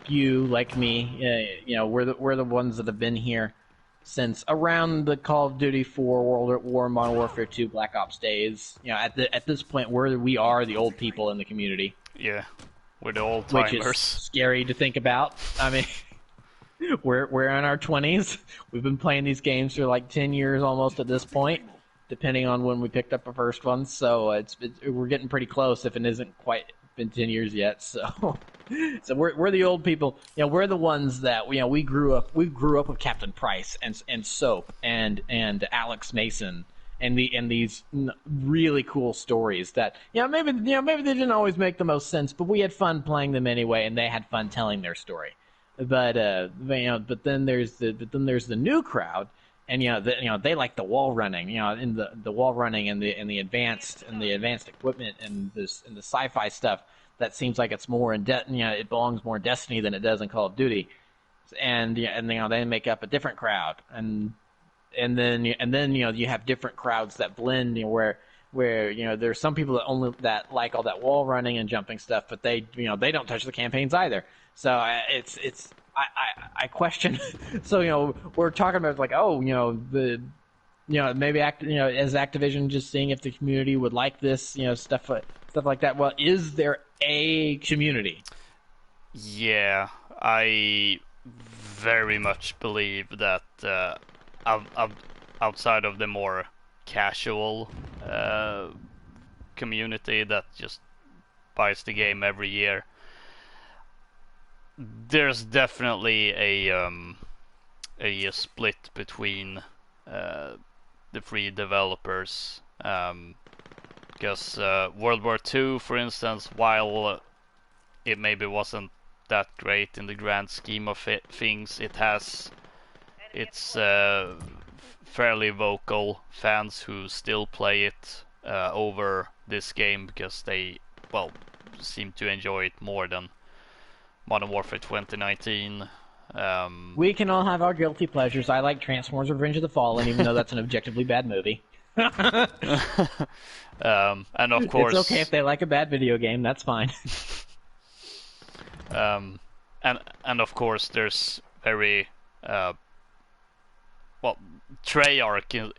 you, like me, we're the ones that have been here since around the Call of Duty 4, World at War, Modern Warfare 2, Black Ops days. At this point, we are the old people in the community. Yeah, we're the old Which timers. is scary to think about. I mean, we're in our 20s. We've been playing these games for like 10 years almost at this point, depending on when we picked up the first one. So we're getting pretty close, if it isn't quite been 10 years yet. So we're the old people. We're the ones that we grew up with Captain Price and Soap and Alex Mason and these really cool stories that maybe they didn't always make the most sense, but we had fun playing them anyway, and they had fun telling their story. But then there's the new crowd, and they like the wall running, in the wall running and the advanced equipment and the sci-fi stuff that seems like it's more it belongs more in Destiny than it does in Call of Duty, and they make up a different crowd, and then you have different crowds that blend, where there's some people that like all that wall running and jumping stuff, but they don't touch the campaigns either. So I question. So we're talking about like, maybe as Activision, just seeing if the community would like this, stuff like that. Well, is there a community? Yeah, I very much believe that outside of the more casual community that just buys the game every year, there's definitely a split between the three developers. Because World War II, for instance, while it maybe wasn't that great in the grand scheme of things, it has its fairly vocal fans who still play it over this game because they, well, seem to enjoy it more than Modern Warfare 2019. We can all have our guilty pleasures. I like Transformers: Revenge of the Fallen, even though that's an objectively bad movie. And of course, it's okay if they like a bad video game. That's fine. and of course, there's very well, Treyarch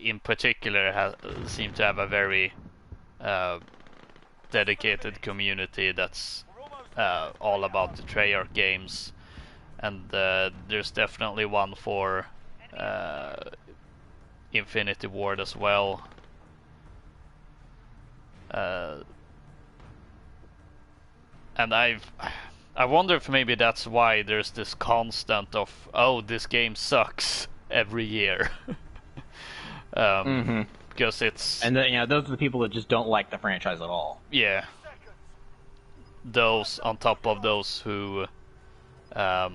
in particular seem to have a very dedicated community that's all about the Treyarch games, and there's definitely one for Infinity Ward as well. And I wonder if maybe that's why there's this constant of, oh, this game sucks every year. Because it's... And you know, those are the people that just don't like the franchise at all. Yeah. Those on top of those who are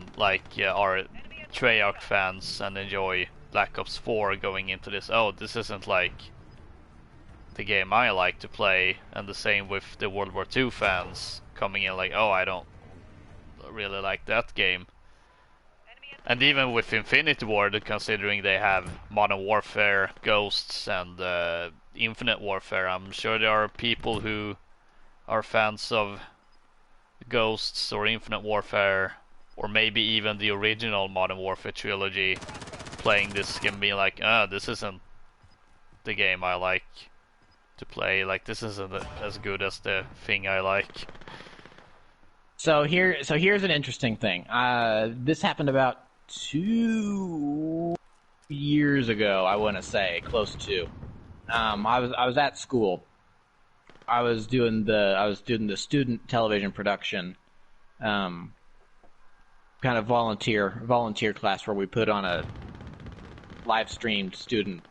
Treyarch fans and enjoy Black Ops 4 going into this. Oh, this isn't like the game I like to play, and the same with the World War II fans coming in like, oh, I don't really like that game. And even with Infinity Ward, considering they have Modern Warfare, Ghosts, and Infinite Warfare, I'm sure there are people who are fans of Ghosts or Infinite Warfare, or maybe even the original Modern Warfare trilogy, playing this game being like, this isn't the game I like to play, like this isn't as good as the thing I like. So here's an interesting thing. This happened about 2 years ago, I want to say, close to. I was at school. I was doing the student television production, kind of volunteer class where we put on a live streamed student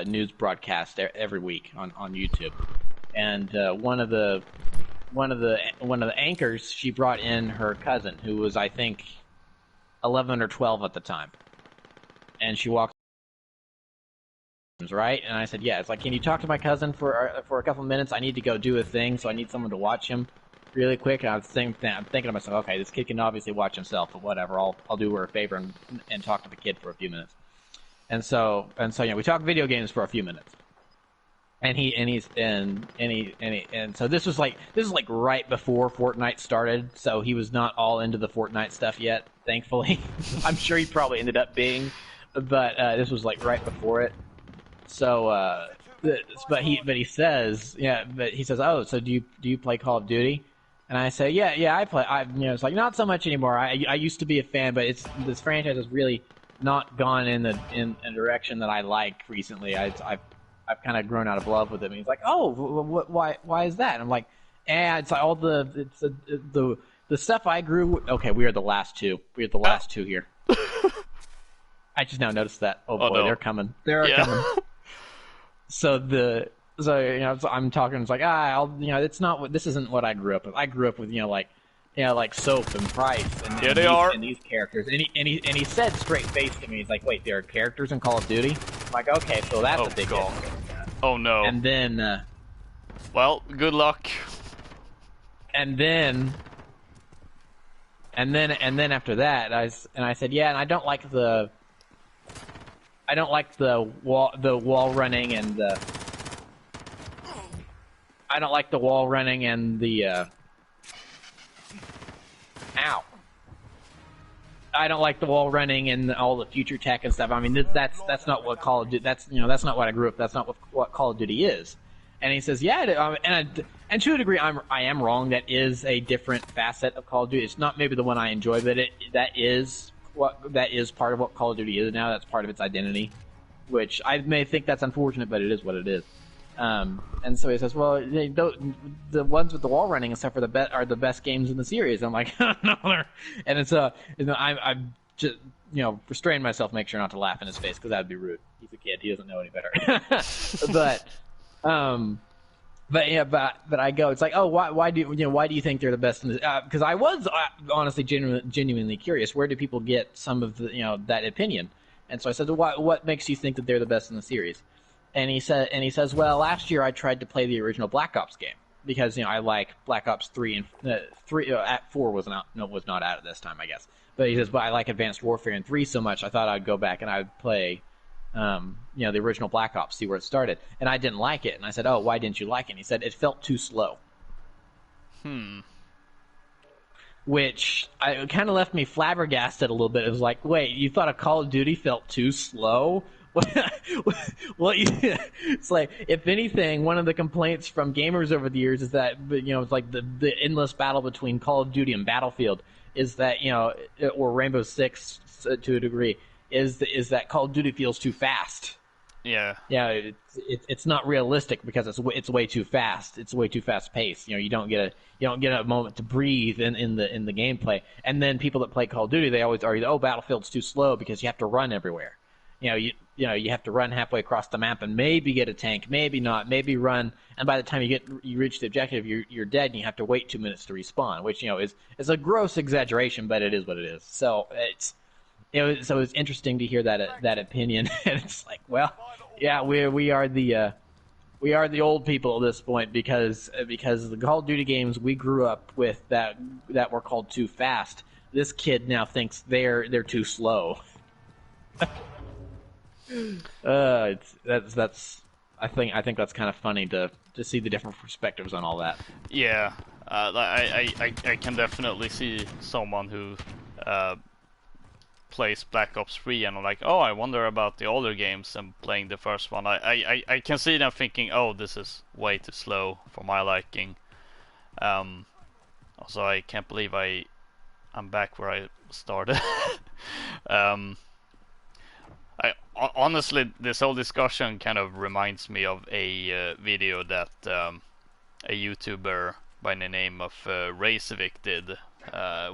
news broadcast every week on YouTube. And one of the anchors, she brought in her cousin, who was, I think, 11 or 12 at the time. And she walked, right? And I said, yeah. It's like, can you talk to my cousin for a couple of minutes? I need to go do a thing, so I need someone to watch him really quick. And I'm thinking to myself, okay, this kid can obviously watch himself, but whatever. I'll do her a favor and talk to the kid for a few minutes. And so we talked video games for a few minutes. And so this is like right before Fortnite started, so he was not all into the Fortnite stuff yet, thankfully. I'm sure he probably ended up being, but this was like right before it. So, but he says, oh, so do you play Call of Duty? And I say, yeah, I play. It's like, not so much anymore. I used to be a fan, but this franchise has really not gone in a direction that I like recently. I've kind of grown out of love with it. And he's like, oh, why is that? And I'm like, it's like all the stuff I grew. Okay, we are the last two. We are the last two here. I just now noticed that. Oh boy, no. They're coming. They're coming. So I'm talking. It's like, it's not what. This isn't what I grew up with. I grew up with like Soap and Price and these characters. And he said straight face to me. He's like, wait, there are characters in Call of Duty? I'm like, okay, so that's a big deal. Oh no. And then well, good luck. And then after that, I said, yeah, and I don't like the wall running and the I don't like the wall running and all the future tech and stuff. I mean, that's not what Call of Duty. That's not what I grew up. That's not what Call of Duty is. And he says, yeah, and to a degree, I am wrong. That is a different facet of Call of Duty. It's not maybe the one I enjoy, but that is part of what Call of Duty is now. That's part of its identity, which I may think that's unfortunate, but it is what it is. And so he says, "Well, the ones with the wall running and stuff are the best games in the series." I'm like, "No," and it's I'm just restraining myself, make sure not to laugh in his face because that'd be rude. He's a kid; he doesn't know any better. but um, but I go, it's like, oh, why do you think they're the best in the? Because I was honestly genuinely curious, where do people get some of the that opinion? And so I said, what makes you think that they're the best in the series? And he says, well, last year I tried to play the original Black Ops game because I like Black Ops 3 and 3 at 4 was not out at this time, I guess. But he says, but I like Advanced Warfare and 3 so much, I thought I'd go back and I'd play the original Black Ops, see where it started. And I didn't like it. And I said, oh, why didn't you like it? And he said, it felt too slow. Which kind of left me flabbergasted a little bit. It was like, wait, you thought a Call of Duty felt too slow? Well, it's like, if anything, one of the complaints from gamers over the years is that it's like the endless battle between Call of Duty and Battlefield is that or Rainbow Six to a degree is that Call of Duty feels too fast. Yeah. Yeah, it's not realistic because it's way too fast. It's way too fast paced. You don't get a moment to breathe in the gameplay. And then people that play Call of Duty, they always argue, oh, Battlefield's too slow because you have to run everywhere. You have to run halfway across the map and maybe get a tank, maybe not, maybe run, and by the time you reach the objective, you're dead and you have to wait 2 minutes to respawn, which is a gross exaggeration, but it is what it is. So it's interesting to hear that opinion, and it's like, well, yeah, we are the old people at this point because the Call of Duty games we grew up with that were called too fast. This kid now thinks they're too slow. That's I think that's kind of funny to see the different perspectives on all that. Yeah, I can definitely see someone who plays Black Ops 3 and I'm like, oh, I wonder about the older games and playing the first one. I can see them thinking, oh, this is way too slow for my liking. Also, I can't believe I'm back where I started. Honestly, this whole discussion kind of reminds me of a video that a YouTuber by the name of Reisevik did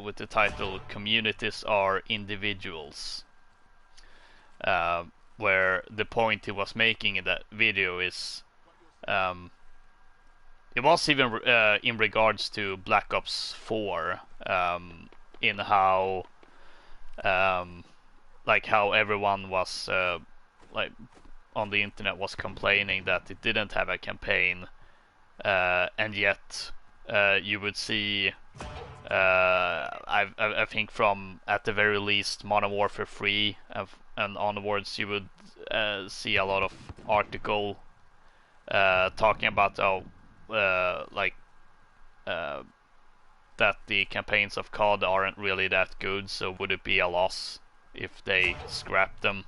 with the title "Communities Are Individuals," where the point he was making in that video is it was even in regards to Black Ops 4, in how how everyone was on the internet was complaining that it didn't have a campaign, and yet you would see I think from at the very least Modern Warfare 3 and onwards you would see a lot of article talking about that the campaigns of COD aren't really that good, so would it be a loss if they scrap them?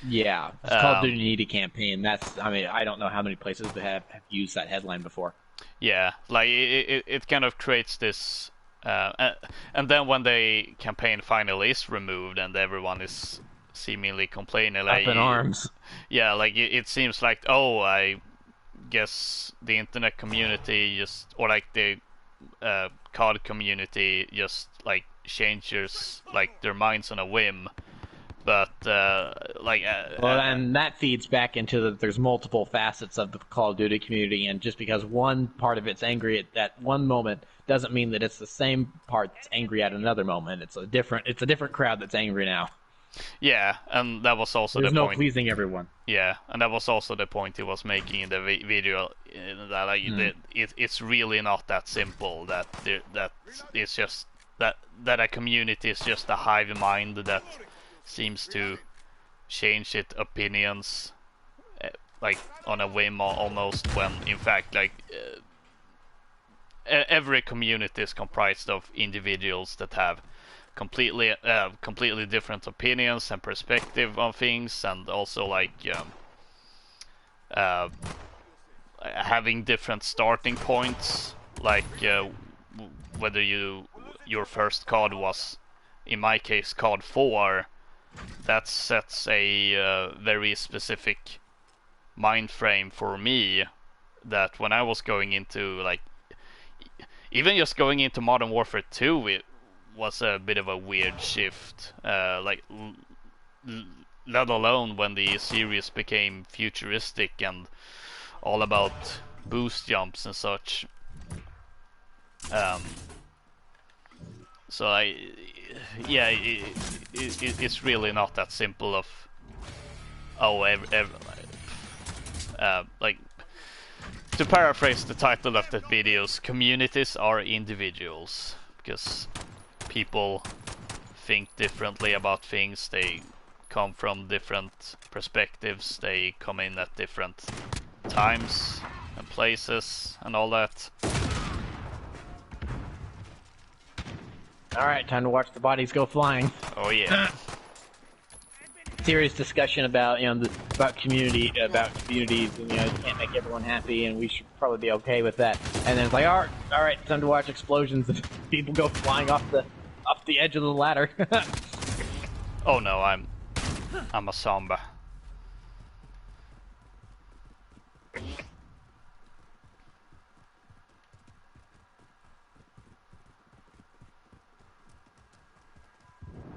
Yeah, it's Call of Duty need a campaign. I don't know how many places that have used that headline before. Yeah, like it kind of creates this, and then when the campaign finally is removed and everyone is seemingly complaining, like, up in arms. Yeah, like it seems like, oh, I guess the internet community or like the COD community just like changes like their minds on a whim. But well, and that feeds back into that there's multiple facets of the Call of Duty community, and just because one part of it's angry at that one moment doesn't mean that it's the same part that's angry at another moment. It's a different crowd that's angry now. Yeah, and that was also there's the no point. Pleasing everyone. Yeah, and that was also the point he was making in the video. That it's really not that simple. That it's just that a community is just a hive mind that seems to change its opinions like on a whim almost, when in fact every community is comprised of individuals that have completely different opinions and perspective on things, and also having different starting points, whether your first COD was, in my case, COD 4, that sets a very specific mind frame for me that when I was going into like even just going into Modern Warfare 2, it was a bit of a weird shift. Let alone when the series became futuristic and all about boost jumps and such. So yeah, it's really not that simple of like to paraphrase the title of that videos, communities are individuals because people think differently about things. They come from different perspectives. They come in at different times and places and all that. All right, time to watch the bodies go flying. Oh yeah. Serious discussion about about communities, and you can't make everyone happy, and we should probably be okay with that. And then it's like, all right, time to watch explosions and people go flying off the edge of the ladder. Oh no, I'm a zombie.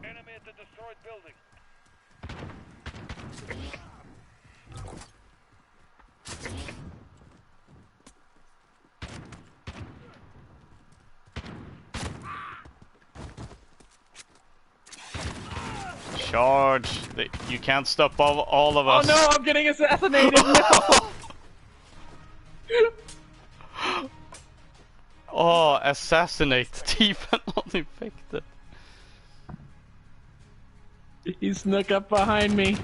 Enemy at the destroyed building. Charge! You can't stop all of us. Oh no, I'm getting assassinated! No! Oh, assassinated, even uninfected. He snuck up behind me.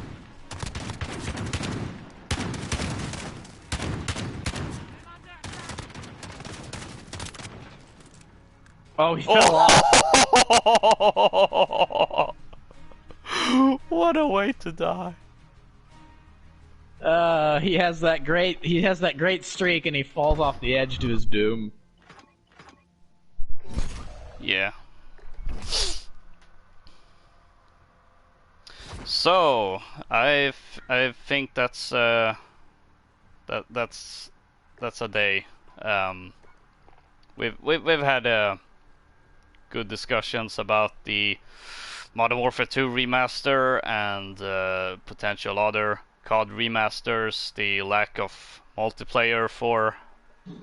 Oh, he fell off. What a way to die. He has that great streak, and he falls off the edge to his doom. Yeah. So I think that's that's a day. We've had good discussions about the Modern Warfare 2 remaster and potential other COD remasters, the lack of multiplayer for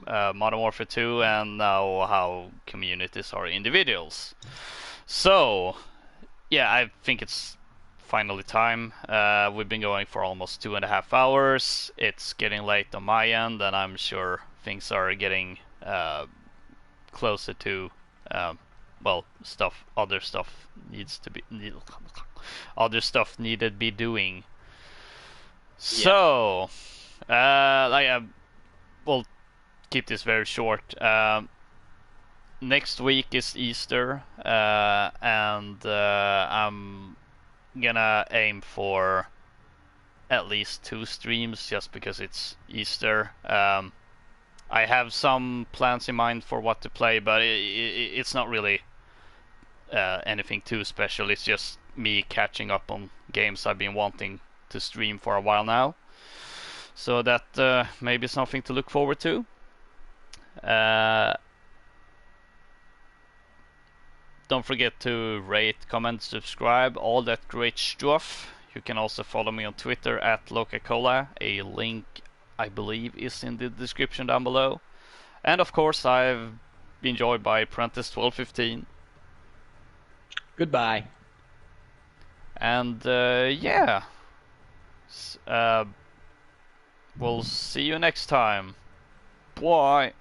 Modern Warfare 2, and now how communities are individuals. So, yeah, I think it's finally time. We've been going for almost 2.5 hours. It's getting late on my end, and I'm sure things are getting closer to other stuff needed be doing. So, we'll keep this very short. Next week is Easter, and I'm gonna aim for at least 2 streams just because it's Easter. I have some plans in mind for what to play, but it's not really anything too special. It's just me catching up on games I've been wanting to stream for a while now. So that may be something to look forward to. Don't forget to rate, comment, subscribe, all that great stuff. You can also follow me on Twitter at LokaCola. A link, I believe, is in the description down below. And of course, I've been joined by Prentice1215. Goodbye. And yeah, we'll see you next time. Bye.